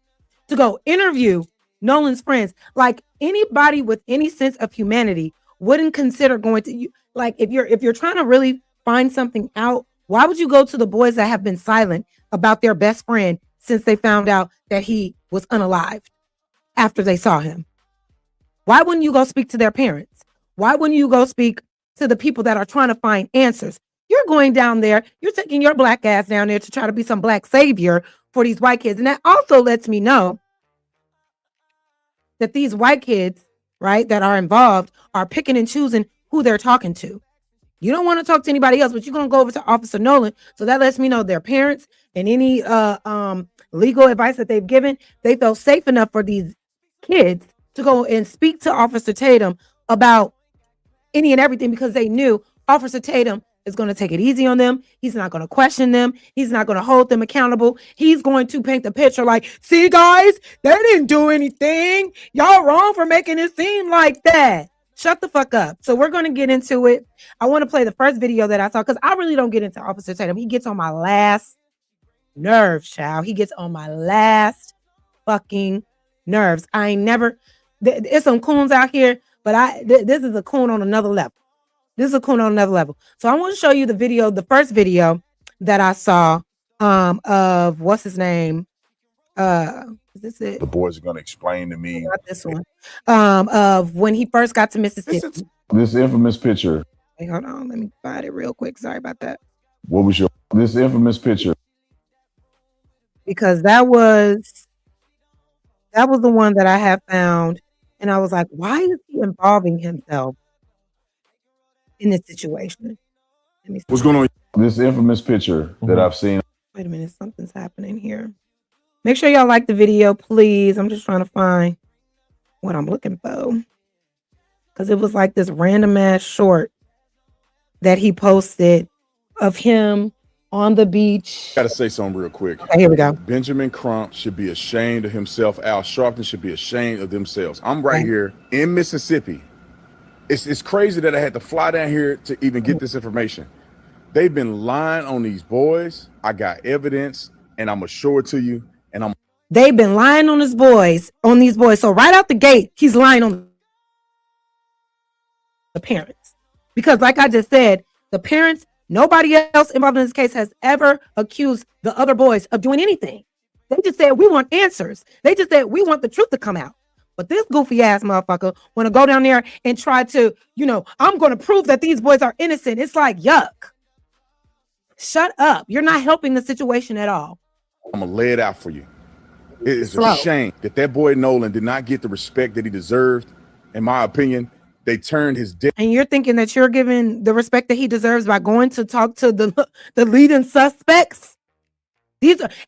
to go interview Nolan's friends. Like anybody with any sense of humanity wouldn't consider going to you. Like if you're trying to really find something out, why would you go to the boys that have been silent about their best friend since they found out that he was unalived after they saw him? Why wouldn't you go speak to their parents? Why wouldn't you go speak to the people that are trying to find answers? You're going down there, you're taking your black ass down there to try to be some black savior for these white kids. And that also lets me know that these white kids, right, that are involved are picking and choosing who they're talking to. You don't want to talk to anybody else, but you're going to go over to Officer Nolan. So that lets me know their parents and any legal advice that they've given, they felt safe enough for these kids to go and speak to Officer Tatum about any and everything because they knew Officer Tatum is going to take it easy on them. He's not going to question them. He's not going to hold them accountable. He's going to paint the picture like, see, guys, they didn't do anything. Y'all wrong for making it seem like that. Shut the fuck up. So we're going to get into it. I want to play the first video that I saw because I really don't get into Officer Tatum. He gets on my last nerves, child. He gets on my last fucking nerves. I ain't never, there's some coons out here, but this is a coon on another level. This is a coon on another level. So I want to show you the video, the first video that I saw of what's his name? Is this it? The boys are going to explain to me. Not this one. Of when he first got to Mississippi. This infamous picture. Hey, hold on. Let me find it real quick. Sorry about that. What was this infamous picture? Because that was the one that I have found. And I was like, why is he involving himself in this situation? Let me see. What's going on? This infamous picture that I've seen. Wait a minute, something's happening here. Make sure y'all like the video, please. I'm just trying to find what I'm looking for. Because it was like this random ass short that he posted of him on the beach. Got to say something real quick. Okay, here we go. Benjamin Crump should be ashamed of himself. Al Sharpton should be ashamed of themselves. I'm right here in Mississippi. It's crazy that I had to fly down here to even get this information. They've been lying on these boys. I got evidence, and I'm gonna show it to you. And they've been lying on these boys. So right out the gate, he's lying on the parents. Because like I just said, the parents, nobody else involved in this case has ever accused the other boys of doing anything. They just said, we want answers. They just said, we want the truth to come out. But this goofy ass motherfucker want to go down there and try to, I'm going to prove that these boys are innocent. It's like, yuck. Shut up. You're not helping the situation at all. I'm going to lay it out for you. It is a shame that boy Nolan did not get the respect that he deserved. In my opinion, they turned his dick. And you're thinking that you're giving the respect that he deserves by going to talk to the leading suspects?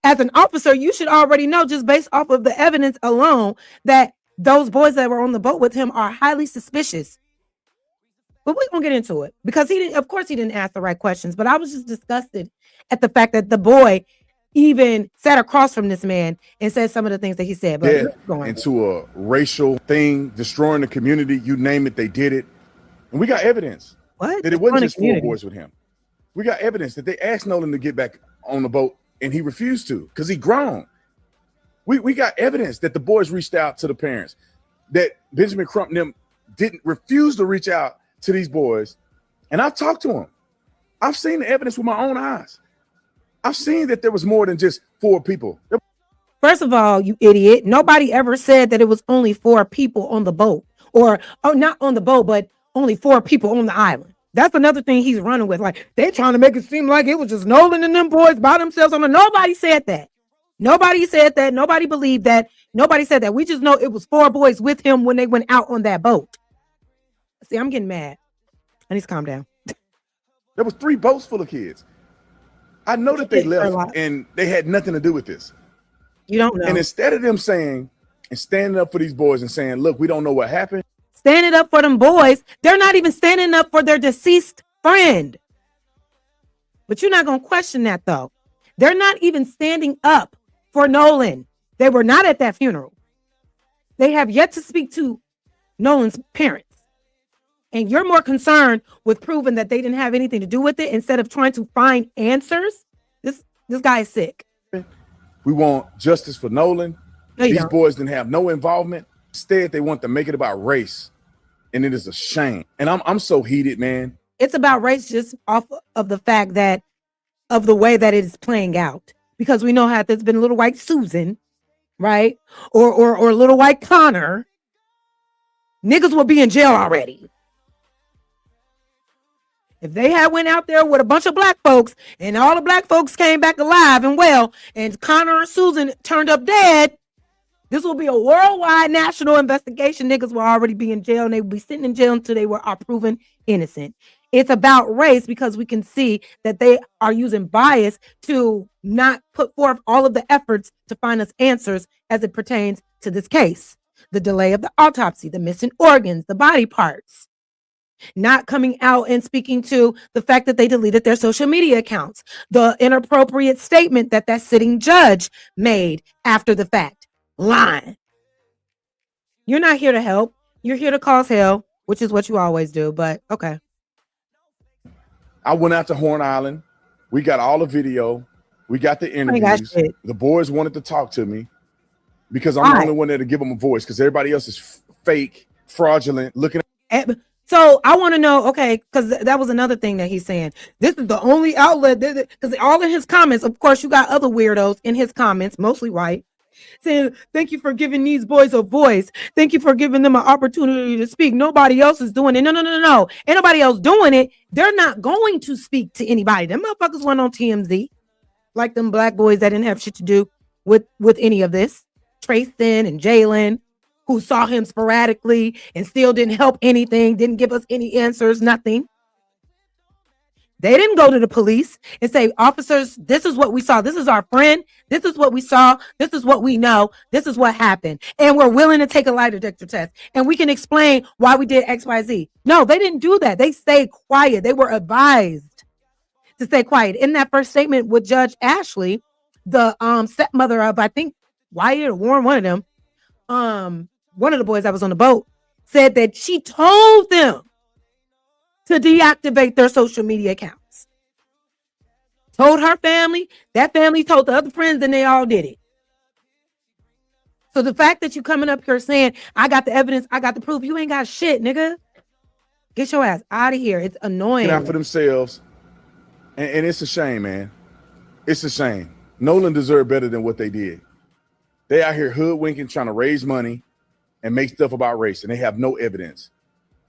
As an officer, you should already know, just based off of the evidence alone, that those boys that were on the boat with him are highly suspicious. But we're going to get into it because of course he didn't ask the right questions, but I was just disgusted at the fact that the boy even sat across from this man and said some of the things that he said. But into a racial thing, destroying the community, you name it, they did it. And we got evidence that it wasn't just 4 boys with him. We got evidence that they asked Nolan to get back on the boat and he refused to because he grown. We got evidence that the boys reached out to the parents, that Benjamin Crump and them didn't refuse to reach out to these boys. And I've talked to them. I've seen the evidence with my own eyes. I've seen that there was more than just 4 people. First of all, you idiot, nobody ever said that it was only 4 people on the boat, or not on the boat, but only 4 people on the island. That's another thing he's running with. Like, they're trying to make it seem like it was just Nolan and them boys by themselves on the. Nobody said that. Nobody said that. Nobody believed that. Nobody said that. We just know it was 4 boys with him when they went out on that boat. See, I'm getting mad. I need to calm down. There was 3 boats full of kids. I know that they left and they had nothing to do with this. You don't know. And instead of them saying and standing up for these boys and saying, look, we don't know what happened. Standing up for them boys, they're not even standing up for their deceased friend. But you're not going to question that, though. They're not even standing up for Nolan. They were not at that funeral. They have yet to speak to Nolan's parents. And you're more concerned with proving that they didn't have anything to do with it instead of trying to find answers. This guy is sick. We want justice for Nolan. These boys didn't have no involvement. Instead, they want to make it about race. And it is a shame. And I'm so heated, man. It's about race just off of the fact that of the way that it is playing out. Because we know how there's been little white Susan, right? Or little white Connor. Niggas will be in jail already. If they had went out there with a bunch of black folks and all the black folks came back alive and well, and Connor and Susan turned up dead, this will be a worldwide national investigation. Niggas will already be in jail and they will be sitting in jail until they are proven innocent. It's about race because we can see that they are using bias to not put forth all of the efforts to find us answers as it pertains to this case. The delay of the autopsy, the missing organs, the body parts. Not coming out and speaking to the fact that they deleted their social media accounts, the inappropriate statement that sitting judge made after the fact. Lying. You're not here to help. You're here to cause hell, which is what you always do, but okay. I went out to Horn Island. We got all the video. We got the interviews. The boys wanted to talk to me because I'm the only one there to give them a voice because everybody else is fake, fraudulent, looking at. So I want to know, okay, because that was another thing that he's saying. This is the only outlet, because all in his comments, of course, you got other weirdos in his comments, mostly white, saying, thank you for giving these boys a voice. Thank you for giving them an opportunity to speak. Nobody else is doing it. No. Ain't nobody else doing it. They're not going to speak to anybody. Them motherfuckers went on TMZ, like them black boys that didn't have shit to do with any of this. Trayson and Jalen, who saw him sporadically and still didn't help anything, didn't give us any answers, nothing. They didn't go to the police and say, officers, this is what we saw. This is our friend. This is what we saw. This is what we know. This is what happened. And we're willing to take a lie detector test. And we can explain why we did X, Y, Z. No, they didn't do that. They stayed quiet. They were advised to stay quiet. In that first statement with Judge Ashley, the stepmother of, I think, Wyatt or Warren, one of them, one of the boys that was on the boat, said that she told them to deactivate their social media accounts. Told her family, that family told the other friends, and they all did it. So the fact that you coming up here saying, I got the evidence, I got the proof, you ain't got shit, nigga. Get your ass out of here. It's annoying. Out for themselves. And it's a shame, man. It's a shame. Nolan deserved better than what they did. They out here hoodwinking, trying to raise money, and make stuff about race, and they have no evidence.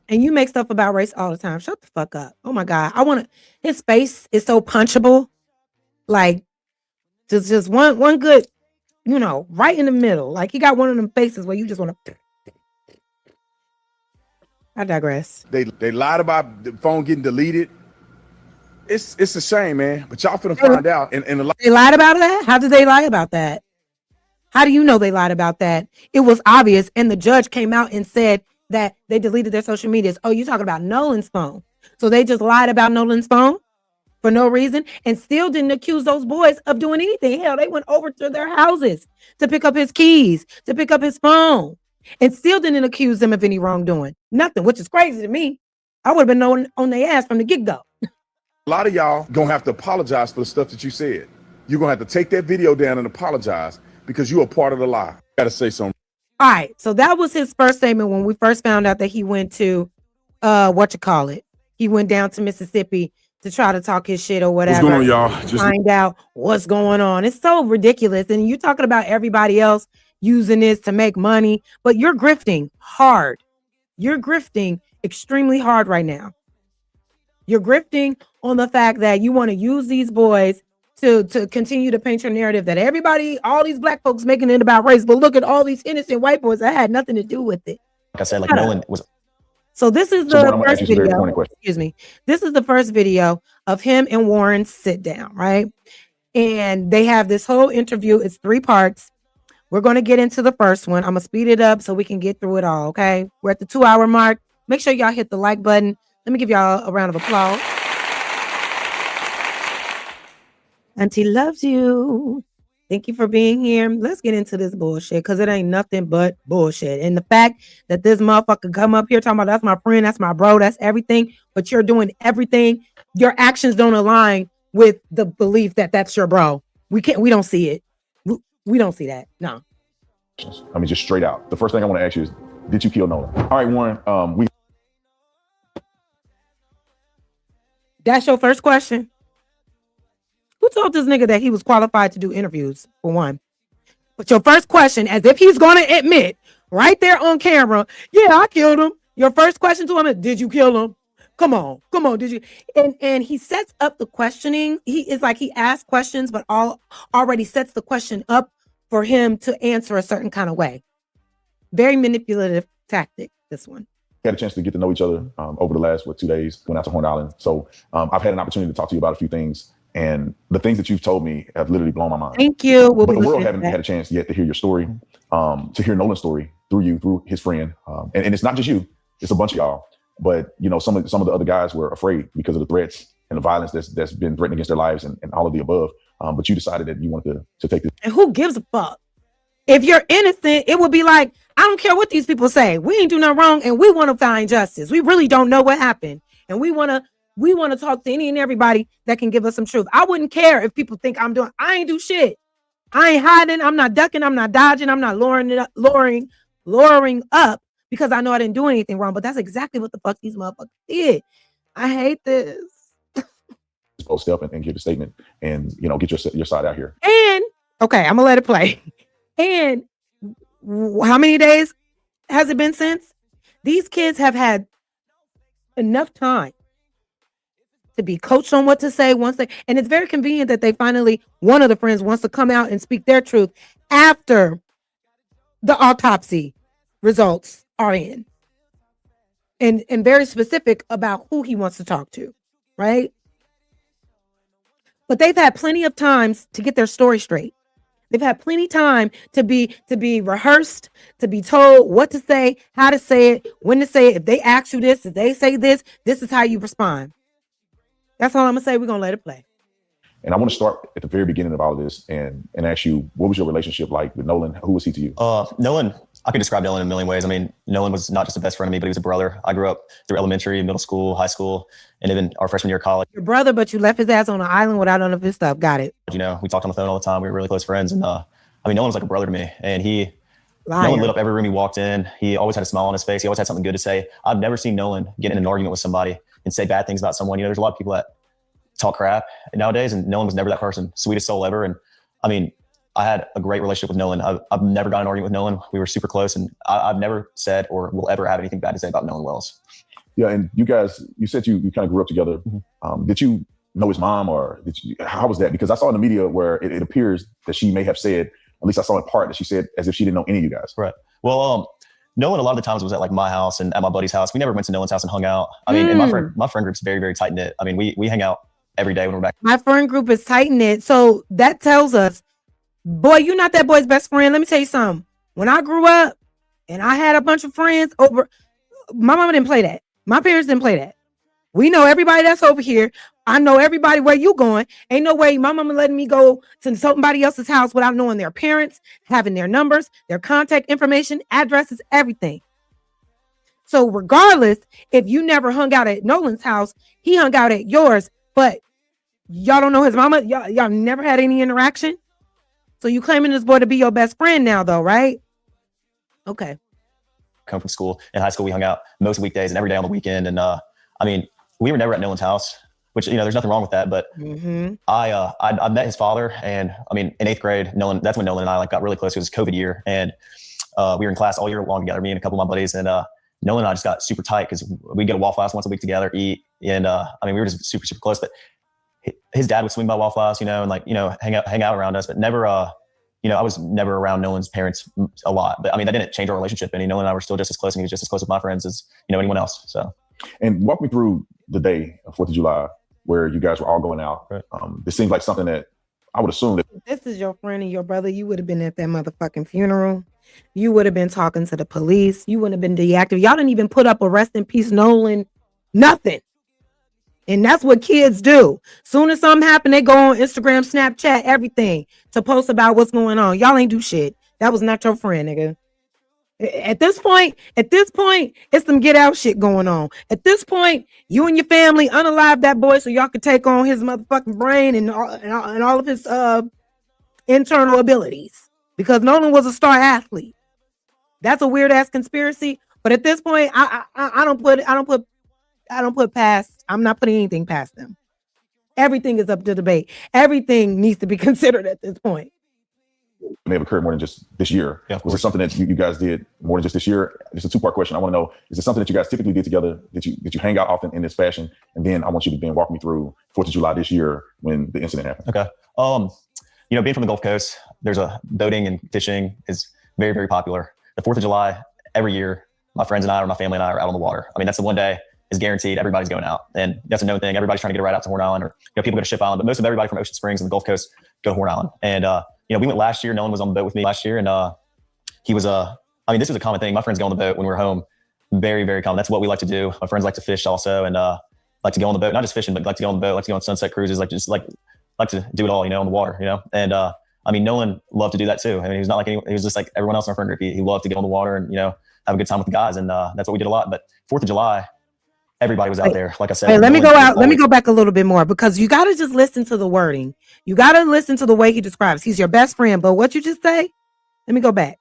And you make stuff about race all the time. Shut the fuck up. Oh my God. His face is so punchable. Like just one good, right in the middle. Like he got one of them faces where you just want to. I digress. They lied about the phone getting deleted. It's a shame, man. But y'all finna find out. And they lied about that? How did they lie about that? How do you know they lied about that? It was obvious, and the judge came out and said that they deleted their social medias. Oh, you talking about Nolan's phone? So they just lied about Nolan's phone for no reason and still didn't accuse those boys of doing anything. Hell, they went over to their houses to pick up his keys, to pick up his phone, and still didn't accuse them of any wrongdoing. Nothing, which is crazy to me. I would have been on their ass from the get-go. A lot of y'all gonna have to apologize for the stuff that you said. You're gonna have to take that video down and apologize because you are part of the lie. Gotta say something. All right, so that was his first statement when we first found out that he went to he went down to Mississippi to try to talk his shit or whatever. What's going on, y'all? Just find out what's going on. It's so ridiculous. And you're talking about everybody else using this to make money, but you're grifting hard. You're grifting extremely hard right now. You're grifting on the fact that you want to use these boys to continue to paint your narrative that everybody, all these black folks making it about race, but look at all these innocent white boys that had nothing to do with it. Like I said, like Nolan was. So this is the first video. Excuse me. This is the first video of him and Warren sit down, right? And they have this whole interview. It's 3 parts. We're going to get into the first one. I'm going to speed it up so we can get through it all, okay? We're at the 2-hour mark. Make sure y'all hit the like button. Let me give y'all a round of applause. Auntie loves you. Thank you for being here. Let's get into this bullshit because it ain't nothing but bullshit. And the fact that this motherfucker come up here talking about that's my friend, that's my bro, that's everything, but you're doing everything. Your actions don't align with the belief that that's your bro. We don't see it. We don't see that. No. I mean, just straight out. The first thing I want to ask you is, did you kill Nolan? All right, Warren, That's your first question? Who told this nigga that he was qualified to do interviews, for one? But your first question, as if he's going to admit right there on camera, yeah, I killed him. Your first question to him is, did you kill him? Come on, did you? And he sets up the questioning. He is like, he asks questions, but already sets the question up for him to answer a certain kind of way. Very manipulative tactic, this one. Had a chance to get to know each other over the last 2 days. Went out to Horn Island. So I've had an opportunity to talk to you about a few things. And the things that you've told me have literally blown my mind. Thank you. But the world haven't had a chance yet to hear your story, to hear Nolan's story through his friend. And it's not just you, it's a bunch of y'all. But some of the other guys were afraid because of the threats and the violence that's been threatened against their lives and all of the above. But you decided that you wanted to take this. And who gives a fuck? If you're innocent, it would be like, I don't care what these people say. We ain't do nothing wrong and we want to find justice. We really don't know what happened. And we want to talk to any and everybody that can give us some truth. I wouldn't care if people think I ain't do shit. I ain't hiding. I'm not ducking. I'm not dodging. I'm not luring up because I know I didn't do anything wrong. But that's exactly what the fuck these motherfuckers did. I hate this. Post up and give a statement and, get your side out here. And, okay, I'm going to let it play. And how many days has it been since? These kids have had enough time to be coached on what to say and it's very convenient that they finally, one of the friends wants to come out and speak their truth after the autopsy results are in. And very specific about who he wants to talk to, right? But they've had plenty of times to get their story straight. They've had plenty of time to be rehearsed, to be told what to say, how to say it, when to say it. If they ask you this, if they say this is how you respond. That's all I'm gonna say. We're gonna let it play. And I want to start at the very beginning of all of this and ask you, what was your relationship like with Nolan? Who was he to you? Nolan, I could describe Nolan in a million ways. I mean, Nolan was not just a best friend of me, but he was a brother. I grew up through elementary, middle school, high school, and even our freshman year of college. Your brother, but you left his ass on an island without none of his stuff. Got it. We talked on the phone all the time. We were really close friends. And Nolan was like a brother to me. And Nolan lit up every room he walked in. He always had a smile on his face. He always had something good to say. I've never seen Nolan get in an argument with somebody and say bad things about someone. There's a lot of people that talk crap nowadays, and Nolan was never that person. Sweetest soul ever. And I mean, I had a great relationship with Nolan. I've never gotten an argument with Nolan. We were super close, and I've never said or will ever have anything bad to say about Nolan Wells. Yeah, and you guys, you said you kind of grew up together. Did you know his mom, or how was that? Because I saw in the media where it appears that she may have said, at least I saw in part that she said as if she didn't know any of you guys. Right. Well, Nolan, a lot of the times was at like my house and at my buddy's house. We never went to Nolan's house and hung out. I mean, and my friend group's very, very tight knit. I mean, we hang out every day when we're back. My friend group is tight knit. So that tells us, boy, you're not that boy's best friend. Let me tell you something. When I grew up and I had a bunch of friends over, my mama didn't play that. My parents didn't play that. We know everybody that's over here. I know everybody where you going. Ain't no way my mama letting me go to somebody else's house without knowing their parents, having their numbers, their contact information, addresses, everything. So regardless, if you never hung out at Nolan's house, he hung out at yours, but y'all don't know his mama. Y'all never had any interaction. So you claiming this boy to be your best friend now though, right? Okay. Come from school. In high school, we hung out most weekdays and every day on the weekend. And I mean, we were never at Nolan's house, which, you know, there's nothing wrong with that. But I met his father, and I mean, in 8th grade, that's when Nolan and I like got really close. It was COVID year, and we were in class all year long together, me and a couple of my buddies. And Nolan and I just got super tight because we go to Waffle House once a week together, eat, and I mean, we were just super, super close. But his dad would swing by Waffle House, you know, and like, you know, hang out around us, but never you know, I was never around Nolan's parents a lot, but I mean, that didn't change our relationship. And Nolan and I were still just as close, and he was just as close with my friends as, you know, anyone else. So, and walk me through the day of 4th of July where you guys were all going out. Right. This seems like something that I would assume that this is your friend and your brother. You would have been at that motherfucking funeral. You would have been talking to the police. You wouldn't have been deactivated. Y'all didn't even put up a rest in peace, Nolan. Nothing. And that's what kids do. Soon as something happened, they go on Instagram, Snapchat, everything to post about what's going on. Y'all ain't do shit. That was not your friend, nigga. At this point, it's some get out shit going on. At this point, you and your family unalive that boy so y'all can take on his motherfucking brain and all of his internal abilities. Because Nolan was a star athlete. That's a weird ass conspiracy. But at this point, I'm not putting anything past them. Everything is up to debate. Everything needs to be considered at this point. it may have occurred more than just this year. Yeah, was it something that you guys did more than just this year? It's a two-part question. I want to know, is it something that you guys typically did together, that you hang out often in this fashion? And then I want you to then walk me through 4th of July this year when the incident happened. Okay. You know, being from the Gulf Coast, there's a boating and fishing is very, very popular. The 4th of July, every year, my friends and I, or my family and I are out on the water. I mean, that's the one day is guaranteed everybody's going out. And that's a known thing. Everybody's trying to get a ride out to Horn Island, or, you know, people go to Ship Island, but most of everybody from Ocean Springs and the Gulf Coast go to Horn Island. And, you know, we went last year. Nolan was on the boat with me last year. And he was, I mean, this was a common thing. My friends go on the boat when we were home. Very, very common. That's what we like to do. My friends like to fish also, and like to go on the boat, not just fishing, but like to go on the boat, like to go on sunset cruises, like to do it all, you know, on the water, you know? And, I mean, Nolan loved to do that too. I mean, he was not like he was just like everyone else in our friend group. He loved to get on the water and, you know, have a good time with the guys. And that's what we did a lot. But 4th of July, everybody was out there. Like I said, let me go back a little bit more, because you got to just listen to the wording. You got to listen to the way he describes. He's your best friend. But what you just say, let me go back.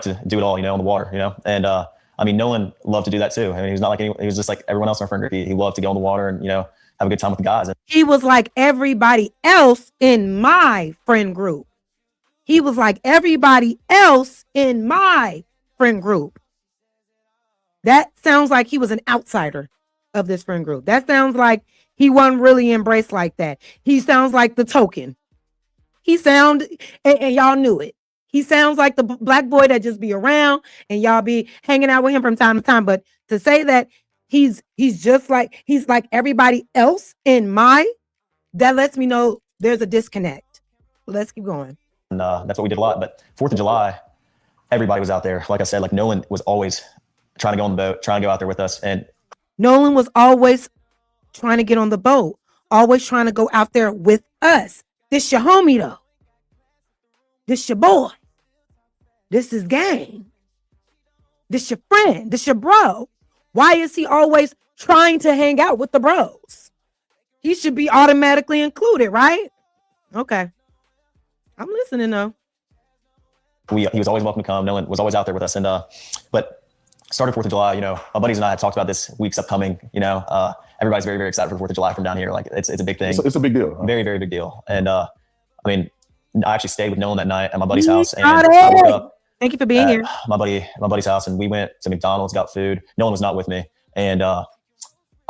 To do it all, you know, on the water, you know? And, I mean, Nolan loved to do that too. I mean, he was not like he was just like everyone else in our friend group. He loved to go on the water and, you know, have a good time with the guys. He was like everybody else in my friend group. He was like everybody else in my friend group. That sounds like he was an outsider of this friend group. That sounds like he wasn't really embraced like that. He sounds like the token. And y'all knew it. He sounds like the black boy that just be around and y'all be hanging out with him from time to time. But to say that he's like everybody else in that lets me know there's a disconnect. Let's keep going. And that's what we did a lot. But 4th of July, everybody was out there. Like I said, like Nolan was always trying to go on the boat, trying to go out there with us. And Nolan was always trying to get on the boat, always trying to go out there with us. This your homie though. This your boy. This is gang. This your friend. This your bro. Why is he always trying to hang out with the bros? He should be automatically included, right? Okay. I'm listening though. He was always welcome to come. Nolan was always out there with us. And but started 4th of July, you know, my buddies and I had talked about this week's upcoming, you know, everybody's very, very excited for 4th of July from down here. Like it's a big thing. It's a big deal. Very, very big deal. And, I mean, I actually stayed with Nolan that night at my buddy's house, and Got I woke it. up Thank you for being here. my buddy's house, and we went to McDonald's, got food. Nolan was not with me. And, I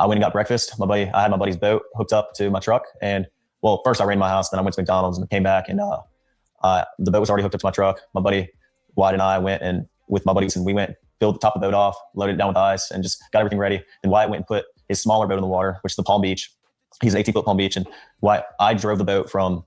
went and got breakfast. I had my buddy's boat hooked up to my truck. And well, first I ran my house, then I went to McDonald's and came back, and, the boat was already hooked up to my truck. My buddy Wyatt and I went and with my buddies, and we went, filled the top of the boat off, loaded it down with ice, and just got everything ready. And Wyatt went and put his smaller boat in the water, which is the Palm Beach. He's an 18-foot Palm Beach. And I drove the boat from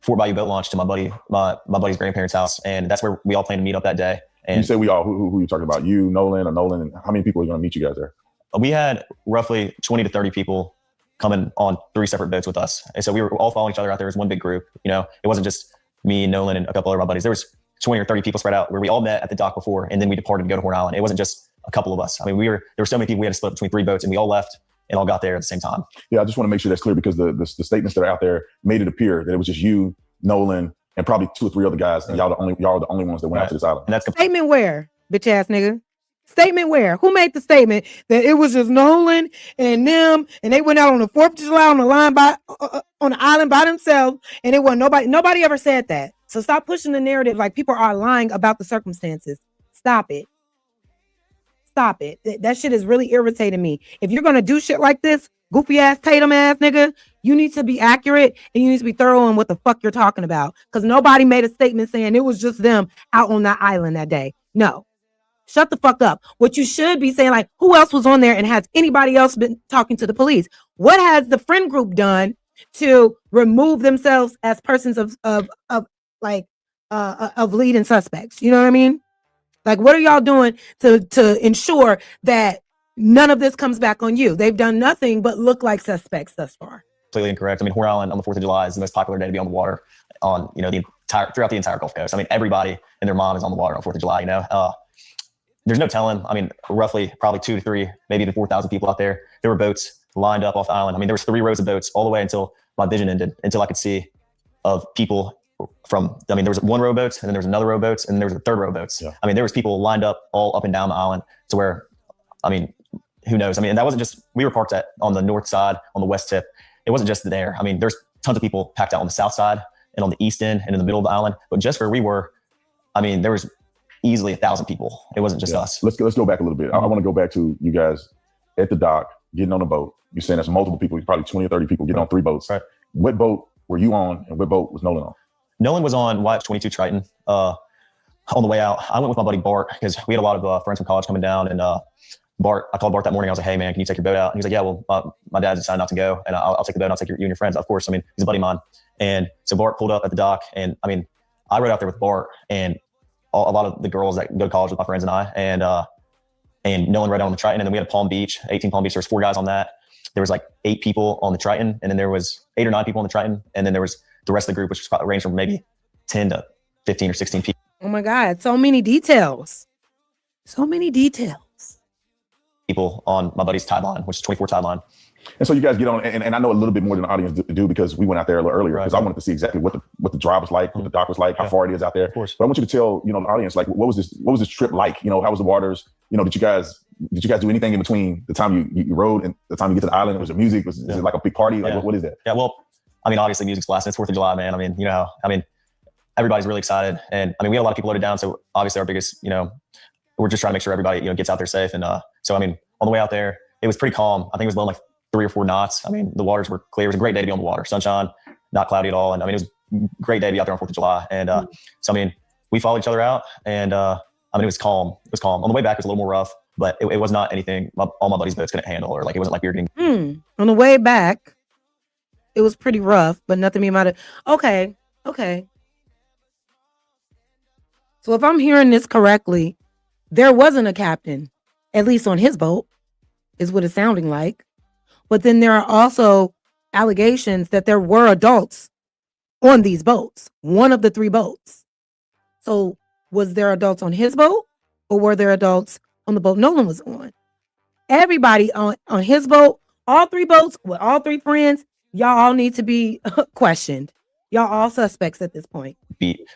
Fort Bayou Boat Launch to my buddy's grandparents' house. And that's where we all planned to meet up that day. And you say we all, who are you talking about? You, Nolan, or Nolan? And how many people are going to meet you guys there? we had roughly 20 to 30 people coming on 3 separate boats with us. And so we were all following each other out there as one big group. You know, it wasn't just me and Nolan and a couple of my buddies. There was 20 or 30 people spread out where we all met at the dock before, and then we departed to go to Horn Island. It wasn't just a couple of us. I mean, there were so many people, we had to split between 3 boats, and we all left and all got there at the same time. Yeah, I just want to make sure that's clear, because the statements that are out there made it appear that it was just you, Nolan, and probably 2 or 3 other guys, and y'all are the only ones that went out to this island. And that's statement where, bitch ass nigga? Statement where? Who made the statement that it was just Nolan and them, and they went out on the 4th of July on the line on the island by themselves, and it wasn't nobody. Nobody ever said that. So stop pushing the narrative like people are lying about the circumstances. Stop it. Stop it. That shit is really irritating me. If you're gonna do shit like this, goofy ass Tatum ass nigga, you need to be accurate and you need to be thorough in what the fuck you're talking about. Because nobody made a statement saying it was just them out on that island that day. No. Shut the fuck up. What you should be saying, like, who else was on there and has anybody else been talking to the police? What has the friend group done to remove themselves as persons of leading suspects? You know what I mean? Like, what are y'all doing to ensure that none of this comes back on you? They've done nothing but look like suspects thus far. Completely incorrect. I mean, Horn Island on the 4th of July is the most popular day to be on the water on, you know, throughout the entire Gulf Coast. I mean, everybody and their mom is on the water on 4th of July, you know? There's no telling. I mean, roughly probably 2 to 3, maybe even 4,000 people out there. There were boats lined up off the island. I mean, there was 3 rows of boats all the way until my vision ended, until I could see of people from, I mean, there was 1 row of boats, and then there was another row of boats, and then there was a 3rd row of boats. Yeah. I mean, there was people lined up all up and down the island to where, I mean, who knows? I mean, and that wasn't just, we were parked on the north side, on the west tip. It wasn't just there. I mean, there's tons of people packed out on the south side and on the east end and in the middle of the island. But just where we were, I mean, there was easily 1,000 people. It wasn't just us. Let's go back a little bit. I want to go back to you guys at the dock, getting on a boat. You're saying there's multiple people, probably 20 or 30 people getting on 3 boats. Right. What boat were you on, and what boat was Nolan on? Nolan was on Wyatt's 22 Triton. On the way out, I went with my buddy Bart, because we had a lot of friends from college coming down, and I called Bart that morning. I was like, "Hey man, can you take your boat out?" And he was like, "Yeah, well, my dad decided not to go, and I'll take the boat. And I'll take you and your friends." Of course, I mean, he's a buddy of mine. And so Bart pulled up at the dock, and I mean, I rode out there with Bart and a lot of the girls that go to college with my friends and I, and Nolan rode out on the Triton, and then we had a Palm Beach, 18 Palm Beach. There was 4 guys on that. There was like 8 people on the Triton, and then there was 8 or 9 people on the Triton, and then there was the rest of the group, which ranged from maybe 10 to 15 or 16 people. Oh my God, so many details. So many details. People on my buddy's tide line, which is 24 tide line. And so you guys get on, and I know a little bit more than the audience do, because we went out there a little earlier, because I wanted to see exactly what the drive was like, what the dock was like, how far it is out there. Of course. But I want you to tell, you know, the audience, like, what was this trip like? You know, how was the waters? You know, did you guys do anything in between the time you rode and the time you get to the island? Was it music? Is it like a big party? Like, what is that? Yeah, well, I mean, obviously music's blasting. It's 4th of July, man. I mean, you know, everybody's really excited. And I mean, we had a lot of people loaded down. So obviously our biggest, you know, we're just trying to make sure everybody, you know, gets out there safe. And so, I mean, on the way out there, it was pretty calm. I think it was blowing like 3 or 4 knots. I mean, the waters were clear. It was a great day to be on the water. Sunshine, not cloudy at all. And I mean, it was a great day to be out there on 4th of July. And so, I mean, we followed each other out, and I mean, it was calm. It was calm. On the way back, it was a little more rough, but it was not anything all my buddies' boats couldn't handle, or like, it wasn't like we were getting. On the way back, it was pretty rough, but nothing me about it. Okay. So if I'm hearing this correctly, there wasn't a captain, at least on his boat, is what it's sounding like. But then there are also allegations that there were adults on these boats, one of the 3 boats. So was there adults on his boat, or were there adults on the boat Nolan was on? Everybody on his boat, all 3 boats with all 3 friends, y'all all need to be questioned. Y'all all suspects at this point.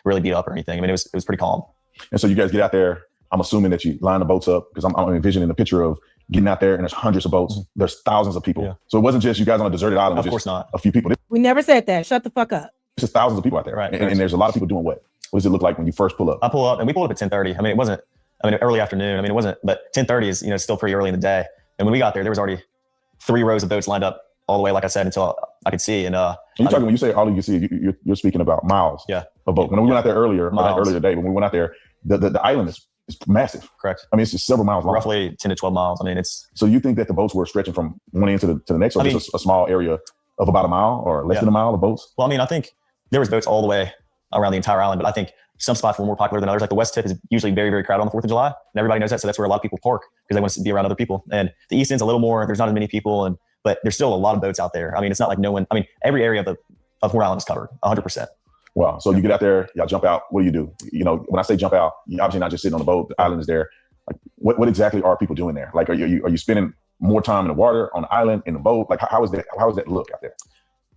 Really beat up or anything. I mean, it was pretty calm. And so you guys get out there. I'm assuming that you line the boats up because I'm envisioning the picture of getting out there and there's hundreds of boats. There's thousands of people. So it wasn't just you guys on a deserted island. Of course not. A few people. We never said that. Shut the fuck up. There's just thousands of people out there. Right. And there's a lot of people doing what? What does it look like when you first pull up? I pull up and we pulled up at 10:30. I mean, it wasn't, early afternoon. I mean, it wasn't, but 10:30 is, still pretty early in the day. And when we got there was already 3 rows of boats lined up all the way, like I said, until I could see. And when you say all you can see, you're speaking about miles of boat. When we went out there earlier today, when we went out there, the island is massive. Correct. I mean, it's just several miles long. Roughly 10 to 12 miles. I mean, it's. So you think that the boats were stretching from one end to the next, or just a small area of about a mile or less than a mile of boats? Well, I think there was boats all the way around the entire island, but I think some spots were more popular than others. Like the West Tip is usually very, very crowded on the 4th of July, and everybody knows that. So that's where a lot of people park because they want to be around other people. And the East End's a little more. There's not as many people, but there's still a lot of boats out there. I mean, it's not like no one. I mean, every area of Horn Island is covered, 100%. Wow. So you get out there, y'all jump out. What do? When I say jump out, you're obviously not just sitting on the boat. The island is there. Like, what exactly are people doing there? Like, are you spending more time in the water, on the island, in the boat? Like, how is that look out there?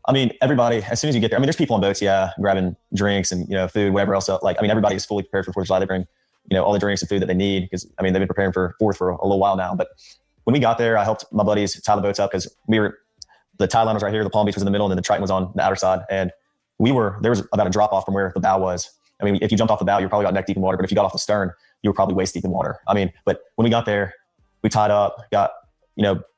I mean, everybody, as soon as you get there, there's people on boats, grabbing drinks and, food, whatever else. Everybody is fully prepared for 4th of July. They bring, all the drinks and food that they need because, they've been preparing for 4th for a little while now. But when we got there, I helped my buddies tie the boats up because the tie line was right here, the Palm Beach was in the middle, and then the Triton was on the outer side. And there was about a drop off from where the bow was. I mean, if you jumped off the bow, you probably got neck deep in water. But if you got off the stern, you were probably waist deep in water. But when we got there, we tied up, got,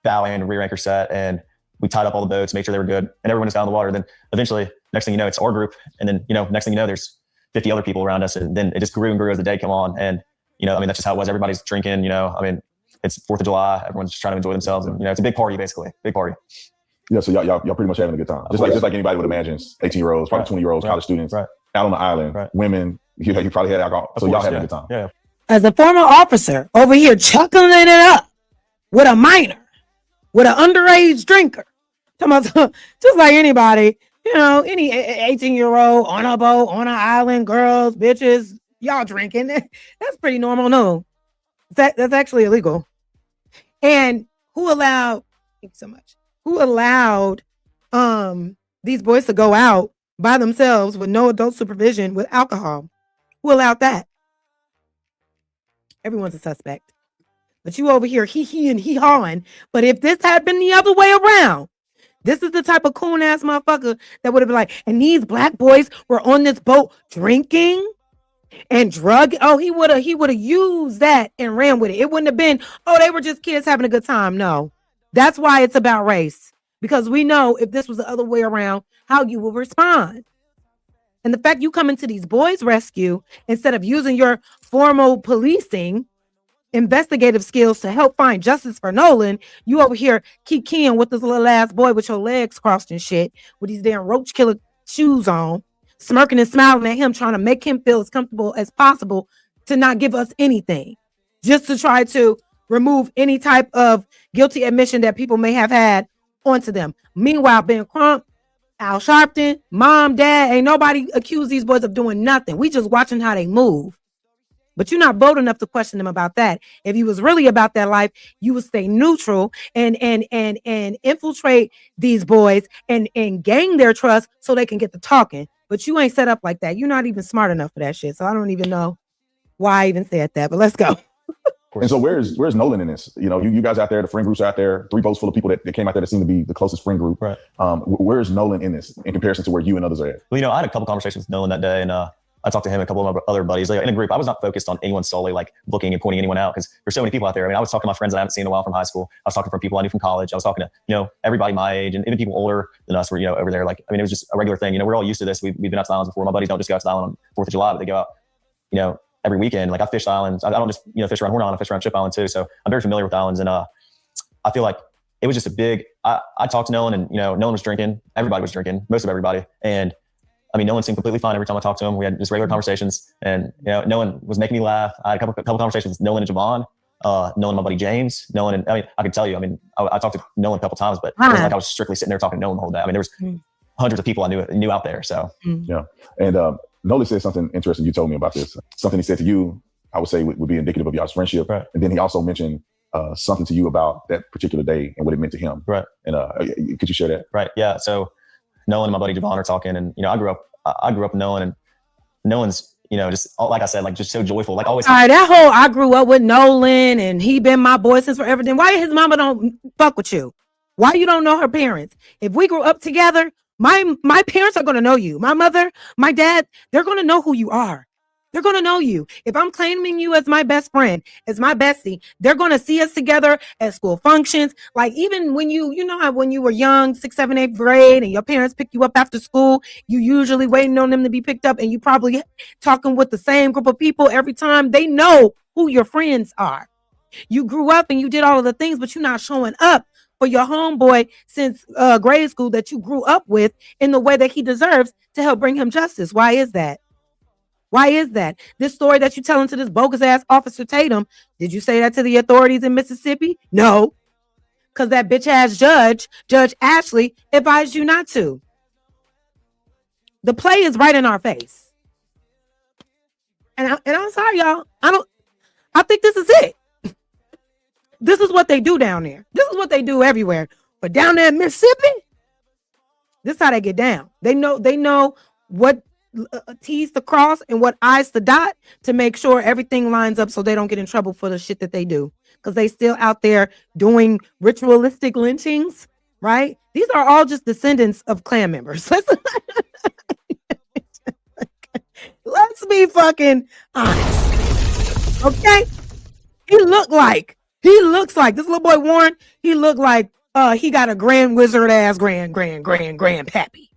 bow and rear anchor set, and we tied up all the boats, made sure they were good, and everyone was down in the water. Then eventually, next thing you know, it's our group. And then, next thing you know, there's 50 other people around us. And then it just grew and grew as the day came on. And, that's just how it was. Everybody's drinking, it's 4th of July. Everyone's just trying to enjoy themselves. And, it's a big party, basically. Big party. Yeah, so y'all pretty much having a good time. Just like anybody would imagine, 18-year-olds, probably 20-year-olds, college students, out on the island, women, you probably had alcohol. So y'all having a good time. Yeah. As a former officer over here chuckling it up with a minor, with an underage drinker, just like anybody, any 18-year-old on a boat, on an island, girls, bitches, y'all drinking. That's pretty normal. No, that's actually illegal. And who allowed, thank you so much, who allowed these boys to go out by themselves with no adult supervision with alcohol? Who allowed that? Everyone's a suspect. But you over here he and hawing. But if this had been the other way around, this is the type of coon ass motherfucker that would have been like, and these black boys were on this boat drinking and drug. Oh, he would have used that and ran with it. It wouldn't have been, oh, they were just kids having a good time. No, that's why it's about race, because we know if this was the other way around, how you will respond. And the fact you come into these boys' rescue instead of using your formal policing investigative skills to help find justice for Nolan, you over here keep keying with this little ass boy with your legs crossed and shit, with these damn roach killer shoes on, smirking and smiling at him, trying to make him feel as comfortable as possible to not give us anything, just to try to remove any type of guilty admission that people may have had onto them. Meanwhile, Ben Crump, Al Sharpton, mom, dad, ain't nobody accused these boys of doing nothing. We just watching how they move. But you're not bold enough to question them about that. If you was really about that life, you would stay neutral and infiltrate these boys and gain their trust so they can get to talking. But you ain't set up like that. You're not even smart enough for that shit. So I don't even know why I even said that. But let's go. And so where's Nolan in this? You guys out there, the friend group's out there, 3 boats full of people that came out there that seem to be the closest friend group. Right. Where's Nolan in this in comparison to where you and others are at? Well, I had a couple conversations with Nolan that day, and I talked to him and a couple of my other buddies. Like, in a group, I was not focused on anyone solely, like booking and pointing anyone out, because there's so many people out there. I mean, I was talking to my friends that I haven't seen in a while from high school. I was talking to people I knew from college. I was talking to, everybody my age, and even people older than us were, over there. Like, I mean, it was just a regular thing. We're all used to this. We've been out to the islands before. My buddies don't just go out to the island on 4th of July, but they go out, every weekend. Like, I fish the islands. I don't just, fish around Horn Island, I fish around Chip Island too. So I'm very familiar with islands. And I feel like it was just a big, I talked to Nolan, and, Nolan was drinking. Everybody was drinking, most of everybody. And I mean, Nolan seemed completely fine every time I talked to him. We had just regular conversations, and Nolan was making me laugh. I had a couple conversations with Nolan and Javon, Nolan and my buddy James. Nolan, and I could tell you, I talked to Nolan a couple times, but it wasn't like I was strictly sitting there talking to Nolan the whole day. I mean, there was hundreds of people I knew out there. So yeah, and Nolan said something interesting. You told me about this. Something he said to you, I would say would be indicative of y'all's friendship. Right. And then he also mentioned something to you about that particular day and what it meant to him. Right. And could you share that? Right. Yeah. So Nolan and my buddy Javon are talking, and I grew up with Nolan, and Nolan's just like I said, like just so joyful, like always. All right, that whole I grew up with Nolan and he been my boy since forever. Then why his mama don't fuck with you? Why you don't know her parents? If we grew up together, my parents are gonna know you. My mother, my dad, they're gonna know who you are. They're gonna know you. If I'm claiming you as my best friend, as my bestie, they're gonna see us together at school functions. Like even when you know how when you were young, 6th, 7th, 8th grade, and your parents pick you up after school, you usually waiting on them to be picked up, and you probably talking with the same group of people every time. They know who your friends are. You grew up and you did all of the things, but you're not showing up for your homeboy since grade school that you grew up with in the way that he deserves to help bring him justice. Why is that? Why is that? This story that you're telling to this bogus ass Officer Tatum, did you say that to the authorities in Mississippi? No, because that bitch ass Judge Ashley, advised you not to. The play is right in our face. And I'm sorry, y'all. I think this is it. This is what they do down there. This is what they do everywhere. But down there in Mississippi, this is how they get down. They know what T's to cross and what I's to dot to make sure everything lines up so they don't get in trouble for the shit that they do. Because they still out there doing ritualistic lynchings, right? These are all just descendants of Klan members. Let's be fucking honest. Okay? He looks like this little boy Warren, he looked like he got a grand wizard ass grandpappy.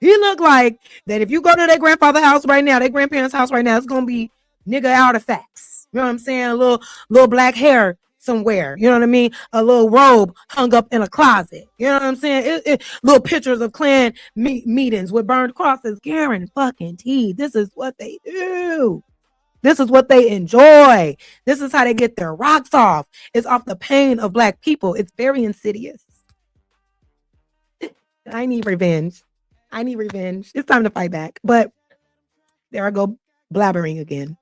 He looked like that if you go to their grandfather's house right now, their grandparents' house right now, it's gonna be nigga artifacts. You know what I'm saying? A little black hair somewhere. You know what I mean? A little robe hung up in a closet. You know what I'm saying? Little pictures of Klan meetings with burned crosses. Karen fucking T. This is what they do. This is what they enjoy. This is how they get their rocks off. It's off the pain of Black people. It's very insidious. I need revenge. It's time to fight back. But there I go blabbering again.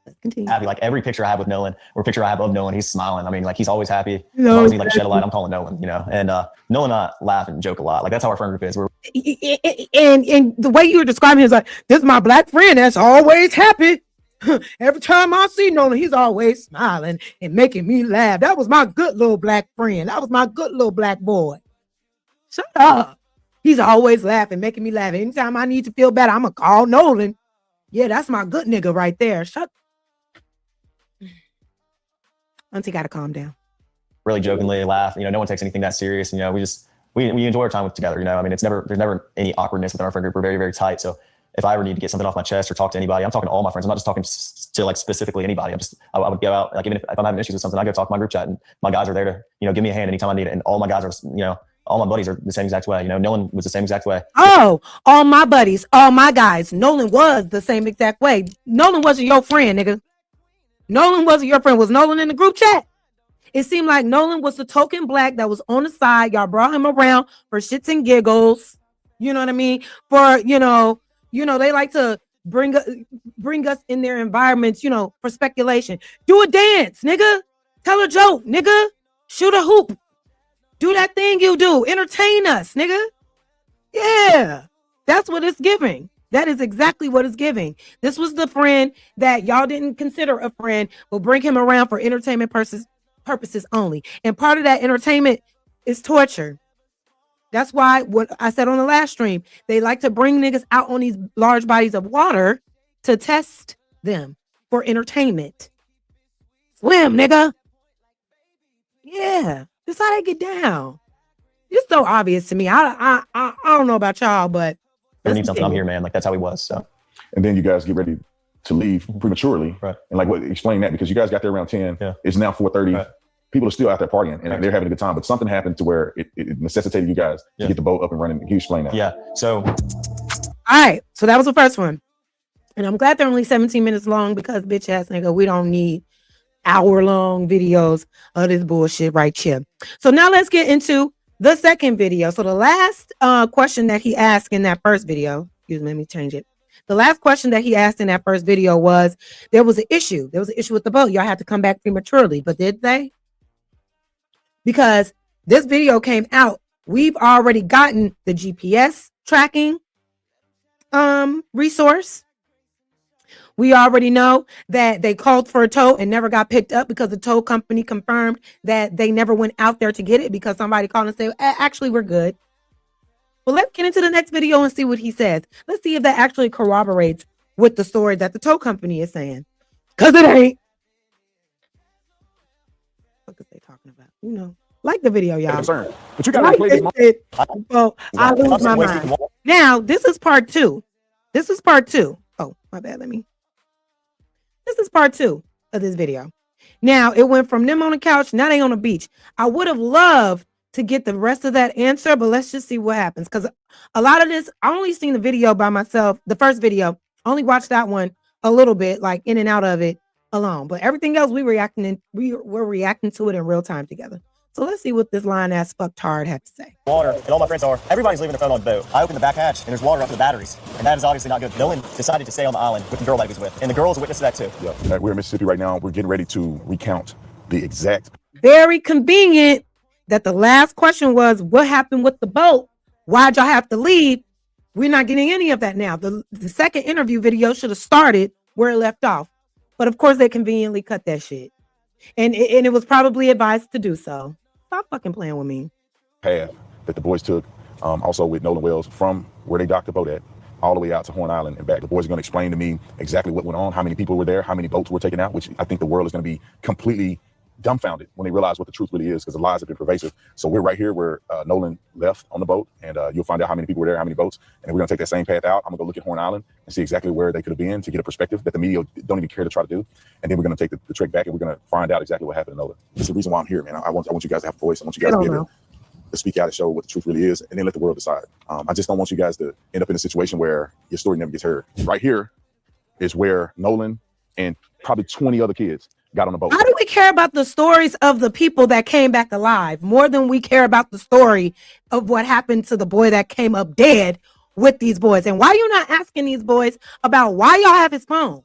Let's continue. Happy. Like every picture I have with Nolan or picture I have of Nolan, he's smiling. I mean, like he's always happy. As long as he like shed a light, I'm calling Nolan, And Nolan and I laugh and joke a lot. Like that's how our friend group is. And the way you were describing him is like, this is my Black friend that's always happy. Every time I see Nolan, he's always smiling and making me laugh. That was my good little Black friend. That was my good little Black boy. Shut up. He's always laughing, making me laugh. Anytime I need to feel better, I'm going to call Nolan. Yeah, that's my good nigga right there. Shut. Auntie got to calm down. Really jokingly laugh. No one takes anything that serious. We enjoy our time together. I mean, there's never any awkwardness within our friend group. We're very, very tight. So if I ever need to get something off my chest or talk to anybody, I'm talking to all my friends. I'm not just talking to like specifically anybody. I would go out, like even if I'm having issues with something, I go talk to my group chat and my guys are there to, give me a hand anytime I need it. And all my guys are, all my buddies are the same exact way. Nolan was the same exact way. Oh, all my buddies, all my guys. Nolan was the same exact way. Nolan wasn't your friend, nigga. Nolan wasn't your friend. Was Nolan in the group chat? It seemed like Nolan was the token Black that was on the side. Y'all brought him around for shits and giggles. You know what I mean? For, they like to bring us in their environments, for speculation. Do a dance, nigga. Tell a joke, nigga. Shoot a hoop. Do that thing you do. Entertain us, nigga. Yeah. That's what it's giving. That is exactly what it's giving. This was the friend that y'all didn't consider a friend, but bring him around for entertainment purposes only. And part of that entertainment is torture. That's why what I said on the last stream, they like to bring niggas out on these large bodies of water to test them for entertainment. Swim, nigga. Yeah. That's how they get down. It's so obvious to me. I don't know about y'all, but if you need something, I'm here, man. Like that's how he was. So, and then you guys get ready to leave prematurely, right? And like, explain that because you guys got there around 10. Yeah. It's now 4:30. Right. People are still out there partying and they're having a good time, but something happened to where it necessitated you guys to get the boat up and running. Can you explain that? Yeah. So, all right. So that was the first one, and I'm glad they're only 17 minutes long because bitch ass nigga, we don't need hour-long videos of this bullshit right here. So now let's get into the second video. So the last question that he asked in that first video, excuse me, let me change it. The last question that he asked in that first video was, there was an issue. There was an issue with the boat. Y'all had to come back prematurely, but did they? Because this video came out, we've already gotten the GPS tracking resource. We already know that they called for a tow and never got picked up because the tow company confirmed that they never went out there to get it because somebody called and said, actually, we're good. Well, let's get into the next video and see what he says. Let's see if that actually corroborates with the story that the tow company is saying. Because it ain't. What is they talking about? You know, like the video, y'all. But you got to play this. Well, I lose my mind. Now, this is part 2. This is part 2. Oh, my bad. This is part 2 of this video. Now, it went from them on the couch, now they on the beach. I would have loved to get the rest of that answer, but let's just see what happens. Because a lot of this, I only seen the video by myself. The first video, I only watched that one a little bit, like in and out of it alone. But everything else, we're reacting to it in real time together. So let's see what this lying-ass fucktard had to say. Water, and all my friends are. Everybody's leaving their phone on the boat. I opened the back hatch, and there's water up to the batteries. And that is obviously not good. Nolan decided to stay on the island with the girl that he was with. And the girl's a witness to that, too. Yeah, we're in Mississippi right now. We're getting ready to recount the exact. Very convenient that the last question was, what happened with the boat? Why'd y'all have to leave? We're not getting any of that now. The second interview video should have started where it left off. But, of course, they conveniently cut that shit. And it was probably advised to do so. Stop fucking playing with me. Path that the boys took, also with Nolan Wells, from where they docked the boat at, all the way out to Horn Island and back. The boys are going to explain to me exactly what went on, how many people were there, how many boats were taken out, which I think the world is going to be completely dumbfounded when they realize what the truth really is, because the lies have been pervasive. So we're right here where Nolan left on the boat, and you'll find out how many people were there, how many boats, and we're going to take that same path out. I'm going to go look at Horn Island and see exactly where they could have been to get a perspective that the media don't even care to try to do. And then we're going to take the trek back, and we're going to find out exactly what happened to Nolan. It's the reason why I'm here, man. I want you guys to have a voice. I want you guys to be able to speak out and show what the truth really is, and then let the world decide. I just don't want you guys to end up in a situation where your story never gets heard. Right here is where Nolan and probably 20 other kids got on the boat. Why do we care about the stories of the people that came back alive more than we care about the story of what happened to the boy that came up dead with these boys? And why you not asking these boys about why y'all have his phone?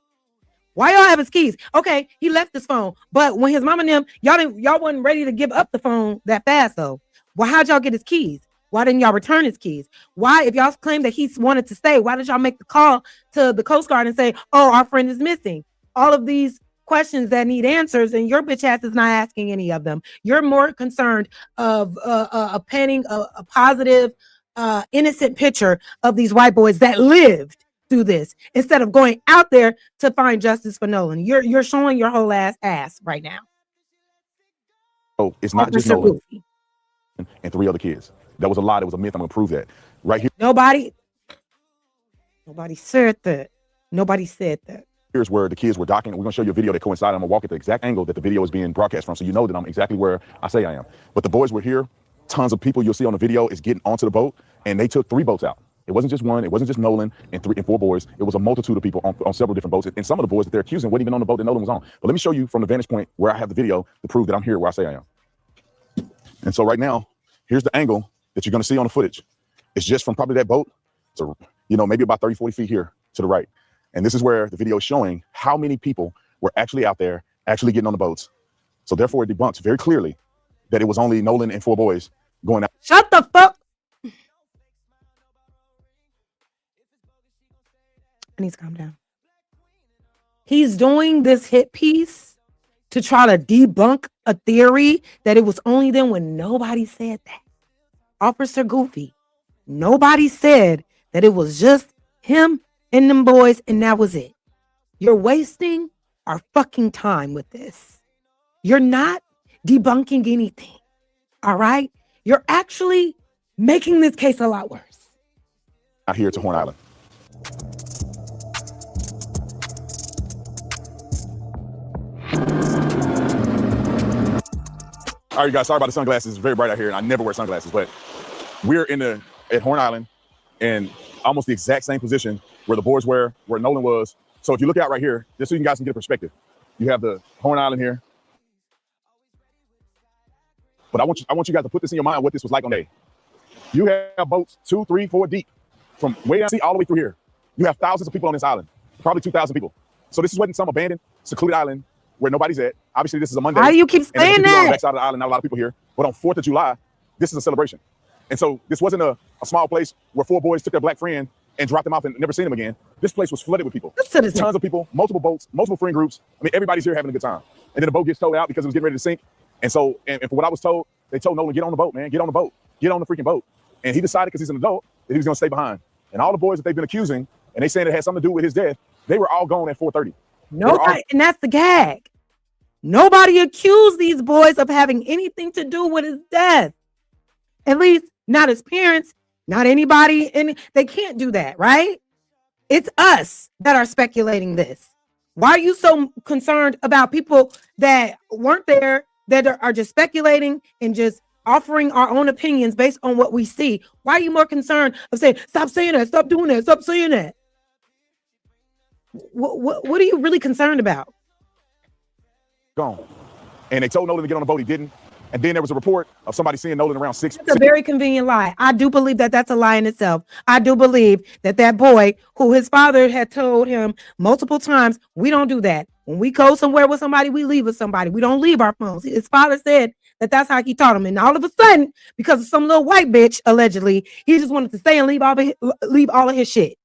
Why y'all have his keys? Okay, he left his phone, but when his mom and them, y'all wasn't ready to give up the phone that fast though. Well, how'd y'all get his keys? Why didn't y'all return his keys? Why, if y'all claim that he wanted to stay, why did y'all make the call to the Coast Guard and say, oh, our friend is missing? All of these questions that need answers, and your bitch ass is not asking any of them. You're more concerned of painting a positive, innocent picture of these white boys that lived through this instead of going out there to find justice for Nolan. You're showing your whole ass right now. Oh, it's not just Nolan and 3 other kids. That was a lie. That was a myth. I'm gonna prove that right here. Nobody said that. Nobody said that. Here's where the kids were docking. We're gonna show you a video that coincided. I'm gonna walk at the exact angle that the video is being broadcast from, so you know that I'm exactly where I say I am. But the boys were here. Tons of people you'll see on the video is getting onto the boat, and they took 3 boats out. It wasn't just one. It wasn't just Nolan and 4 boys. It was a multitude of people on several different boats. And some of the boys that they're accusing weren't even on the boat that Nolan was on. But let me show you from the vantage point where I have the video to prove that I'm here where I say I am. And so right now, here's the angle that you're gonna see on the footage. It's just from probably that boat to, maybe about 30, 40 feet here to the right. And this is where the video is showing how many people were actually out there, actually getting on the boats. So therefore, it debunks very clearly that it was only Nolan and 4 boys going out. Shut the fuck. I need to calm down. He's doing this hit piece to try to debunk a theory that it was only them when nobody said that. Officer Goofy, nobody said that it was just him and them boys, and that was it. You're wasting our fucking time with this. You're not debunking anything. All right? You're actually making this case a lot worse. Out here to Horn Island. All right, you guys, sorry about the sunglasses. It's very bright out here, and I never wear sunglasses, but we're at Horn Island in almost the exact same position where the boys were, where Nolan was. So if you look out right here, just so you guys can get a perspective, you have the Horn Island here. But I want you guys to put this in your mind, what this was like on day. You have boats 2, 3, 4 deep from way down all the way through here. You have thousands of people on this island, probably 2,000 people. So this wasn't some abandoned, secluded island where nobody's at. Obviously, this is a Monday. Why do you keep saying that? On the backside of the island, not a lot of people here. But on 4th of July, this is a celebration. And so this wasn't a small place where 4 boys took their black friend and dropped them off and never seen them again. This place was flooded with people. Tons of people, multiple boats, multiple friend groups. I mean, everybody's here having a good time. And then the boat gets towed out because it was getting ready to sink. And so, and for what I was told, they told Nolan, get on the boat, man, get on the boat, get on the freaking boat. And he decided, because he's an adult, that he was going to stay behind. And all the boys that they've been accusing, and they saying it had something to do with his death, they were all gone at 4:30. Nobody, and that's the gag. Nobody accused these boys of having anything to do with his death. At least not his parents, not anybody. And they can't do that, right? It's us that are speculating this. Why are you so concerned about people that weren't there, that are just speculating and just offering our own opinions based on what we see? Why are you more concerned of saying, stop saying that, stop doing that, stop saying that? What are you really concerned about? Gone. And they told Nolan to get on the boat. He didn't. And then there was a report of somebody seeing Nolan around 6. It's a very convenient lie. I do believe that that's a lie in itself. I do believe that that boy, who his father had told him multiple times, we don't do that. When we go somewhere with somebody, we leave with somebody. We don't leave our phones. His father said that that's how he taught him. And all of a sudden, because of some little white bitch, allegedly, he just wanted to stay and leave all of his shit.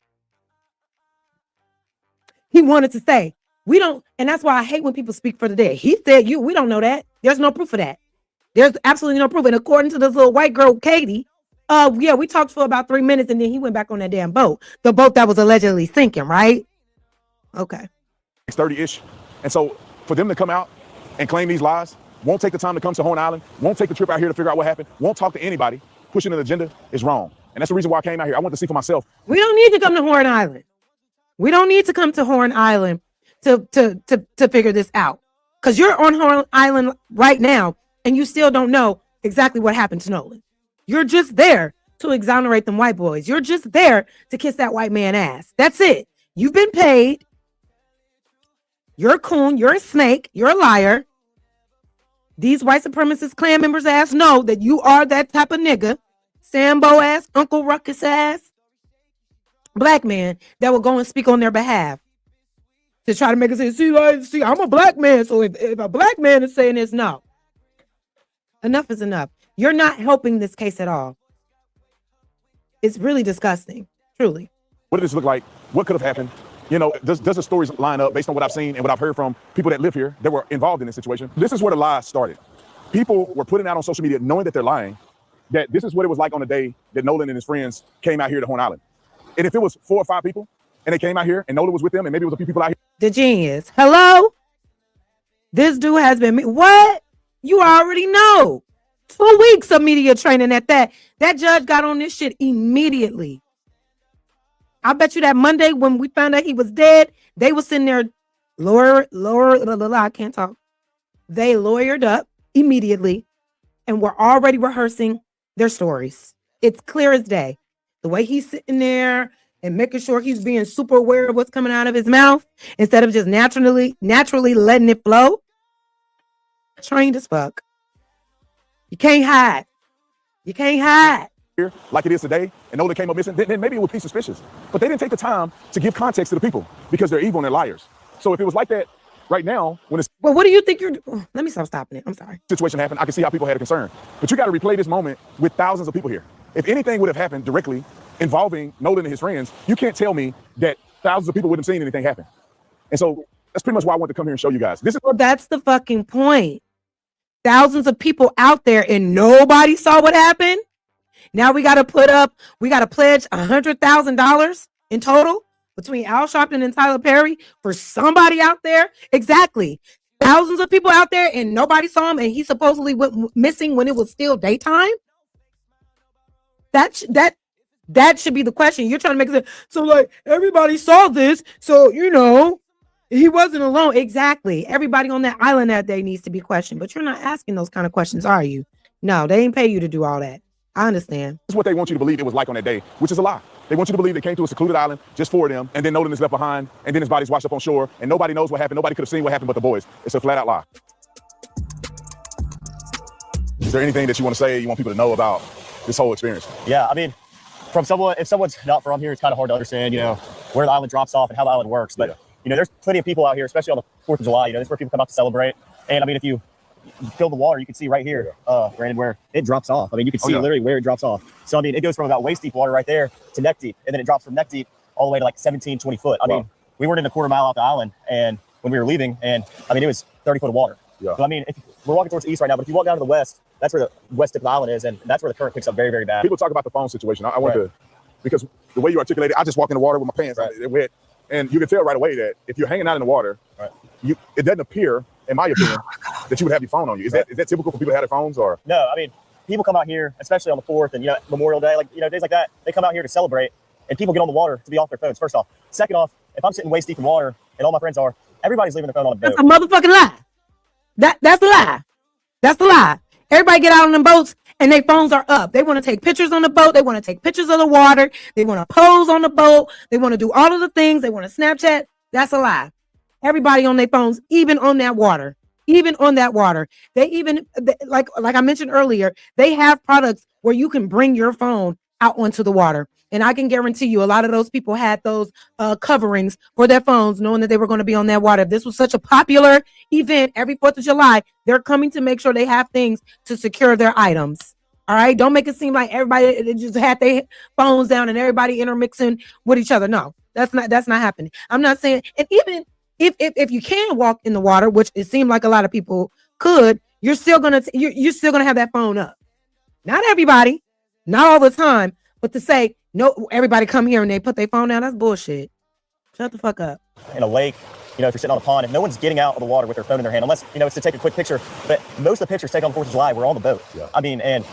He wanted to say, we don't, and that's why I hate when people speak for the dead. He said, we don't know that. There's no proof of that. There's absolutely no proof. And according to this little white girl, Katie, yeah, we talked for about 3 minutes and then he went back on that damn boat. The boat that was allegedly sinking, right? Okay. 6:30-ish. And so for them to come out and claim these lies, won't take the time to come to Horn Island, won't take the trip out here to figure out what happened, won't talk to anybody, pushing an agenda is wrong. And that's the reason why I came out here. I want to see for myself. We don't need to come to Horn Island. We don't need to come to Horn Island to figure this out. Because you're on Horn Island right now and you still don't know exactly what happened to Nolan. You're just there to exonerate them white boys. You're just there to kiss that white man ass. That's it. You've been paid. You're a coon. You're a snake. You're a liar. These white supremacist Klan members ass know that you are that type of nigga. Sambo ass, Uncle Ruckus ass. Black man that will go and speak on their behalf to try to make us say, see, I'm a black man. So if a black man is saying this, no. Enough is enough. You're not helping this case at all. It's really disgusting, truly. What did this look like? What could have happened? You know, does the stories line up based on what I've seen and what I've heard from people that live here that were involved in this situation? This is where the lies started. People were putting out on social media, knowing that they're lying, that this is what it was like on the day that Nolan and his friends came out here to Horn Island. And if it was 4 or 5 people and they came out here and Nolan was with them and maybe it was a few people out here. The genius. Hello? This dude has been, what? You already know. 2 weeks of media training at that. That judge got on this shit immediately. I bet you that Monday when we found out he was dead, they was sitting there, I can't talk. They lawyered up immediately and were already rehearsing their stories. It's clear as day. The way he's sitting there and making sure he's being super aware of what's coming out of his mouth instead of just naturally letting it flow. Trained as fuck. You can't hide. You can't hide. Here, like it is today, and Nolan came up missing, then maybe it would be suspicious. But they didn't take the time to give context to the people because they're evil and they're liars. So if it was like that right now, when it's well, what do you think you're doing? Let me stop stopping it. I'm sorry. Situation happened, I can see how people had a concern. But you got to replay this moment with thousands of people here. If anything would have happened directly involving Nolan and his friends, you can't tell me that thousands of people wouldn't have seen anything happen. And so that's pretty much why I want to come here and show you guys. Well, that's the fucking point. Thousands of people out there and nobody saw what happened. Now we got to pledge $100,000 in total between Al Sharpton and Tyler Perry for somebody out there. Exactly. Thousands of people out there and nobody saw him and he supposedly went missing when it was still daytime. That should be the question. You're trying to make it so like everybody saw this. So, you know, he wasn't alone. Exactly. Everybody on that island that day needs to be questioned, but you're not asking those kind of questions, are you? No, they ain't pay you to do all that. I understand. This is what they want you to believe it was like on that day, which is a lie. They want you to believe they came to a secluded island just for them, and then Nolan is left behind, and then his body's washed up on shore, and nobody knows what happened. Nobody could have seen what happened but the boys. It's a flat out lie. Is there anything that you want to say, you want people to know about this whole experience? Yeah, I mean, if someone's not from here, it's kind of hard to understand, you know, where the island drops off and how the island works. But, you know, there's plenty of people out here, especially on the 4th of July, you know, this is where people come out to celebrate. And I mean, if you you fill the water, you can see right here, Brandon, where it drops off. I mean, you can see literally where it drops off. So, I mean, it goes from about waist deep water right there to neck deep, and then it drops from neck deep all the way to like 17, 20 foot. I mean, we weren't in a quarter mile off the island, and when we were leaving, and I mean, it was 30 foot of water. Yeah. So, I mean, if we're walking towards the east right now, but if you walk down to the west, that's where the west tip of the island is, and that's where the current picks up very, very bad. People talk about the phone situation. I want to, because the way you articulate it, I just walk in the water with my pants they're wet, and you can tell right away that if you're hanging out in the water, it doesn't appear, in my opinion, that you would have your phone on you. Is that typical for people to have their phones, or? No, I mean, people come out here, especially on the 4th and Memorial Day, like days like that. They come out here to celebrate, and people get on the water to be off their phones. First off, second off, if I'm sitting waist deep in water, and all my friends are, everybody's leaving their phone on a boat. That's a motherfucking lie. That's a lie. That's the lie. Everybody get out on them boats and their phones are up. They want to take pictures on the boat. They want to take pictures of the water. They want to pose on the boat. They want to do all of the things. They want to Snapchat. That's a lie. Everybody on their phones, even on that water. Even on that water. Like I mentioned earlier, they have products where you can bring your phone out onto the water. And I can guarantee you a lot of those people had those coverings for their phones, knowing that they were going to be on that water. If this was such a popular event every 4th of July, they're coming to make sure they have things to secure their items. All right. Don't make it seem like everybody just had their phones down and everybody intermixing with each other. No, that's not happening. I'm not saying, and even if you can walk in the water, which it seemed like a lot of people could, you're still gonna have that phone up. Not everybody, not all the time, but to say no, everybody come here and they put their phone down, that's bullshit. Shut the fuck up. In a lake, if you're sitting on a pond, if no one's getting out of the water with their phone in their hand, unless it's to take a quick picture. But most of the pictures taken on 4th of July were on the boat. Yeah. I mean, and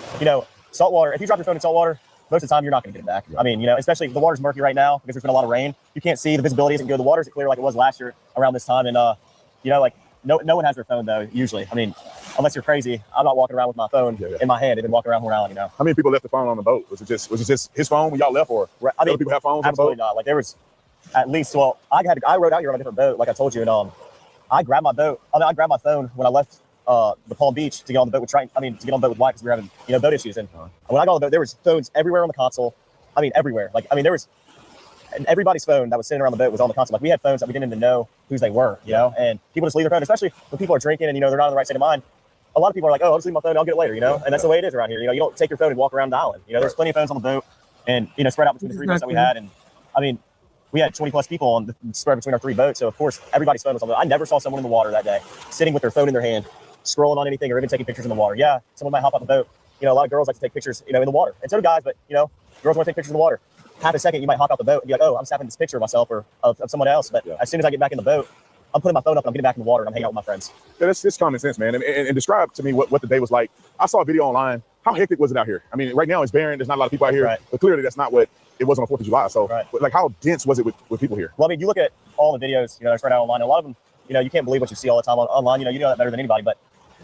saltwater. If you drop your phone in saltwater, most of the time you're not going to get it back. Yeah. I mean, especially if the water's murky right now because there's been a lot of rain. You can't see, the visibility isn't good. The water isn't clear like it was last year around this time. And no one has their phone though. Usually, I mean, unless you're crazy, I'm not walking around with my phone in my hand. I've been walking around Long Island. How many people left the phone on the boat? Was it just his phone when y'all left, or other people have phones on the boat? Absolutely not. Like there was at least. Well, I rode out here on a different boat, like I told you, and I grabbed my boat. I grabbed my phone when I left the Palm Beach to get on the boat with to get on the boat with White because we were having boat issues. And when I got on the boat, there was phones everywhere on the console. I mean, everywhere. There was. And everybody's phone that was sitting around the boat was on the console. Like we had phones that we didn't even know whose they were, and people just leave their phone, especially when people are drinking and, they're not in the right state of mind. A lot of people are like, oh, I'll just leave my phone, I'll get it later, and that's the way it is around here. You don't take your phone and walk around the island. There's plenty of phones on the boat and, spread out between the 3 boats that we had. And I mean, we had 20 plus people on the spread between our 3 boats. So of course, everybody's phone was on the boat. I never saw someone in the water that day sitting with their phone in their hand, scrolling on anything or even taking pictures in the water. Yeah, someone might hop off the boat. A lot of girls like to take pictures, in the water. And so do guys, but, girls want to take pictures in the water. Half a second, you might hop out the boat and be like, oh, I'm snapping this picture of myself or of someone else. But as soon as I get back in the boat, I'm putting my phone up and I'm getting back in the water and I'm hanging out with my friends. Yeah, that's common sense, man. And describe to me what the day was like. I saw a video online. How hectic was it out here? I mean, right now it's barren. There's not a lot of people out here. Right. But clearly that's not what it was on the 4th of July. So, how dense was it with people here? Well, I mean, you look at all the videos, that's right out online. A lot of them, you can't believe what you see all the time online. You know that better than anybody. But,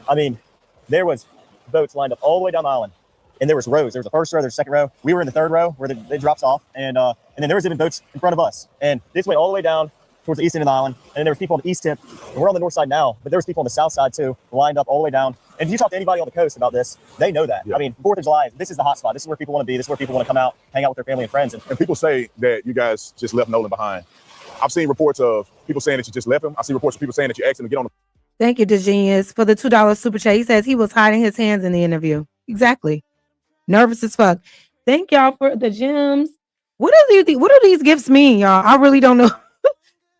I mean, there was boats lined up all the way down the island. And there was rows. There was the first row, there's the second row. We were in the 3rd row where it drops off. And then there was even boats in front of us. And this went all the way down towards the east end of the island. And then there was people on the east tip. And we're on the north side now, but there was people on the south side too, lined up all the way down. And if you talk to anybody on the coast about this, they know that. Yeah. I mean, 4th of July, this is the hot spot. This is where people want to be. This is where people want to come out, hang out with their family and friends. And people say that you guys just left Nolan behind. I've seen reports of people saying that you just left him. I see reports of people saying that you asked him to get on the. Thank you, DeGenius, for the $2 super chat. He says he was hiding his hands in the interview. Exactly. Nervous as fuck. Thank y'all for the gems. What do these gifts mean, y'all? I really don't know.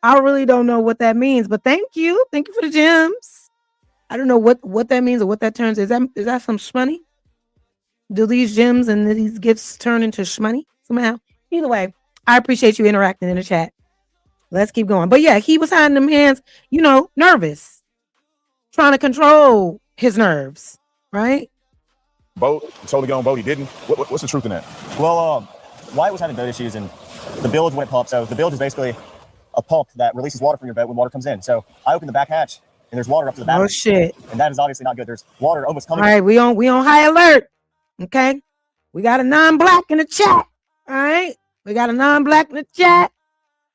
I really don't know what that means, but thank you. Thank you for the gems. I don't know what that means or what that turns. Is that some shmoney? Do these gems and these gifts turn into shmoney somehow? Either way, I appreciate you interacting in the chat. Let's keep going. But yeah, he was hiding them hands, nervous, trying to control his nerves, right? Boat, totally get on boat. He didn't. What's the truth in that? Well, Wyatt was having boat issues, and the bilge went pump. So the bilge is basically a pump that releases water from your boat when water comes in. So I opened the back hatch, and there's water up to the battery. Oh shit! And that is obviously not good. There's water almost coming. All right, we on high alert. Okay, we got a non-black in the chat. All right, we got a non-black in the chat.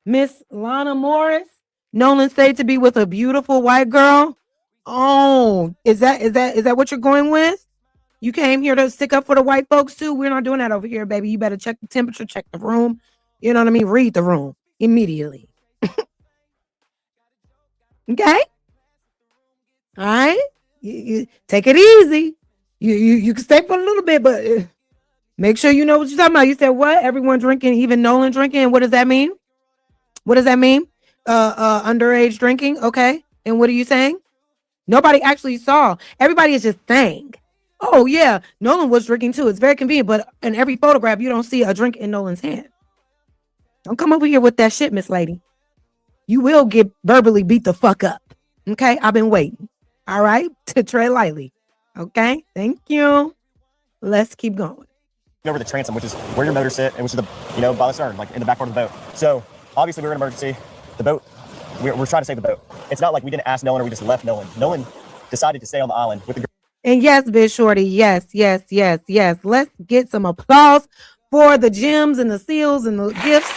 Miss Lana Morris. Nolan stayed to be with a beautiful white girl. Oh, is that what you're going with? You came here to stick up for the white folks too. We're not doing that over here, baby. You better check the temperature, check the room. You know what I mean? Read the room immediately. Okay? All right? You take it easy. You can stay for a little bit, but make sure you know what you're talking about. You said what? Everyone drinking, even Nolan drinking. What does that mean? What does that mean? Underage drinking. Okay. And what are you saying? Nobody actually saw. Everybody is just saying, oh yeah, Nolan was drinking too. It's very convenient, but in every photograph, you don't see a drink in Nolan's hand. Don't come over here with that shit, Miss Lady. You will get verbally beat the fuck up. Okay. I've been waiting. All right. To tread lightly. Okay. Thank you. Let's keep going. Over the transom, which is where your motor sit, and which is the, by the stern, like in the back part of the boat. So obviously we were in emergency. The boat, we're trying to save the boat. It's not like we didn't ask Nolan or we just left Nolan. Nolan decided to stay on the island with the. And yes, Biz Shorty, yes. Let's get some applause for the gems and the seals and the gifts.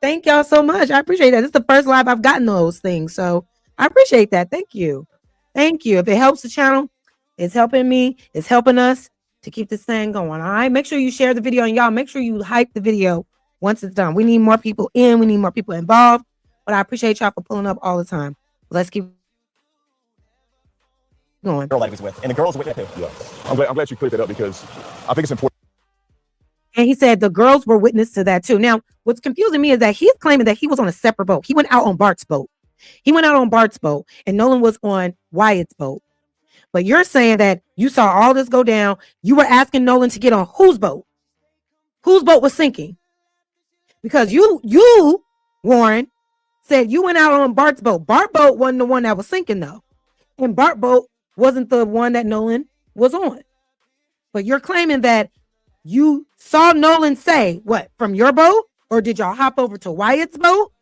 Thank y'all so much. I appreciate that. This is the first live I've gotten those things. So I appreciate that. Thank you. Thank you. If it helps the channel, it's helping me. It's helping us to keep this thing going. All right. Make sure you share the video, and y'all make sure you hype the video once it's done. We need more people in. We need more people involved. But I appreciate y'all for pulling up all the time. Let's keep going. Girl that he was with, and the girls were with him too. Yeah. I'm glad you cleared that up because I think it's important. And he said the girls were witness to that too. Now, what's confusing me is that he's claiming that he was on a separate boat. He went out on Bart's boat. And Nolan was on Wyatt's boat. But you're saying that you saw all this go down. You were asking Nolan to get on whose boat? Whose boat was sinking? Because you, Warren, said you went out on Bart's boat. Bart's boat wasn't the one that was sinking though. And Bart's boat wasn't the one that Nolan was on. But you're claiming that you saw Nolan say, what, from your boat? Or did y'all hop over to Wyatt's boat?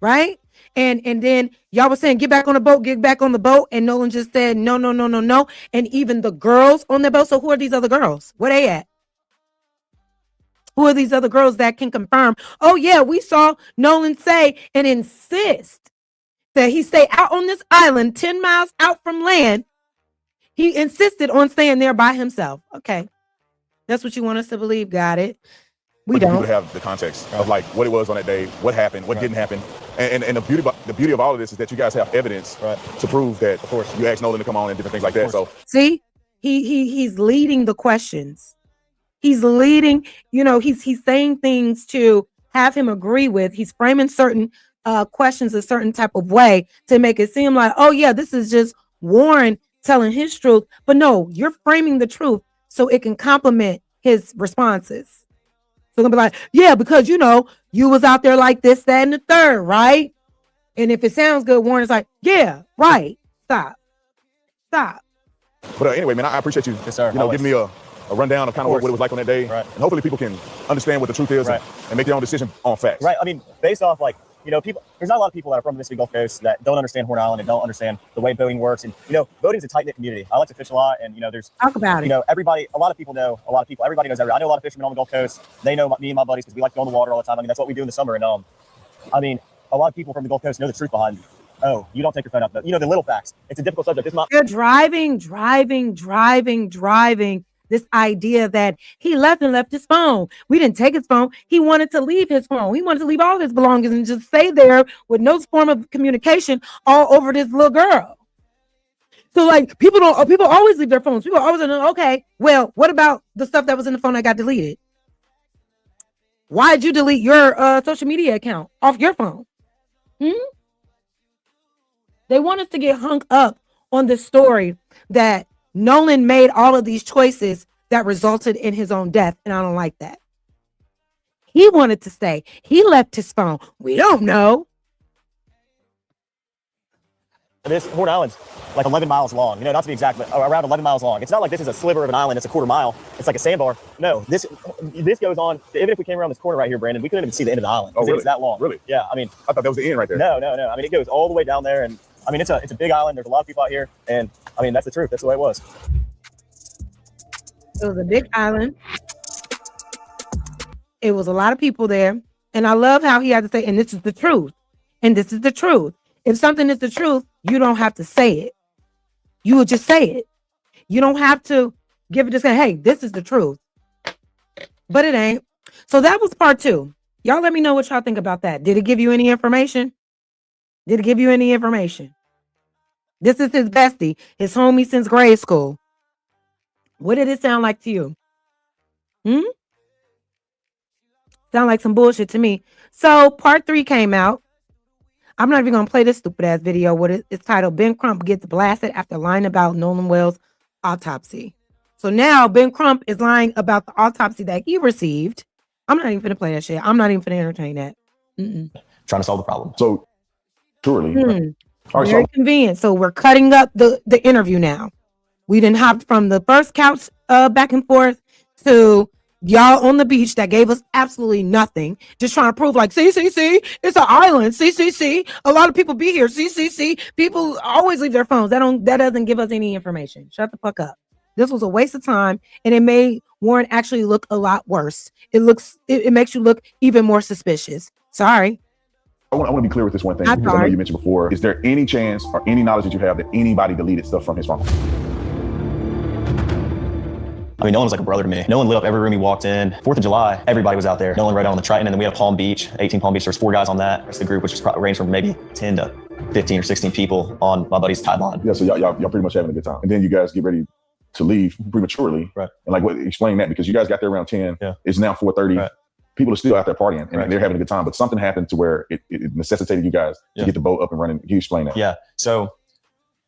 Right? And then y'all was saying, get back on the boat. And Nolan just said, no. And even the girls on the boat. So who are these other girls? Where they at? Who are these other girls that can confirm? Oh yeah, we saw Nolan say and insist that he stay out on this island 10 miles out from land. He insisted on staying there by himself. Okay. That's what you want us to believe. Got it. We don't have the context of like what it was on that day, what happened, what didn't happen. And the beauty of all of this is that you guys have evidence to prove that, of course, you asked Nolan to come on and different things like that. So see, he's leading the questions. He's leading, he's saying things to have him agree with. He's framing certain questions a certain type of way to make it seem like, oh yeah, this is just Warren telling his truth. But no, you're framing the truth so it can complement his responses. So gonna be like, yeah, because you was out there like this, that, and the third, right? And if it sounds good, Warren is like, yeah, right. Stop. But anyway, man, I appreciate you, giving me a rundown of kind of what it was like on that day. Right. And hopefully people can understand what the truth is and make their own decision on facts. Right. I mean, based off people, there's not a lot of people that are from the Mississippi Gulf Coast that don't understand Horn Island and don't understand the way boating works. And, boating is a tight-knit community. I like to fish a lot. And, there's, talk about it. Everybody knows everybody. I know a lot of fishermen on the Gulf Coast. They know me and my buddies because we like to go on the water all the time. I mean, that's what we do in the summer. And, a lot of people from the Gulf Coast know the truth behind, you don't take your phone out. The little facts. It's a difficult subject. You're driving. This idea that he left his phone. We didn't take his phone. He wanted to leave his phone. He wanted to leave all his belongings and just stay there with no form of communication all over this little girl. So people always leave their phones. People always know, okay, well, what about the stuff that was in the phone that got deleted? Why'd you delete your social media account off your phone? They want us to get hung up on this story that Nolan made all of these choices that resulted in his own death, and I don't like that. He wanted to stay. He left his phone. We don't know. This Horn Island's like 11 miles long, not to be exact, but around 11 miles long. It's not like this is a sliver of an island. It's a quarter mile. It's like a sandbar. No, this goes on. Even if we came around this corner right here, Brandon, we couldn't even see the end of the island. Oh, really? It's that long. Really? Yeah. I thought that was the end right there. No. I mean, it goes all the way down there, and it's a big island. There's a lot of people out here, and that's the truth. That's the way it was. It was a big island. It was a lot of people there. And I love how he had to say, and this is the truth. And this is the truth. If something is the truth, you don't have to say it. You would just say it. You don't have to give it to say, hey, this is the truth. But it ain't. So that was part 2. Y'all let me know what y'all think about that. Did it give you any information? Did it give you any information? This is his bestie, his homie since grade school. What did it sound like to you? Sound like some bullshit to me. So part 3 came out. I'm not even going to play this stupid ass video. It's titled Ben Crump Gets Blasted After Lying About Nolan Wells' Autopsy. So now Ben Crump is lying about the autopsy that he received. I'm not even going to play that shit. I'm not even going to entertain that. Trying to solve the problem. So, surely. All right, Very convenient. So we're cutting up the interview now. We didn't hop from the first couch back and forth to y'all on the beach that gave us absolutely nothing. Just trying to prove like, see, it's an island. See. A lot of people be here. See. People always leave their phones. That doesn't give us any information. Shut the fuck up. This was a waste of time, and it made Warren actually look a lot worse. It makes you look even more suspicious. Sorry. I want to be clear with this one thing, because I know you mentioned before. Is there any chance or any knowledge that you have that anybody deleted stuff from his phone? I mean, Nolan was like a brother to me. Nolan lit up every room he walked in. 4th of July, everybody was out there. Nolan rode out on the Triton, and then we had Palm Beach, 18 Palm Beach. There's 4 guys on that. That's the group, which ranged from maybe 10 to 15 or 16 people on my buddy's tide line. Yeah, so y'all pretty much having a good time. And then you guys get ready to leave prematurely. Right. And like, explain that, because you guys got there around 10. Yeah. It's now 4:30. Right. People are still out there partying, and they're having a good time. But something happened to where it necessitated you guys to get the boat up and running. Can you explain that? Yeah. So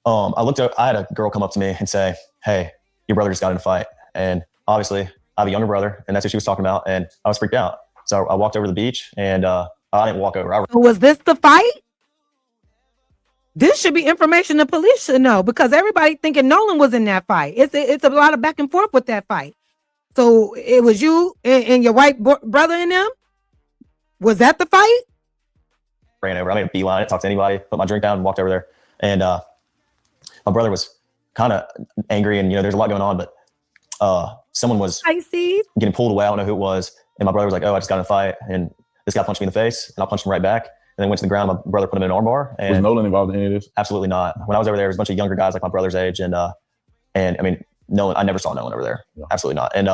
I had a girl come up to me and say, "Hey, your brother just got in a fight." And obviously, I have a younger brother, and that's what she was talking about. And I was freaked out. So I walked over to the beach, and I didn't walk over. Was this the fight? This should be information the police should know, because everybody thinking Nolan was in that fight. It's a lot of back and forth with that fight. So it was you and your white brother in them? Was that the fight? Ran over. I made a beeline. I didn't talk to anybody. Put my drink down and walked over there. And my brother was kind of angry, and there's a lot going on, but someone was getting pulled away. I don't know who it was. And my brother was like, "Oh, I just got in a fight, and this guy punched me in the face," and I punched him right back. And then went to the ground. My brother put him in an armbar. And was Nolan involved in any of this? Absolutely not. When I was over there was a bunch of younger guys like my brother's age, and I mean, Nolan. I never saw Nolan over there. Yeah. Absolutely not. And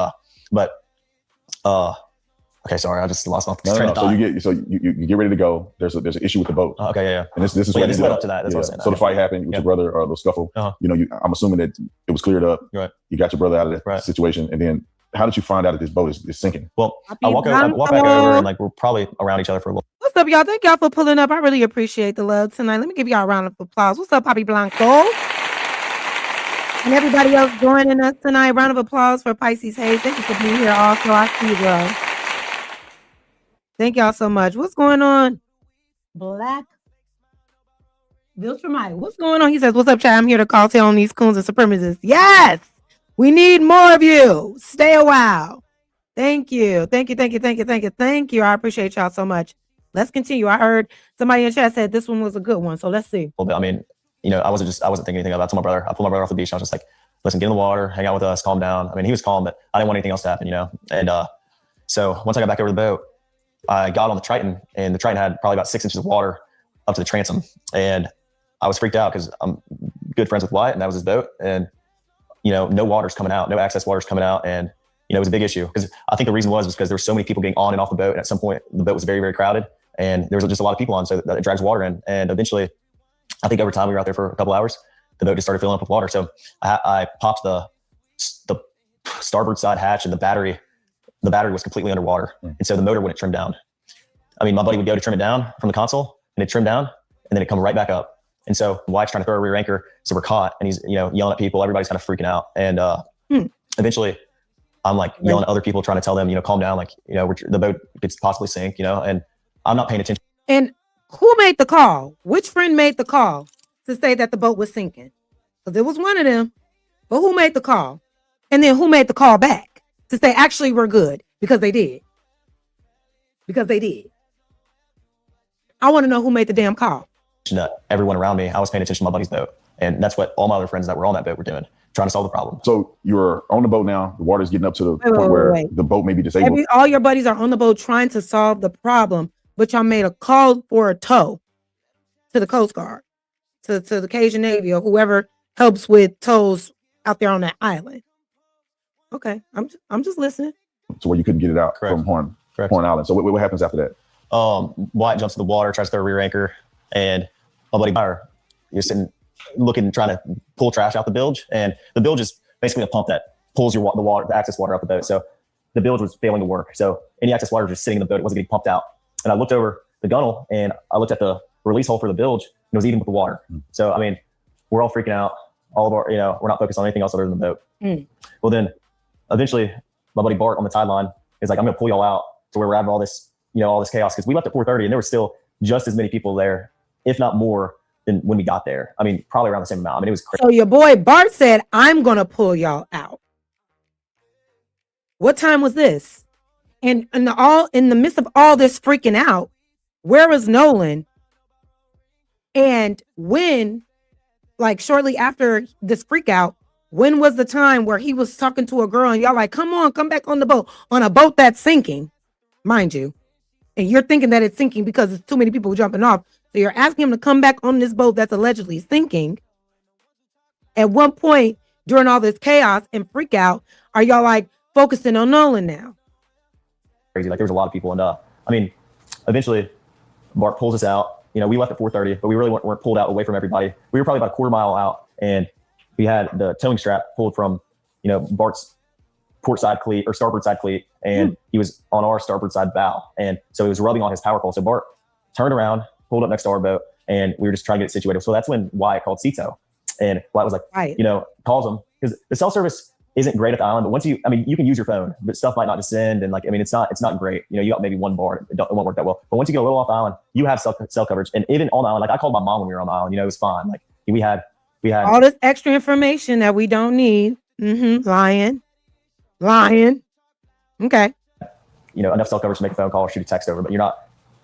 okay, sorry, I just lost my train of thought. So you get ready to go. There's an issue with the boat. Okay, yeah. And this is what led up to that. That's what I'm saying. So the fight happened with your brother, or the scuffle. I'm assuming that it was cleared up. Right. You got your brother out of that situation, and then how did you find out that this boat is sinking? Well, I walk back over, and like we're probably around each other for a little. What's up, y'all? Thank y'all for pulling up. I really appreciate the love tonight. Let me give y'all a round of applause. What's up, Poppy Blanco? And everybody else joining us tonight. Round of applause for Pisces Hayes. Thank you for being here also. I see you, bro. Thank y'all so much. What's going on? Black Viltramite. What's going on? He says, "What's up, chat? I'm here to call tail on these coons and supremacists." Yes! We need more of you. Stay a while. Thank you. Thank you. I appreciate y'all so much. Let's continue. I heard somebody in chat said this one was a good one. So let's see. Well, I mean, I wasn't thinking anything about it. I told my brother, I pulled my brother off the beach. And I was just like, "Listen, get in the water, hang out with us, calm down." I mean, he was calm, but I didn't want anything else to happen, And so once I got back over the boat, I got on the Triton, and the Triton had probably about 6 inches of water up to the transom. And I was freaked out because I'm good friends with Wyatt, and that was his boat. And no water's coming out, no access water's coming out. And, it was a big issue, because I think the reason was because there were so many people getting on and off the boat. And at some point, the boat was very, very crowded, and there was just a lot of people on, so that it drags water in. And eventually, I think over time, we were out there for a couple hours, the boat just started filling up with water. So I popped the starboard side hatch, and the battery was completely underwater. And so the motor wouldn't trim down. I mean, my buddy would go to trim it down from the console, and it'd trim down, and then it'd come right back up. And so Wyatt's trying to throw a rear anchor, so we're caught, and he's yelling at people. Everybody's kind of freaking out, and eventually, I'm like yelling at other people, trying to tell them, calm down, like the boat could possibly sink, and I'm not paying attention. And who made the call? Which friend made the call to say that the boat was sinking? Because it was one of them, but who made the call? And then who made the call back to say, actually, we're good? Because they did. I want to know who made the damn call. Everyone around me, I was paying attention to my buddy's boat. And that's what all my other friends that were on that boat were doing, trying to solve the problem. So you're on the boat now. The water's getting up to the point where the boat may be disabled. All your buddies are on the boat trying to solve the problem, but y'all made a call for a tow to the Coast Guard, to the Cajun Navy, or whoever helps with tows out there on that island. Okay, I'm just listening. So where you couldn't get it out from Horn Island. So what happens after that? Wyatt jumps in the water, tries to throw a rear anchor, and my buddy Meyer, you're sitting looking, trying to pull trash out the bilge, and the bilge is basically a pump that pulls the access water out the boat. So the bilge was failing to work. So any excess water was just sitting in the boat. It wasn't getting pumped out. And I looked over the gunnel and I looked at the release hole for the bilge, and it was even with the water. So, I mean, we're all freaking out. All of our, we're not focused on anything else other than the boat. Well, then eventually my buddy Bart on the tide line is like, I'm going to pull y'all out to where we're having all this, all this chaos. Cause we left at 4:30 and there were still just as many people there, if not more than when we got there. I mean, probably around the same amount. I mean, it was crazy. So your boy Bart said, I'm going to pull y'all out. What time was this? And in the midst of all this freaking out, where was Nolan? And when, like shortly after this freak out, when was the time where he was talking to a girl and y'all like, come on, come back on the boat, on a boat that's sinking, mind you. And you're thinking that it's sinking because it's too many people jumping off. So you're asking him to come back on this boat that's allegedly sinking. At one point during all this chaos and freak out, are y'all like focusing on Nolan now? Crazy. Like there was a lot of people. And I mean, eventually Bart pulls us out. We left at 4:30, but we really weren't pulled out away from everybody. We were probably about a quarter mile out, and we had the towing strap pulled from, Bart's port side cleat or starboard side cleat, and he was on our starboard side bow. And so he was rubbing on his power pole. So Bart turned around, pulled up next to our boat, and we were just trying to get it situated. So that's when Wyatt called CETO. And Wyatt was like, calls him, because the cell service isn't great at the island, but once you can use your phone, but stuff might not descend. And it's not great. You got maybe one bar, it won't work that well. But once you get a little off the island, you have cell coverage. And even on the island, like I called my mom when we were on the island, it was fine. Like we had all this extra information that we don't need. Lying. Okay. Enough cell coverage to make a phone call or shoot a text over, but you don't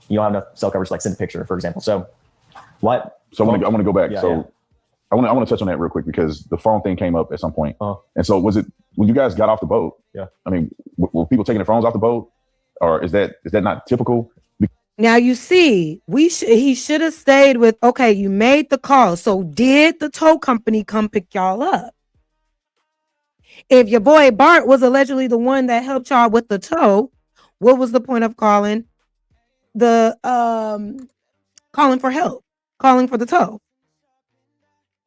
have enough cell coverage to like send a picture, for example. So what? So I want to go back. Yeah, so I want to touch on that real quick because the phone thing came up at some point. And so was it when you guys got off the boat? Yeah. I mean, were people taking their phones off the boat, or is that not typical? Now you see, he should have stayed with, okay, you made the call. So did the tow company come pick y'all up? If your boy Bart was allegedly the one that helped y'all with the tow, what was the point of calling calling for help, calling for the tow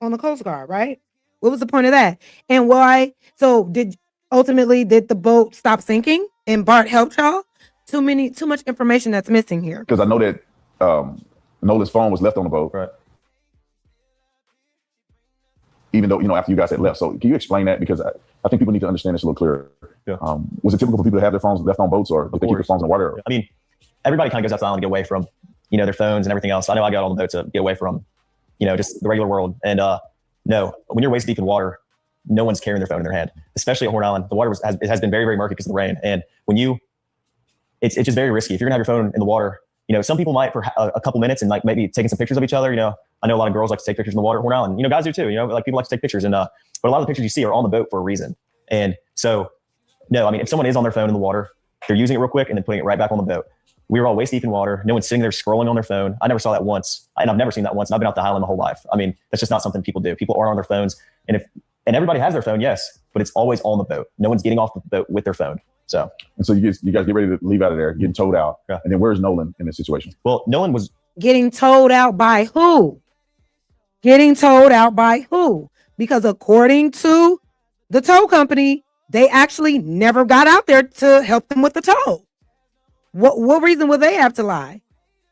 on the Coast Guard, right? What was the point of that? And why? So did the boat stop sinking and Bart helped y'all? Too much information that's missing here. Because I know that Nolan's phone was left on the boat. Right. Even though, after you guys had left. So can you explain that? Because I think people need to understand this a little clearer. Yeah. Was it typical for people to have their phones left on boats, or did they keep their phones in the water? I mean, everybody kind of goes out to the island to get away from, their phones and everything else. I know I got on the boat to get away from, just the regular world. And no, when you're waist deep in water, no one's carrying their phone in their hand, especially at Horn Island. The water has been very, very murky because of the rain. And when it's just very risky. If you're gonna have your phone in the water, some people might for a couple minutes and like maybe taking some pictures of each other. I know a lot of girls like to take pictures in the water at Horn Island. Guys do too. Like people like to take pictures, and but a lot of the pictures you see are on the boat for a reason. And so, no, I mean, if someone is on their phone in the water, they're using it real quick and then putting it right back on the boat. We were all waist deep in water. No one's sitting there scrolling on their phone. I never saw that once, and I've never seen that once. And I've been out the island my whole life. I mean, that's just not something people do. People are on their phones, and everybody has their phone, yes, but it's always on the boat. No one's getting off the boat with their phone. So you guys get ready to leave out of there, getting towed out. Yeah. And then where's Nolan in this situation? Well, Nolan was getting towed out by who? Because according to the tow company, they actually never got out there to help them with the tow. What reason would they have to lie?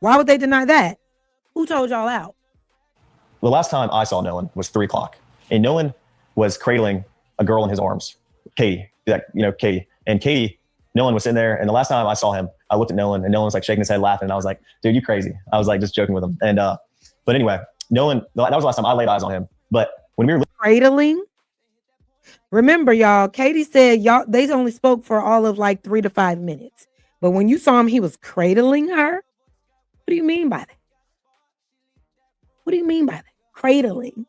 Why would they deny that? Who told y'all out? The last time I saw Nolan was 3:00, and Nolan was cradling a girl in his arms, Katie. Katie. And Katie, Nolan was sitting there, and the last time I saw him, I looked at Nolan, and Nolan was like shaking his head, laughing, and I was like, "Dude, you crazy?" I was like just joking with him, and but anyway, Nolan. That was the last time I laid eyes on him. But when we were cradling, remember, y'all, Katie said they only spoke for all of like 3 to 5 minutes, but when you saw him, he was cradling her. What do you mean by that? Cradling,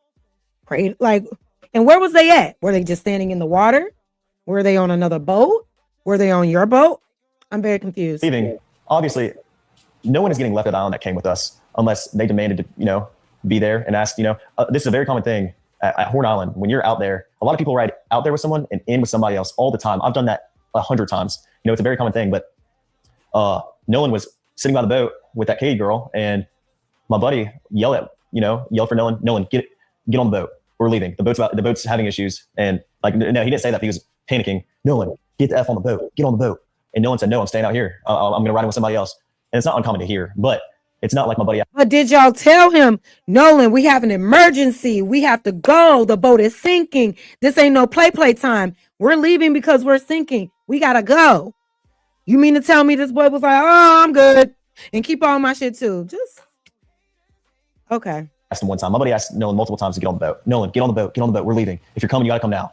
like, and where was they at? Were they just standing in the water? Were they on another boat? Were they on your boat? I'm very confused. Leaving, obviously, no one is getting left at the island that came with us unless they demanded to, be there and ask, this is a very common thing at Horn Island. When you're out there, a lot of people ride out there with someone and in with somebody else all the time. I've done that 100 times. It's a very common thing, but Nolan was sitting by the boat with that Katie girl, and my buddy yelled at yelled for Nolan, get on the boat. We're leaving. The boat's having issues. And like, no, he didn't say that. He was panicking. Nolan, get the F on the boat. Get on the boat. And Nolan said, no, I'm staying out here. I'm going to ride in with somebody else. And it's not uncommon to hear, but it's not like my buddy. But did y'all tell him, Nolan, we have an emergency. We have to go. The boat is sinking. This ain't no play time. We're leaving because we're sinking. We got to go. You mean to tell me this boy was like, oh, I'm good. And keep all my shit too. Just, okay. I asked him one time. My buddy asked Nolan multiple times to get on the boat. Nolan, get on the boat. Get on the boat. We're leaving. If you're coming, you got to come now.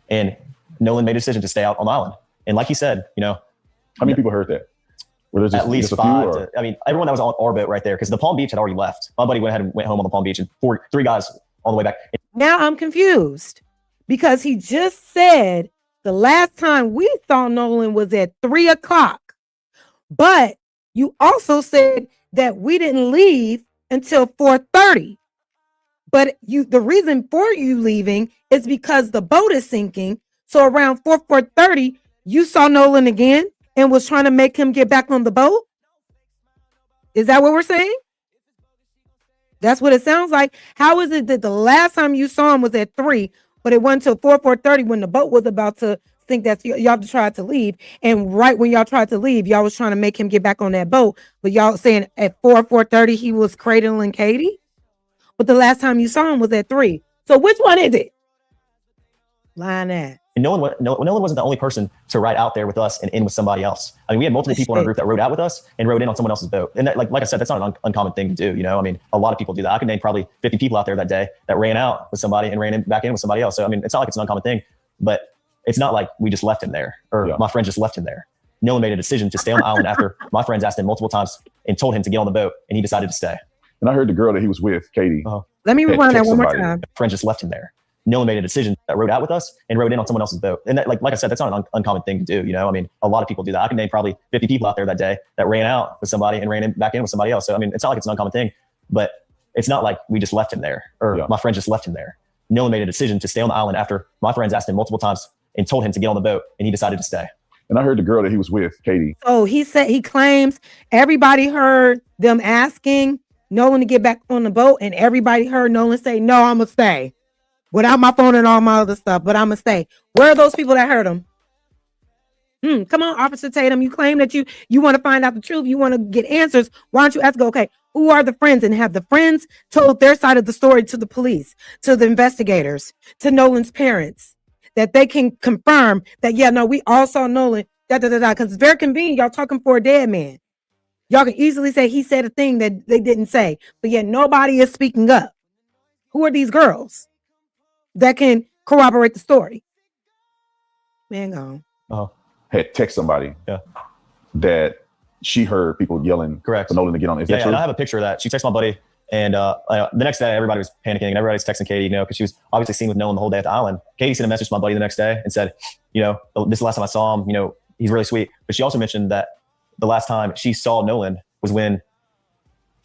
And Nolan made a decision to stay out on the island. And like he said, how many people heard that? Were there just, at least just a 5. few, I mean, everyone that was on our boat right there, because the Palm Beach had already left. My buddy went ahead and went home on the Palm Beach, and 3 guys on the way back. Now I'm confused because he just said the last time we saw Nolan was at 3:00, but you also said that we didn't leave until 4:30. But the reason for you leaving is because the boat is sinking. So around 4:30, you saw Nolan again and was trying to make him get back on the boat? Is that what we're saying? That's what it sounds like. How is it that the last time you saw him was at 3, but it wasn't until 4:30 when the boat was about to sink that y'all tried to leave? And right when y'all tried to leave, y'all was trying to make him get back on that boat. But y'all saying at 4:30 he was cradling Katie? But the last time you saw him was at 3. So which one is it? Lying at. And Nolan wasn't the only person to ride out there with us and in with somebody else. I mean, we had multiple people in our group that rode out with us and rode in on someone else's boat. And that, like I said, that's not an uncommon thing to do. I mean, a lot of people do that. I can name probably 50 people out there that day that ran out with somebody and ran back in with somebody else. So, I mean, it's not like it's an uncommon thing, but it's not like we just left him there or my friend just left him there. Nolan made a decision to stay on the island after my friends asked him multiple times and told him to get on the boat, and he decided to stay. And I heard the girl that he was with, Katie. Let me rewind that one more time. Friend just left him there. Nolan made a decision that rode out with us and rode in on someone else's boat. And that, like I said, that's not an uncommon thing to do. I mean, a lot of people do that. I can name probably 50 people out there that day that ran out with somebody and ran back in with somebody else. So, I mean, it's not like it's an uncommon thing, but it's not like we just left him there or my friend just left him there. Nolan made a decision to stay on the island after my friends asked him multiple times and told him to get on the boat, and he decided to stay. And I heard the girl that he was with, Katie. So he claims everybody heard them asking Nolan to get back on the boat, and everybody heard Nolan say, no, I'm going to stay. Without my phone and all my other stuff, but I'm going to stay. Where are those people that heard him? Come on, Officer Tatum. You claim that you want to find out the truth. You want to get answers. Why don't you ask, okay, who are the friends? And have the friends told their side of the story to the police, to the investigators, to Nolan's parents, that they can confirm that, we all saw Nolan, because it's very convenient. Y'all talking for a dead man. Y'all can easily say he said a thing that they didn't say, but yet nobody is speaking up. Who are these girls that can corroborate the story? Man, gone. Had text somebody that she heard people yelling for Nolan to get on. Is that true? And I have a picture of that. She texted my buddy, and the next day everybody was panicking and everybody's texting Katie, because she was obviously seen with Nolan the whole day at the island. Katie sent a message to my buddy the next day and said, this is the last time I saw him, he's really sweet. But she also mentioned that the last time she saw Nolan was when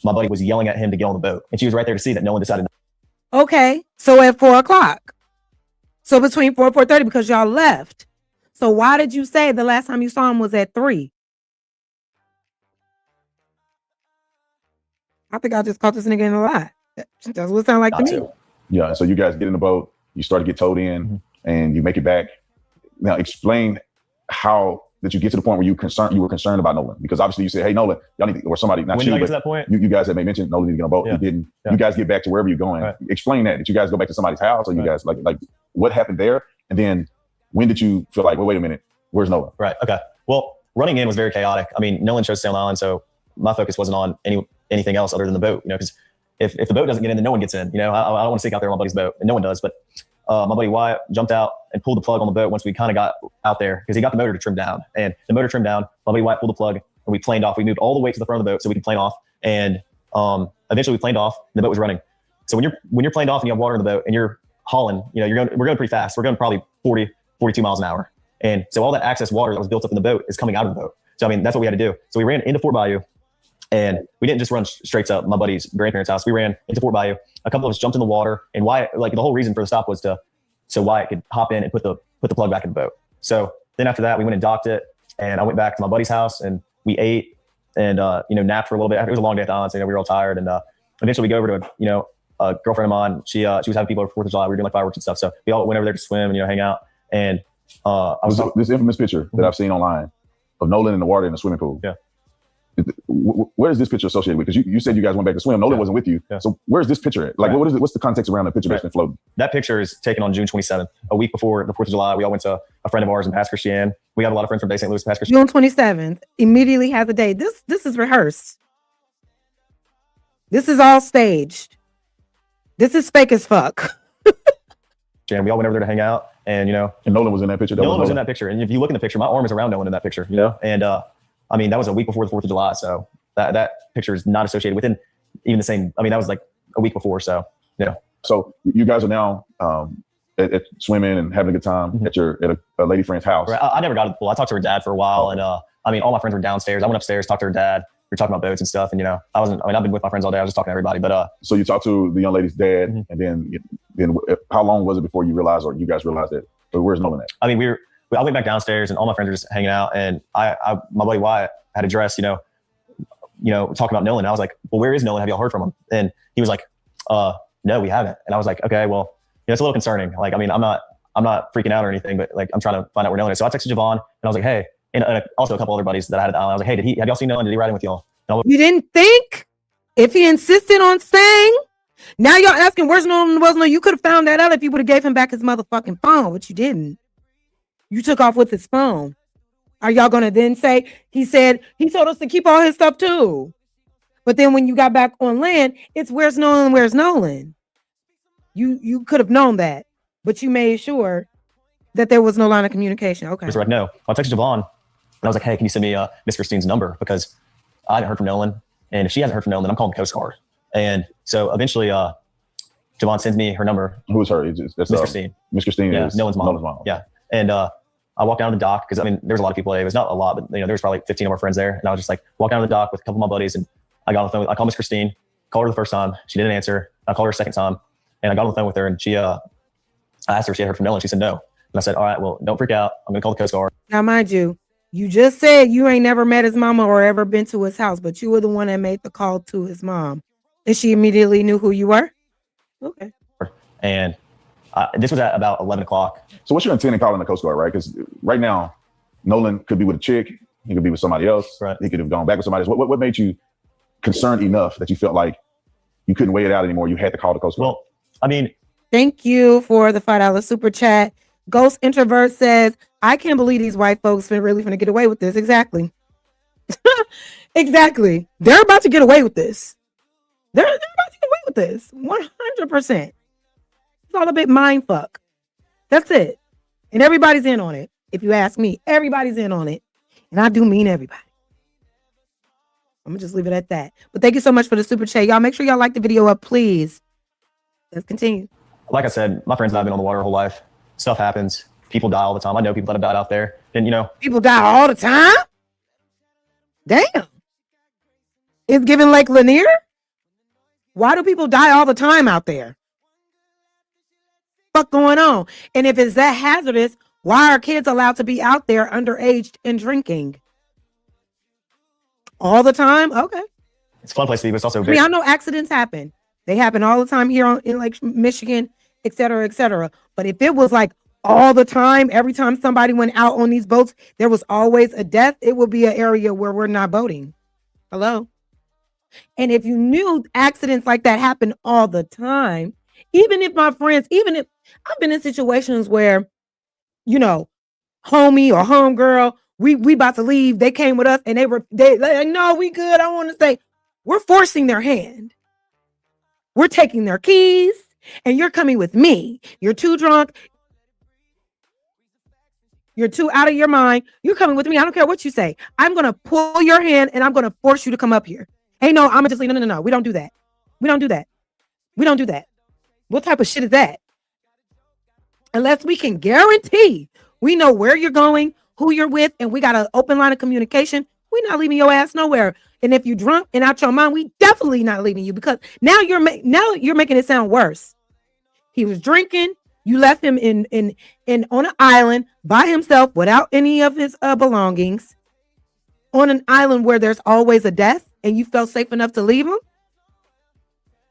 my buddy was yelling at him to get on the boat, and she was right there to see that Nolan decided. Okay, so at 4:00. So between 4 and 4:30, because y'all left. So why did you say the last time you saw him was at 3? I think I just caught this nigga in a lie. That's what it sounds like to me. Yeah, so you guys get in the boat, you start to get towed in, and you make it back. Now explain how did you get to the point where you were concerned about Nolan? Because obviously you said, hey, Nolan, y'all need to, or somebody, not when you, did I get but to that point? You guys had mentioned Nolan needed to get on a boat. You didn't. You guys get back to wherever you're going. Explain that. Did you guys go back to somebody's house, or you guys like what happened there? And then when did you feel like, well, wait a minute, where's Nolan? Right. Okay. Well, running in was very chaotic. I mean, Nolan chose to stay on the island, so my focus wasn't on anything else other than the boat, because if the boat doesn't get in, then no one gets in. I don't want to stick out there on my buddy's boat, and no one does. But my buddy Wyatt jumped out and pulled the plug on the boat once we kind of got out there, because he got the motor to trim down. And the motor trimmed down, my buddy Wyatt pulled the plug, and we planed off. We moved all the way to the front of the boat so we could plane off. And eventually we planed off, and the boat was running. So when you're planed off and you have water in the boat and you're hauling, we're going pretty fast. We're going probably 40, 42 miles an hour. And so all that excess water that was built up in the boat is coming out of the boat. So, I mean, that's what we had to do. So we ran into Fort Bayou, and we didn't just run straight to my buddy's grandparents' house. We ran into Fort Bayou. A couple of us jumped in the water, and Wyatt, the whole reason for the stop was so Wyatt could hop in and put the plug back in the boat. So then after that, we went and docked it, and I went back to my buddy's house, and we ate and napped for a little bit. It was a long day at the island, so we were all tired. And eventually we go over to a girlfriend of mine, she was having people over 4th of July. We were doing like fireworks and stuff. So we all went over there to swim and, hang out. And this infamous picture that I've seen online of Nolan in the water in the swimming pool. Yeah. Where is this picture associated with? Because you said you guys went back to swim. Nolan wasn't with you. Yeah. So where's this picture at? Like, what is it? What's the context around the picture that's been floating? That picture is taken on June 27th, a week before the 4th of July. We all went to a friend of ours in Pass Christian. We have a lot of friends from Bay St. Louis, Pass Christian. June 27th immediately has a date. This is rehearsed. This is all staged. This is fake as fuck. And we all went over there to hang out, and and Nolan was in that picture. Nolan was in that picture, and if you look in the picture, my arm is around Nolan in that picture. And I mean, that was a week before the 4th of July, so that picture is not associated within even the same. I mean, that was like a week before, so yeah. So you guys are now at swimming and having a good time at a lady friend's house. Right. I never got to the pool. I talked to her dad for a while, and I mean, all my friends were downstairs. I went upstairs, talked to her dad. We were talking about boats and stuff, and I've been with my friends all day. I was just talking to everybody. But so you talked to the young lady's dad, and then how long was it before you realized, or you guys realized that? But where's Nolan at? I mean, I went back downstairs, and all my friends were just hanging out, and my buddy Wyatt had a dress, talking about Nolan. And I was like, well, where is Nolan? Have y'all heard from him? And he was like, no, we haven't. And I was like, okay, well, it's a little concerning. Like, I mean, I'm not freaking out or anything, but like, I'm trying to find out where Nolan is. So I texted Javon, and I was like, hey, and also a couple other buddies that I had at the island. I was like, hey, have y'all seen Nolan? Did he ride in with y'all? You didn't think? If he insisted on staying, now y'all asking where's Nolan Wells? No, you could have found that out if you would have gave him back his motherfucking phone, but you didn't. You took off with his phone. Are y'all gonna then say he told us to keep all his stuff too? But then when you got back on land, it's where's Nolan? Where's Nolan? You could have known that, but you made sure that there was no line of communication. Okay. Like, no. I texted Javon, and I was like, hey, can you send me Miss Christine's number? Because I haven't heard from Nolan. And if she hasn't heard from Nolan, then I'm calling the Coast Guard. And so eventually Javon sends me her number. Who is her? Miss Christine. Miss Christine is Nolan's mom. Yeah. And I walked down to the dock because, I mean, there was a lot of people there. It was not a lot, but there was probably like 15 of our friends there. And I was just like, walk down to the dock with a couple of my buddies. And I got on the phone. I called Miss Christine, called her the first time. She didn't answer. I called her a second time. And I got on the phone with her, and I asked her if she had heard from Nolan. She said no. And I said, all right, well, don't freak out. I'm going to call the Coast Guard. Now, mind you, you just said you ain't never met his mama or ever been to his house, but you were the one that made the call to his mom. And she immediately knew who you were? Okay. And this was at about 11 o'clock. So what's your intent in calling the Coast Guard, right? Because right now, Nolan could be with a chick. He could be with somebody else. Right. He could have gone back with somebody else. What made you concerned enough that you felt like you couldn't wait it out anymore? You had to call the Coast Guard. Well, I mean, thank you for the $5 super chat. Ghost Introvert says, I can't believe these white folks really finna get away with this. Exactly. Exactly. They're about to get away with this. They're about to get away with this. 100%. It's all a bit mind fuck. That's it. And everybody's in on it. If you ask me, everybody's in on it. And I do mean everybody. I'm gonna just leave it at that. But thank you so much for the super chat. Y'all make sure y'all like the video up, please. Let's continue. Like I said, my friends and I have been on the water our whole life. Stuff happens. People die all the time. I know people that have died out there. And people die all the time? Damn. It's giving Lake Lanier? Why do people die all the time out there? What's going on? And if it's that hazardous, why are kids allowed to be out there underage and drinking? All the time? Okay. It's a fun place to be, but it's also I know accidents happen. They happen all the time here in Lake Michigan, et cetera, et cetera. But if it was like all the time, every time somebody went out on these boats, there was always a death, it would be an area where we're not boating. Hello? And if you knew accidents like that happen all the time, even if I've been in situations where, homie or homegirl, we about to leave, they came with us and they like, no, we good. I want to say, we're forcing their hand. We're taking their keys and you're coming with me. You're too drunk. You're too out of your mind. You're coming with me. I don't care what you say. I'm going to pull your hand and I'm going to force you to come up here. Hey, no, I'm going to just leave. No. We don't do that. We don't do that. We don't do that. What type of shit is that? Unless we can guarantee we know where you're going, who you're with, and we got an open line of communication, we're not leaving your ass nowhere. And if you're drunk and out your mind, we definitely not leaving you, because now you're making it sound worse. He was drinking. You left him in on an island by himself without any of his belongings, on an island where there's always a death, and you felt safe enough to leave him.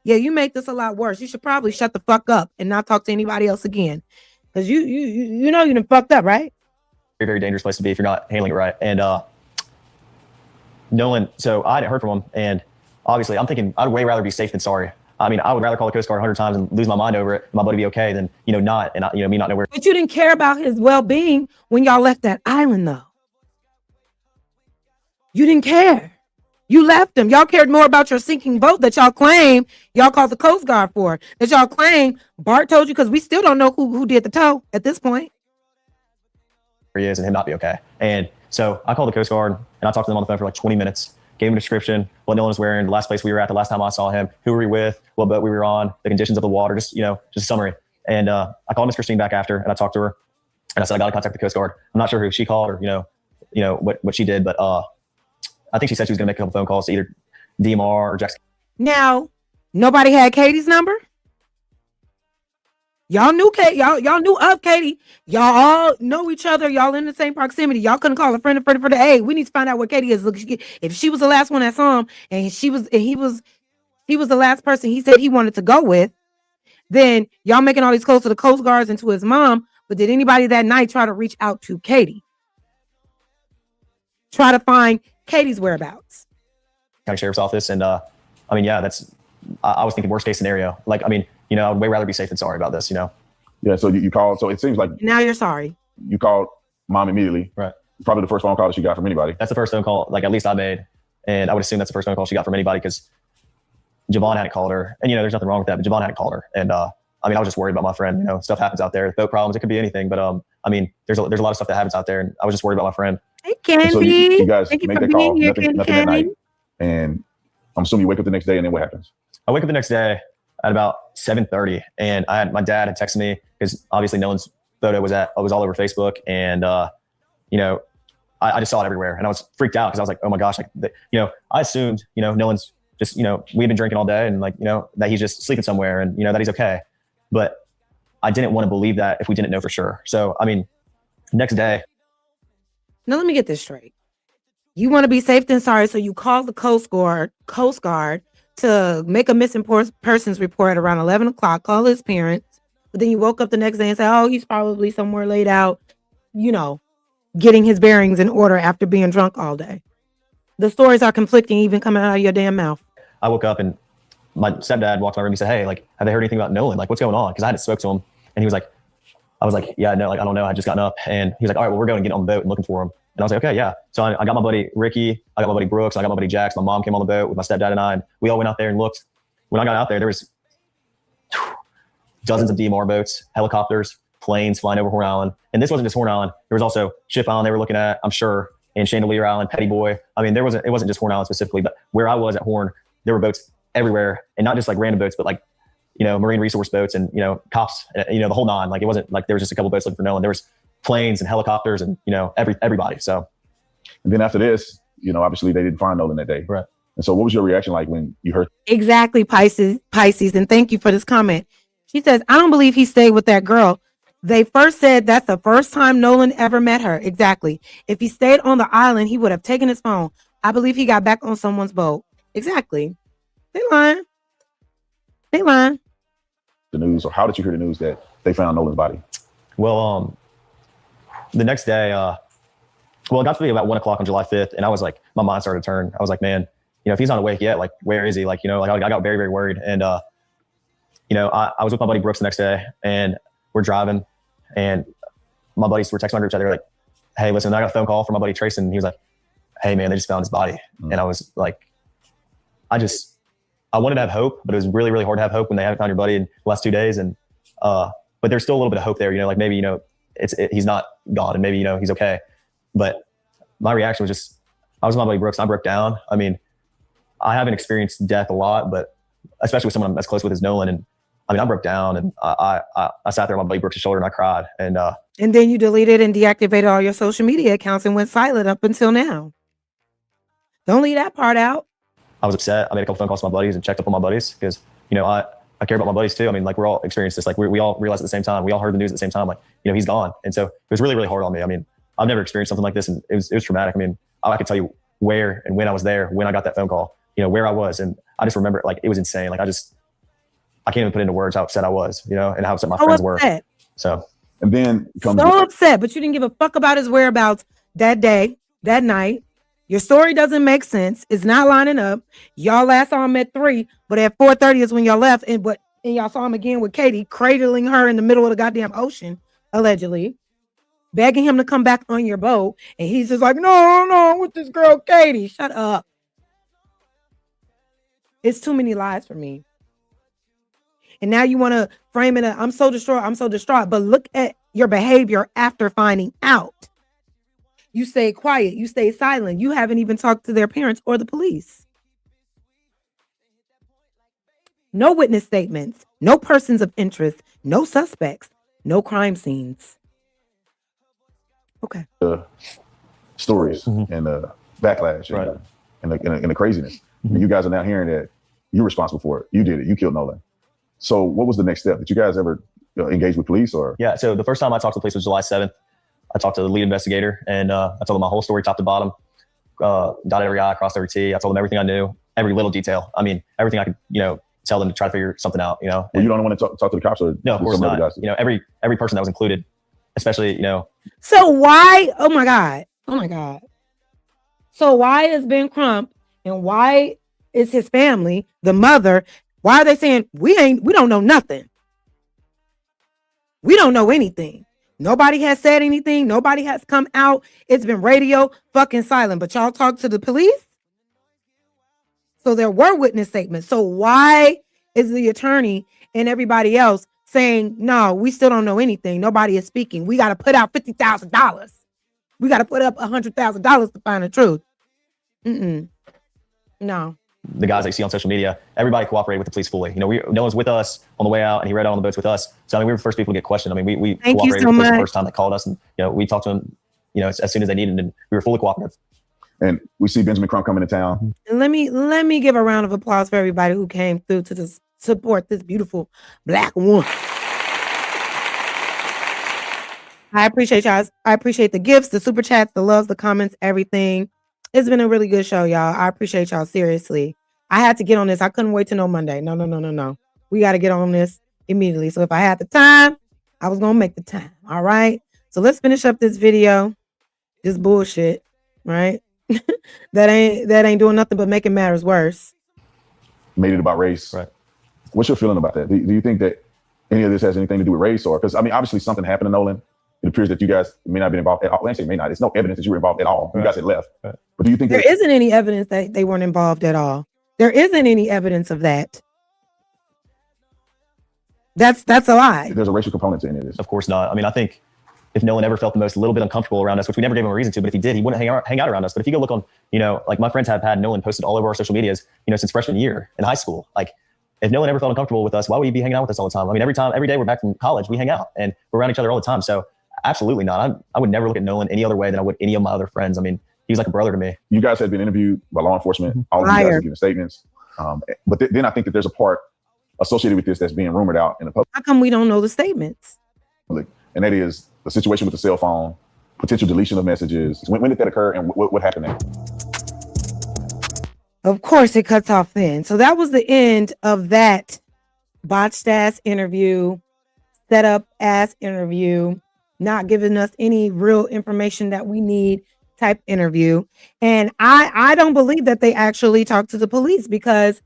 Yeah, you make this a lot worse. You should probably shut the fuck up and not talk to anybody else again. Because you know you done fucked up, right? Very, very dangerous place to be if you're not handling it right. And Nolan, so I hadn't heard from him. And obviously, I'm thinking I'd way rather be safe than sorry. I mean, I would rather call the Coast Guard 100 times and lose my mind over it, my buddy be okay, than, not, and, me not know where. But you didn't care about his well-being when y'all left that island, though. You didn't care. You left him. Y'all cared more about your sinking boat that y'all claim y'all called the Coast Guard for. That y'all claim Bart told you, because we still don't know who did the tow at this point. He is and him not be okay. And so I called the Coast Guard and I talked to them on the phone for like 20 minutes, gave him a description, what Nolan was wearing, the last place we were at, the last time I saw him, who were we with, what boat we were on, the conditions of the water, just a summary. And I called Miss Christine back after and I talked to her and I said, I got to contact the Coast Guard. I'm not sure who she called or, what she did, but I think she said she was going to make a couple phone calls to either DMR or Jackson. Now, nobody had Katie's number? Y'all knew Katie. Y'all knew of Katie. Y'all all know each other. Y'all in the same proximity. Y'all couldn't call a friend for the hey, we need to find out where Katie is. Look, if she was the last one that saw him and he was the last person he said he wanted to go with, then y'all making all these calls to the Coast Guards and to his mom. But did anybody that night try to reach out to Katie? Try to find Katie's whereabouts? County Sheriff's Office. And I was thinking worst case scenario. I would way rather be safe than sorry about this, Yeah, so you called. So it seems like now you're sorry. You called mom immediately. Right. Probably the first phone call that she got from anybody. That's the first phone call, at least I made. And I would assume that's the first phone call she got from anybody because Javon hadn't called her. And, there's nothing wrong with that, but Javon hadn't called her. And I was just worried about my friend. Stuff happens out there. Boat problems, it could be anything. But there's a lot of stuff that happens out there. And I was just worried about my friend. Hey, Candy. So you guys make that call, here, nothing that night. And I'm assuming you wake up the next day and then what happens? I wake up the next day at about 7:30 and my dad had texted me because obviously Nolan's photo was all over Facebook. And, I just saw it everywhere and I was freaked out because I was like, oh my gosh, I assumed, Nolan's just, we've been drinking all day and that he's just sleeping somewhere and, that he's okay. But I didn't want to believe that if we didn't know for sure. So, next day. Now, let me get this straight. You want to be safe than sorry, so you call the Coast Guard to make a missing persons report around 11 o'clock, call his parents, but then you woke up the next day and say, oh, he's probably somewhere laid out, getting his bearings in order after being drunk all day. The stories are conflicting, even coming out of your damn mouth. I woke up and my stepdad walked in my room and he said, hey, have they heard anything about Nolan? What's going on? Because I hadn't spoke to him. And he was like, I was like, yeah, no, I don't know. I just gotten up. And he was like, all right, well, we're going to get on the boat and looking for him. And I was like, okay, yeah. So I got my buddy Ricky, I got my buddy Brooks, I got my buddy Jax. My mom came on the boat with my stepdad and I, and we all went out there and looked. When I got out there was dozens of DMR boats, helicopters, planes flying over Horn Island. And this wasn't just Horn Island. There was also Ship Island they were looking at, I'm sure, and Chandelier Island, Petty Boy. It wasn't just Horn Island specifically, but where I was at Horn, there were boats everywhere, and not just random boats, but marine resource boats and cops, the whole nine. It wasn't like there was just a couple boats looking for Nolan. There was planes and helicopters and everybody. So, and then after this, obviously they didn't find Nolan that day. Right. And so, what was your reaction like when you heard? Exactly, Pisces, and thank you for this comment. She says, I don't believe he stayed with that girl. They first said that's the first time Nolan ever met her. Exactly. If he stayed on the island, he would have taken his phone. I believe he got back on someone's boat. Exactly. They lying. The news, or how did you hear the news that they found Nolan's body? Well, the next day, it got to be about 1 o'clock on July 5th. And I was like, my mind started to turn. I was like, man, if he's not awake yet, where is he? I got very, very worried. And, I was with my buddy Brooks the next day and we're driving and my buddies were texting my group chat. They were like, hey, listen, I got a phone call from my buddy Trace. And he was like, hey man, they just found his body. And I was like, I wanted to have hope, but it was really, really hard to have hope when they haven't found your buddy in the last 2 days. And, but there's still a little bit of hope there, maybe, he's not gone and maybe, he's okay. But my reaction was just, I was with my buddy Brooks and I broke down. I haven't experienced death a lot, but especially with someone I'm as close with as Nolan. And I broke down and I sat there on my buddy Brooks' shoulder and I cried. And then you deleted and deactivated all your social media accounts and went silent up until now. Don't leave that part out. I was upset. I made a couple phone calls to my buddies and checked up on my buddies because, I care about my buddies too. We're all experienced this. We all realized at the same time. We all heard the news at the same time. He's gone. And so it was really, really hard on me. I've never experienced something like this, and it was traumatic. I could tell you where and when I was there, when I got that phone call, where I was, and I just remember it was insane. I can't even put into words how upset I was, you know, and how upset my So friends upset. were. So, and then comes so upset, but you didn't give a fuck about his whereabouts that day, that night. Your story doesn't make sense. It's not lining up. Y'all last saw him at 3, but at 4:30 is when y'all left, and y'all saw him again with Katie, cradling her in the middle of the goddamn ocean, allegedly, begging him to come back on your boat, and he's just like, no, I'm with this girl Katie. Shut up. It's too many lies for me. And now you want to frame it. I'm so distraught. But look at your behavior after finding out. You stay quiet. You stay silent. You haven't even talked to their parents or the police. No witness statements. No persons of interest. No suspects. No crime scenes. Okay. Stories and the backlash and the craziness. You guys are now hearing that you're responsible for it. You did it. You killed Nolan. So what was the next step? Did you guys ever engage with police or? Yeah. So the first time I talked to the police was July 7th. I talked to the lead investigator and I told him my whole story, top to bottom, dotted every I, crossed every T. I told them everything I knew, every little detail. I mean, everything I could, you know, tell them to try to figure something out, you know. Were you the only one to talk to the cops or? No, of course not. You know, every person that was included, especially, you know. So why, oh my God. So why is Ben Crump and why is his family, the mother, why are they saying we don't know nothing? We don't know anything. Nobody has said anything. Nobody has come out. It's been radio fucking silent. But y'all talk to the police? So there were witness statements. So why is the attorney and everybody else saying, no, we still don't know anything. Nobody is speaking. We got to put out $50,000. We got to put up $100,000 to find the truth. No. The guys that you see on social media, everybody cooperated with the police fully. You know, no one's with us on the way out, and he read out on the boats with us. So I mean, we were the first people to get questioned. I mean, we cooperated with the police the first time they called us, and you know, we talked to them, you know, as soon as they needed, and we were fully cooperative. And we see Benjamin Crump coming to town. And let me give a round of applause for everybody who came through to support this beautiful Black woman. I appreciate y'all. I appreciate the gifts, the super chats, the loves, the comments, everything. It's been a really good show, y'all. I appreciate y'all, seriously. I had to get on this. I couldn't wait till no Monday. No. We got to get on this immediately. So if I had the time, I was going to make the time. All right. So let's finish up this video. This bullshit, right? that ain't doing nothing but making matters worse. Made it about race. Right. What's your feeling about that? Do you think that any of this has anything to do with race or, because I mean, obviously something happened to Nolan. It appears that you guys may not have been involved at all. Well, I say may not. There's no evidence that you were involved at all. You guys had left. But do you think there isn't any evidence that they weren't involved at all? There isn't any evidence of that. That's a lie. There's a racial component to any of this. Of course not. I mean, I think if Nolan ever felt the most little bit uncomfortable around us, which we never gave him a reason to, but if he did, he wouldn't hang out around us. But if you go look on, you know, like my friends have had Nolan posted all over our social medias, you know, since freshman year in high school. Like, if Nolan ever felt uncomfortable with us, why would he be hanging out with us all the time? I mean, every day we're back from college, we hang out and we're around each other all the time. So absolutely not. I would never look at Nolan any other way than I would any of my other friends. I mean, he was like a brother to me. You guys had been interviewed by law enforcement. All of you guys have given statements. But then I think that there's a part associated with this that's being rumored out in the public. How come we don't know the statements? And that is the situation with the cell phone, potential deletion of messages. When did that occur and what happened there? Of course, it cuts off then. So that was the end of that botched ass interview, set up ass interview, not giving us any real information that we need type interview. And I don't believe that they actually talked to the police, because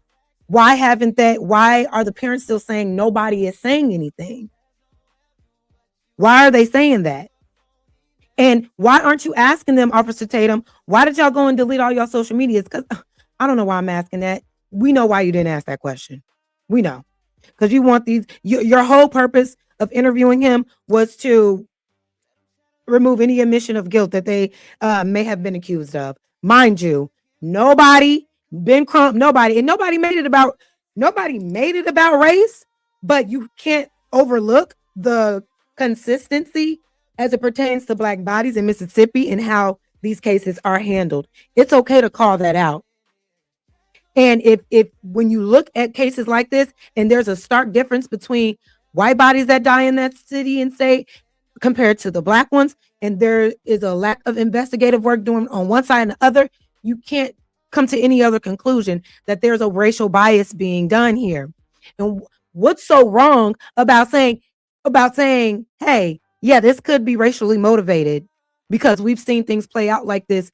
why are the parents still saying nobody is saying anything? Why are they saying that? And why aren't you asking them, Officer Tatum, why did y'all go and delete all your social medias? Because I don't know why I'm asking that. We know why you didn't ask that question. We know. Because you want your whole purpose of interviewing him was to remove any admission of guilt that they may have been accused of. Mind you, nobody, Ben Crump, nobody, and nobody made it about race, but you can't overlook the consistency as it pertains to Black bodies in Mississippi and how these cases are handled. It's okay to call that out. And if when you look at cases like this, and there's a stark difference between white bodies that die in that city and state compared to the Black ones, and there is a lack of investigative work doing on one side and the other, you can't come to any other conclusion that there's a racial bias being done here. And What's so wrong about saying, hey, yeah, this could be racially motivated, because we've seen things play out like this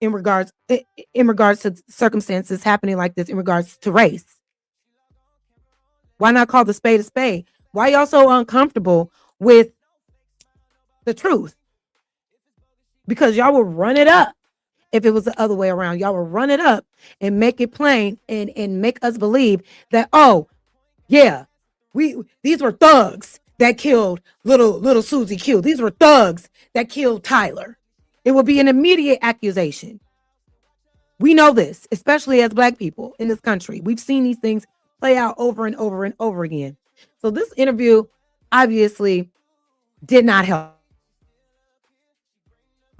in regards to circumstances happening like this in regards to race. Why not call the spade a spade? Why y'all so uncomfortable with the truth? Because y'all will run it up. If it was the other way around, y'all will run it up and make it plain and make us believe that, oh, yeah, these were thugs that killed little Susie Q. These were thugs that killed Tyler. It will be an immediate accusation. We know this, especially as Black people in this country. We've seen these things play out over and over and over again. So this interview obviously did not help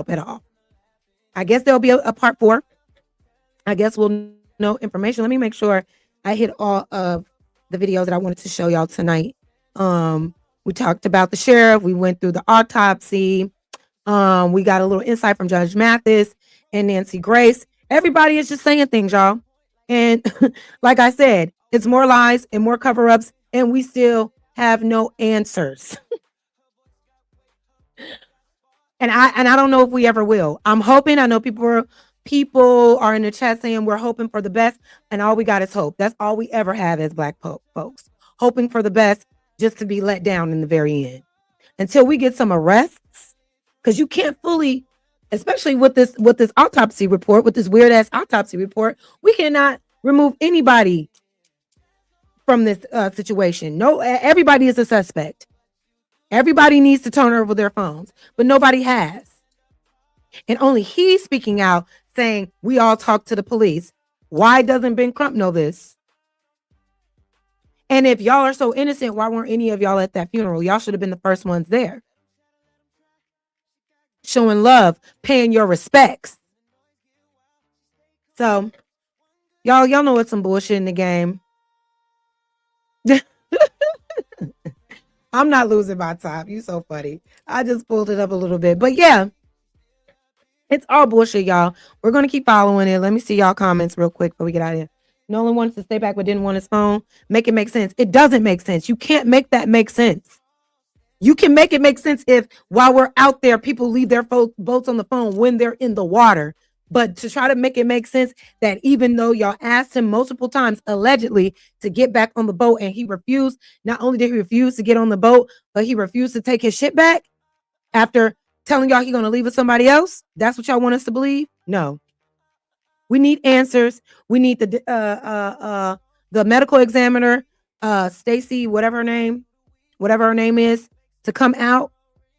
at all. I guess there'll be a part 4. I guess we'll know information. Let me make sure I hit all of the videos that I wanted to show y'all tonight. We talked about the sheriff. We went through the autopsy. We got a little insight from Judge Mathis and Nancy Grace. Everybody is just saying things, y'all. And like I said, it's more lies and more cover-ups, and we still have no answers. And I don't know if we ever will. I'm hoping. I know people are in the chat saying we're hoping for the best, and all we got is hope. That's all we ever have as Black folks. Hoping for the best, just to be let down in the very end. Until we get some arrests, because you can't fully, especially with this autopsy report, with this weird ass autopsy report, we cannot remove anybody from this situation. No, everybody is a suspect. Everybody needs to turn over their phones, but nobody has. And only he's speaking out saying, we all talk to the police. Why doesn't Ben Crump know this? And if y'all are so innocent, why weren't any of y'all at that funeral? Y'all should have been the first ones there. Showing love, paying your respects. So, y'all know it's some bullshit in the game. I'm not losing my top. You so funny. I just pulled it up a little bit. But yeah, it's all bullshit, y'all. We're going to keep following it. Let me see y'all comments real quick before we get out of here. Nolan wants to stay back but didn't want his phone. Make it make sense. It doesn't make sense. You can't make that make sense. You can make it make sense if while we're out there, people leave their boats on the phone when they're in the water. But to try to make it make sense that even though y'all asked him multiple times, allegedly, to get back on the boat and he refused, not only did he refuse to get on the boat, but he refused to take his shit back after telling y'all he's going to leave with somebody else. That's what y'all want us to believe? No. We need answers. We need the medical examiner, Stacy, whatever her name is, to come out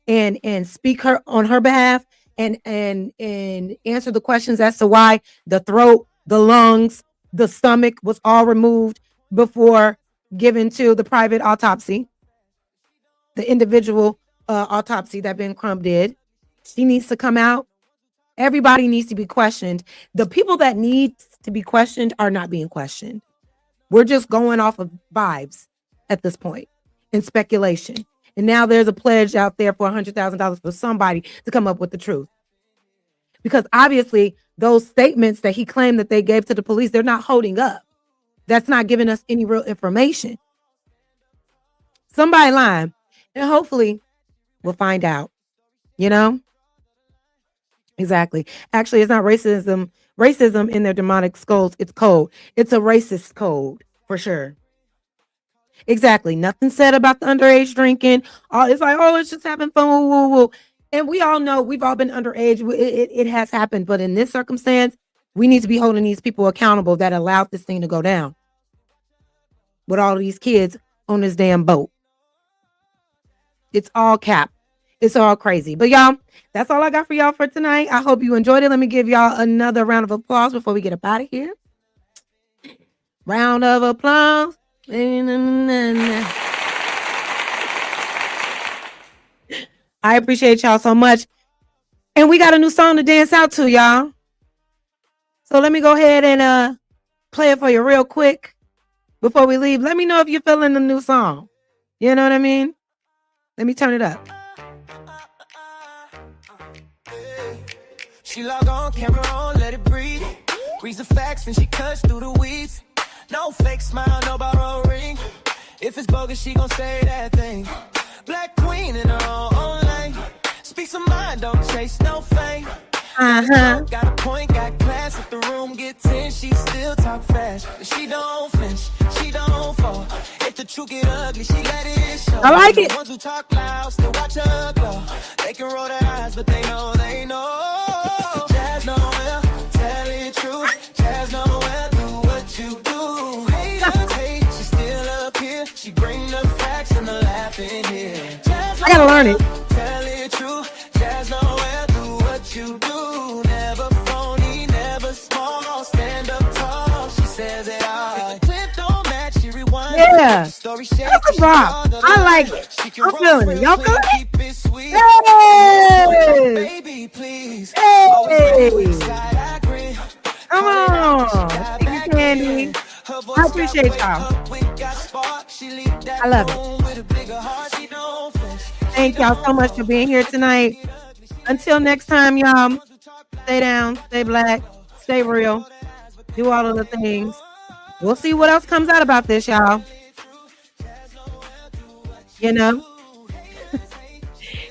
and speak on her behalf. And answer the questions as to why the throat, the lungs, the stomach was all removed before given to the private autopsy, the individual autopsy that Ben Crump did. She needs to come out. Everybody needs to be questioned. The people that need to be questioned are not being questioned. We're just going off of vibes at this point and speculation. And now there's a pledge out there for $100,000 for somebody to come up with the truth. Because obviously those statements that he claimed that they gave to the police, they're not holding up. That's not giving us any real information. Somebody lying. And hopefully we'll find out. You know? Exactly. Actually, it's not racism in their demonic skulls. It's code. It's a racist code for sure. Exactly. Nothing said about the underage drinking. It's like, oh, it's just having fun. Woo, woo, woo. And we all know we've all been underage. It has happened. But in this circumstance, we need to be holding these people accountable that allowed this thing to go down with all of these kids on this damn boat. It's all cap. It's all crazy. But y'all, that's all I got for y'all for tonight. I hope you enjoyed it. Let me give y'all another round of applause before we get up out of here. Round of applause. I appreciate y'all so much. And we got a new song to dance out to, y'all. So let me go ahead and play it for you real quick before we leave. Let me know if you're feeling the new song. You know what I mean? Let me turn it up. She log on, camera on, let it breathe. Reads the facts when she cuts through the weeds. No fake smile, no borrow ring. If it's bogus, she gon' say that thing. Black queen in her own lane. Speak some mind, don't chase no fame. Got a point, got class. If the room get tense, she still talk fast. She don't flinch, she don't fall. If the truth get ugly, she let it show. I like it. The ones who talk loud still watch her glow. They can roll their eyes, but they know. Jazz Noel, tell it true. Jazz Noel, do what you do. Haters hate, she still up here. She bring the facts and the laugh in here. I gotta learn it. Tell it true. Jazz Noel, do what you do. Never phony, never small. Stand up tall, she says it all. If the clip don't match, she rewind. Yeah. That's a vibe. I like it. I'm feeling it. Y'all feel it? Hey! Baby, please. Hey! Come on. Thank you, Candy. I appreciate y'all. I love it. Thank y'all so much for being here tonight. Until next time, y'all, stay down, stay black, stay real, do all of the things. We'll see what else comes out about this, y'all. You know?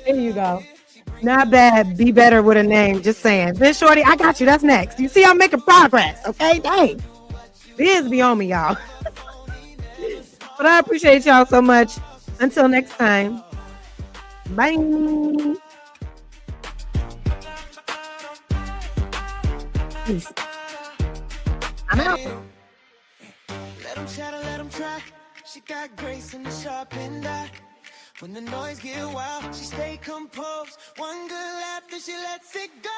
Here you go. Not bad. Be better with a name. Just saying. Biz Shorty, I got you. That's next. You see, I'm making progress. Okay? Dang. Biz be on me, y'all. But I appreciate y'all so much. Until next time. Bye. Peace. I'm out. Let them chatter, let them try. She got grace in the sharpened eye. When the noise get wild, she stay composed. One good laugh, then she lets it go.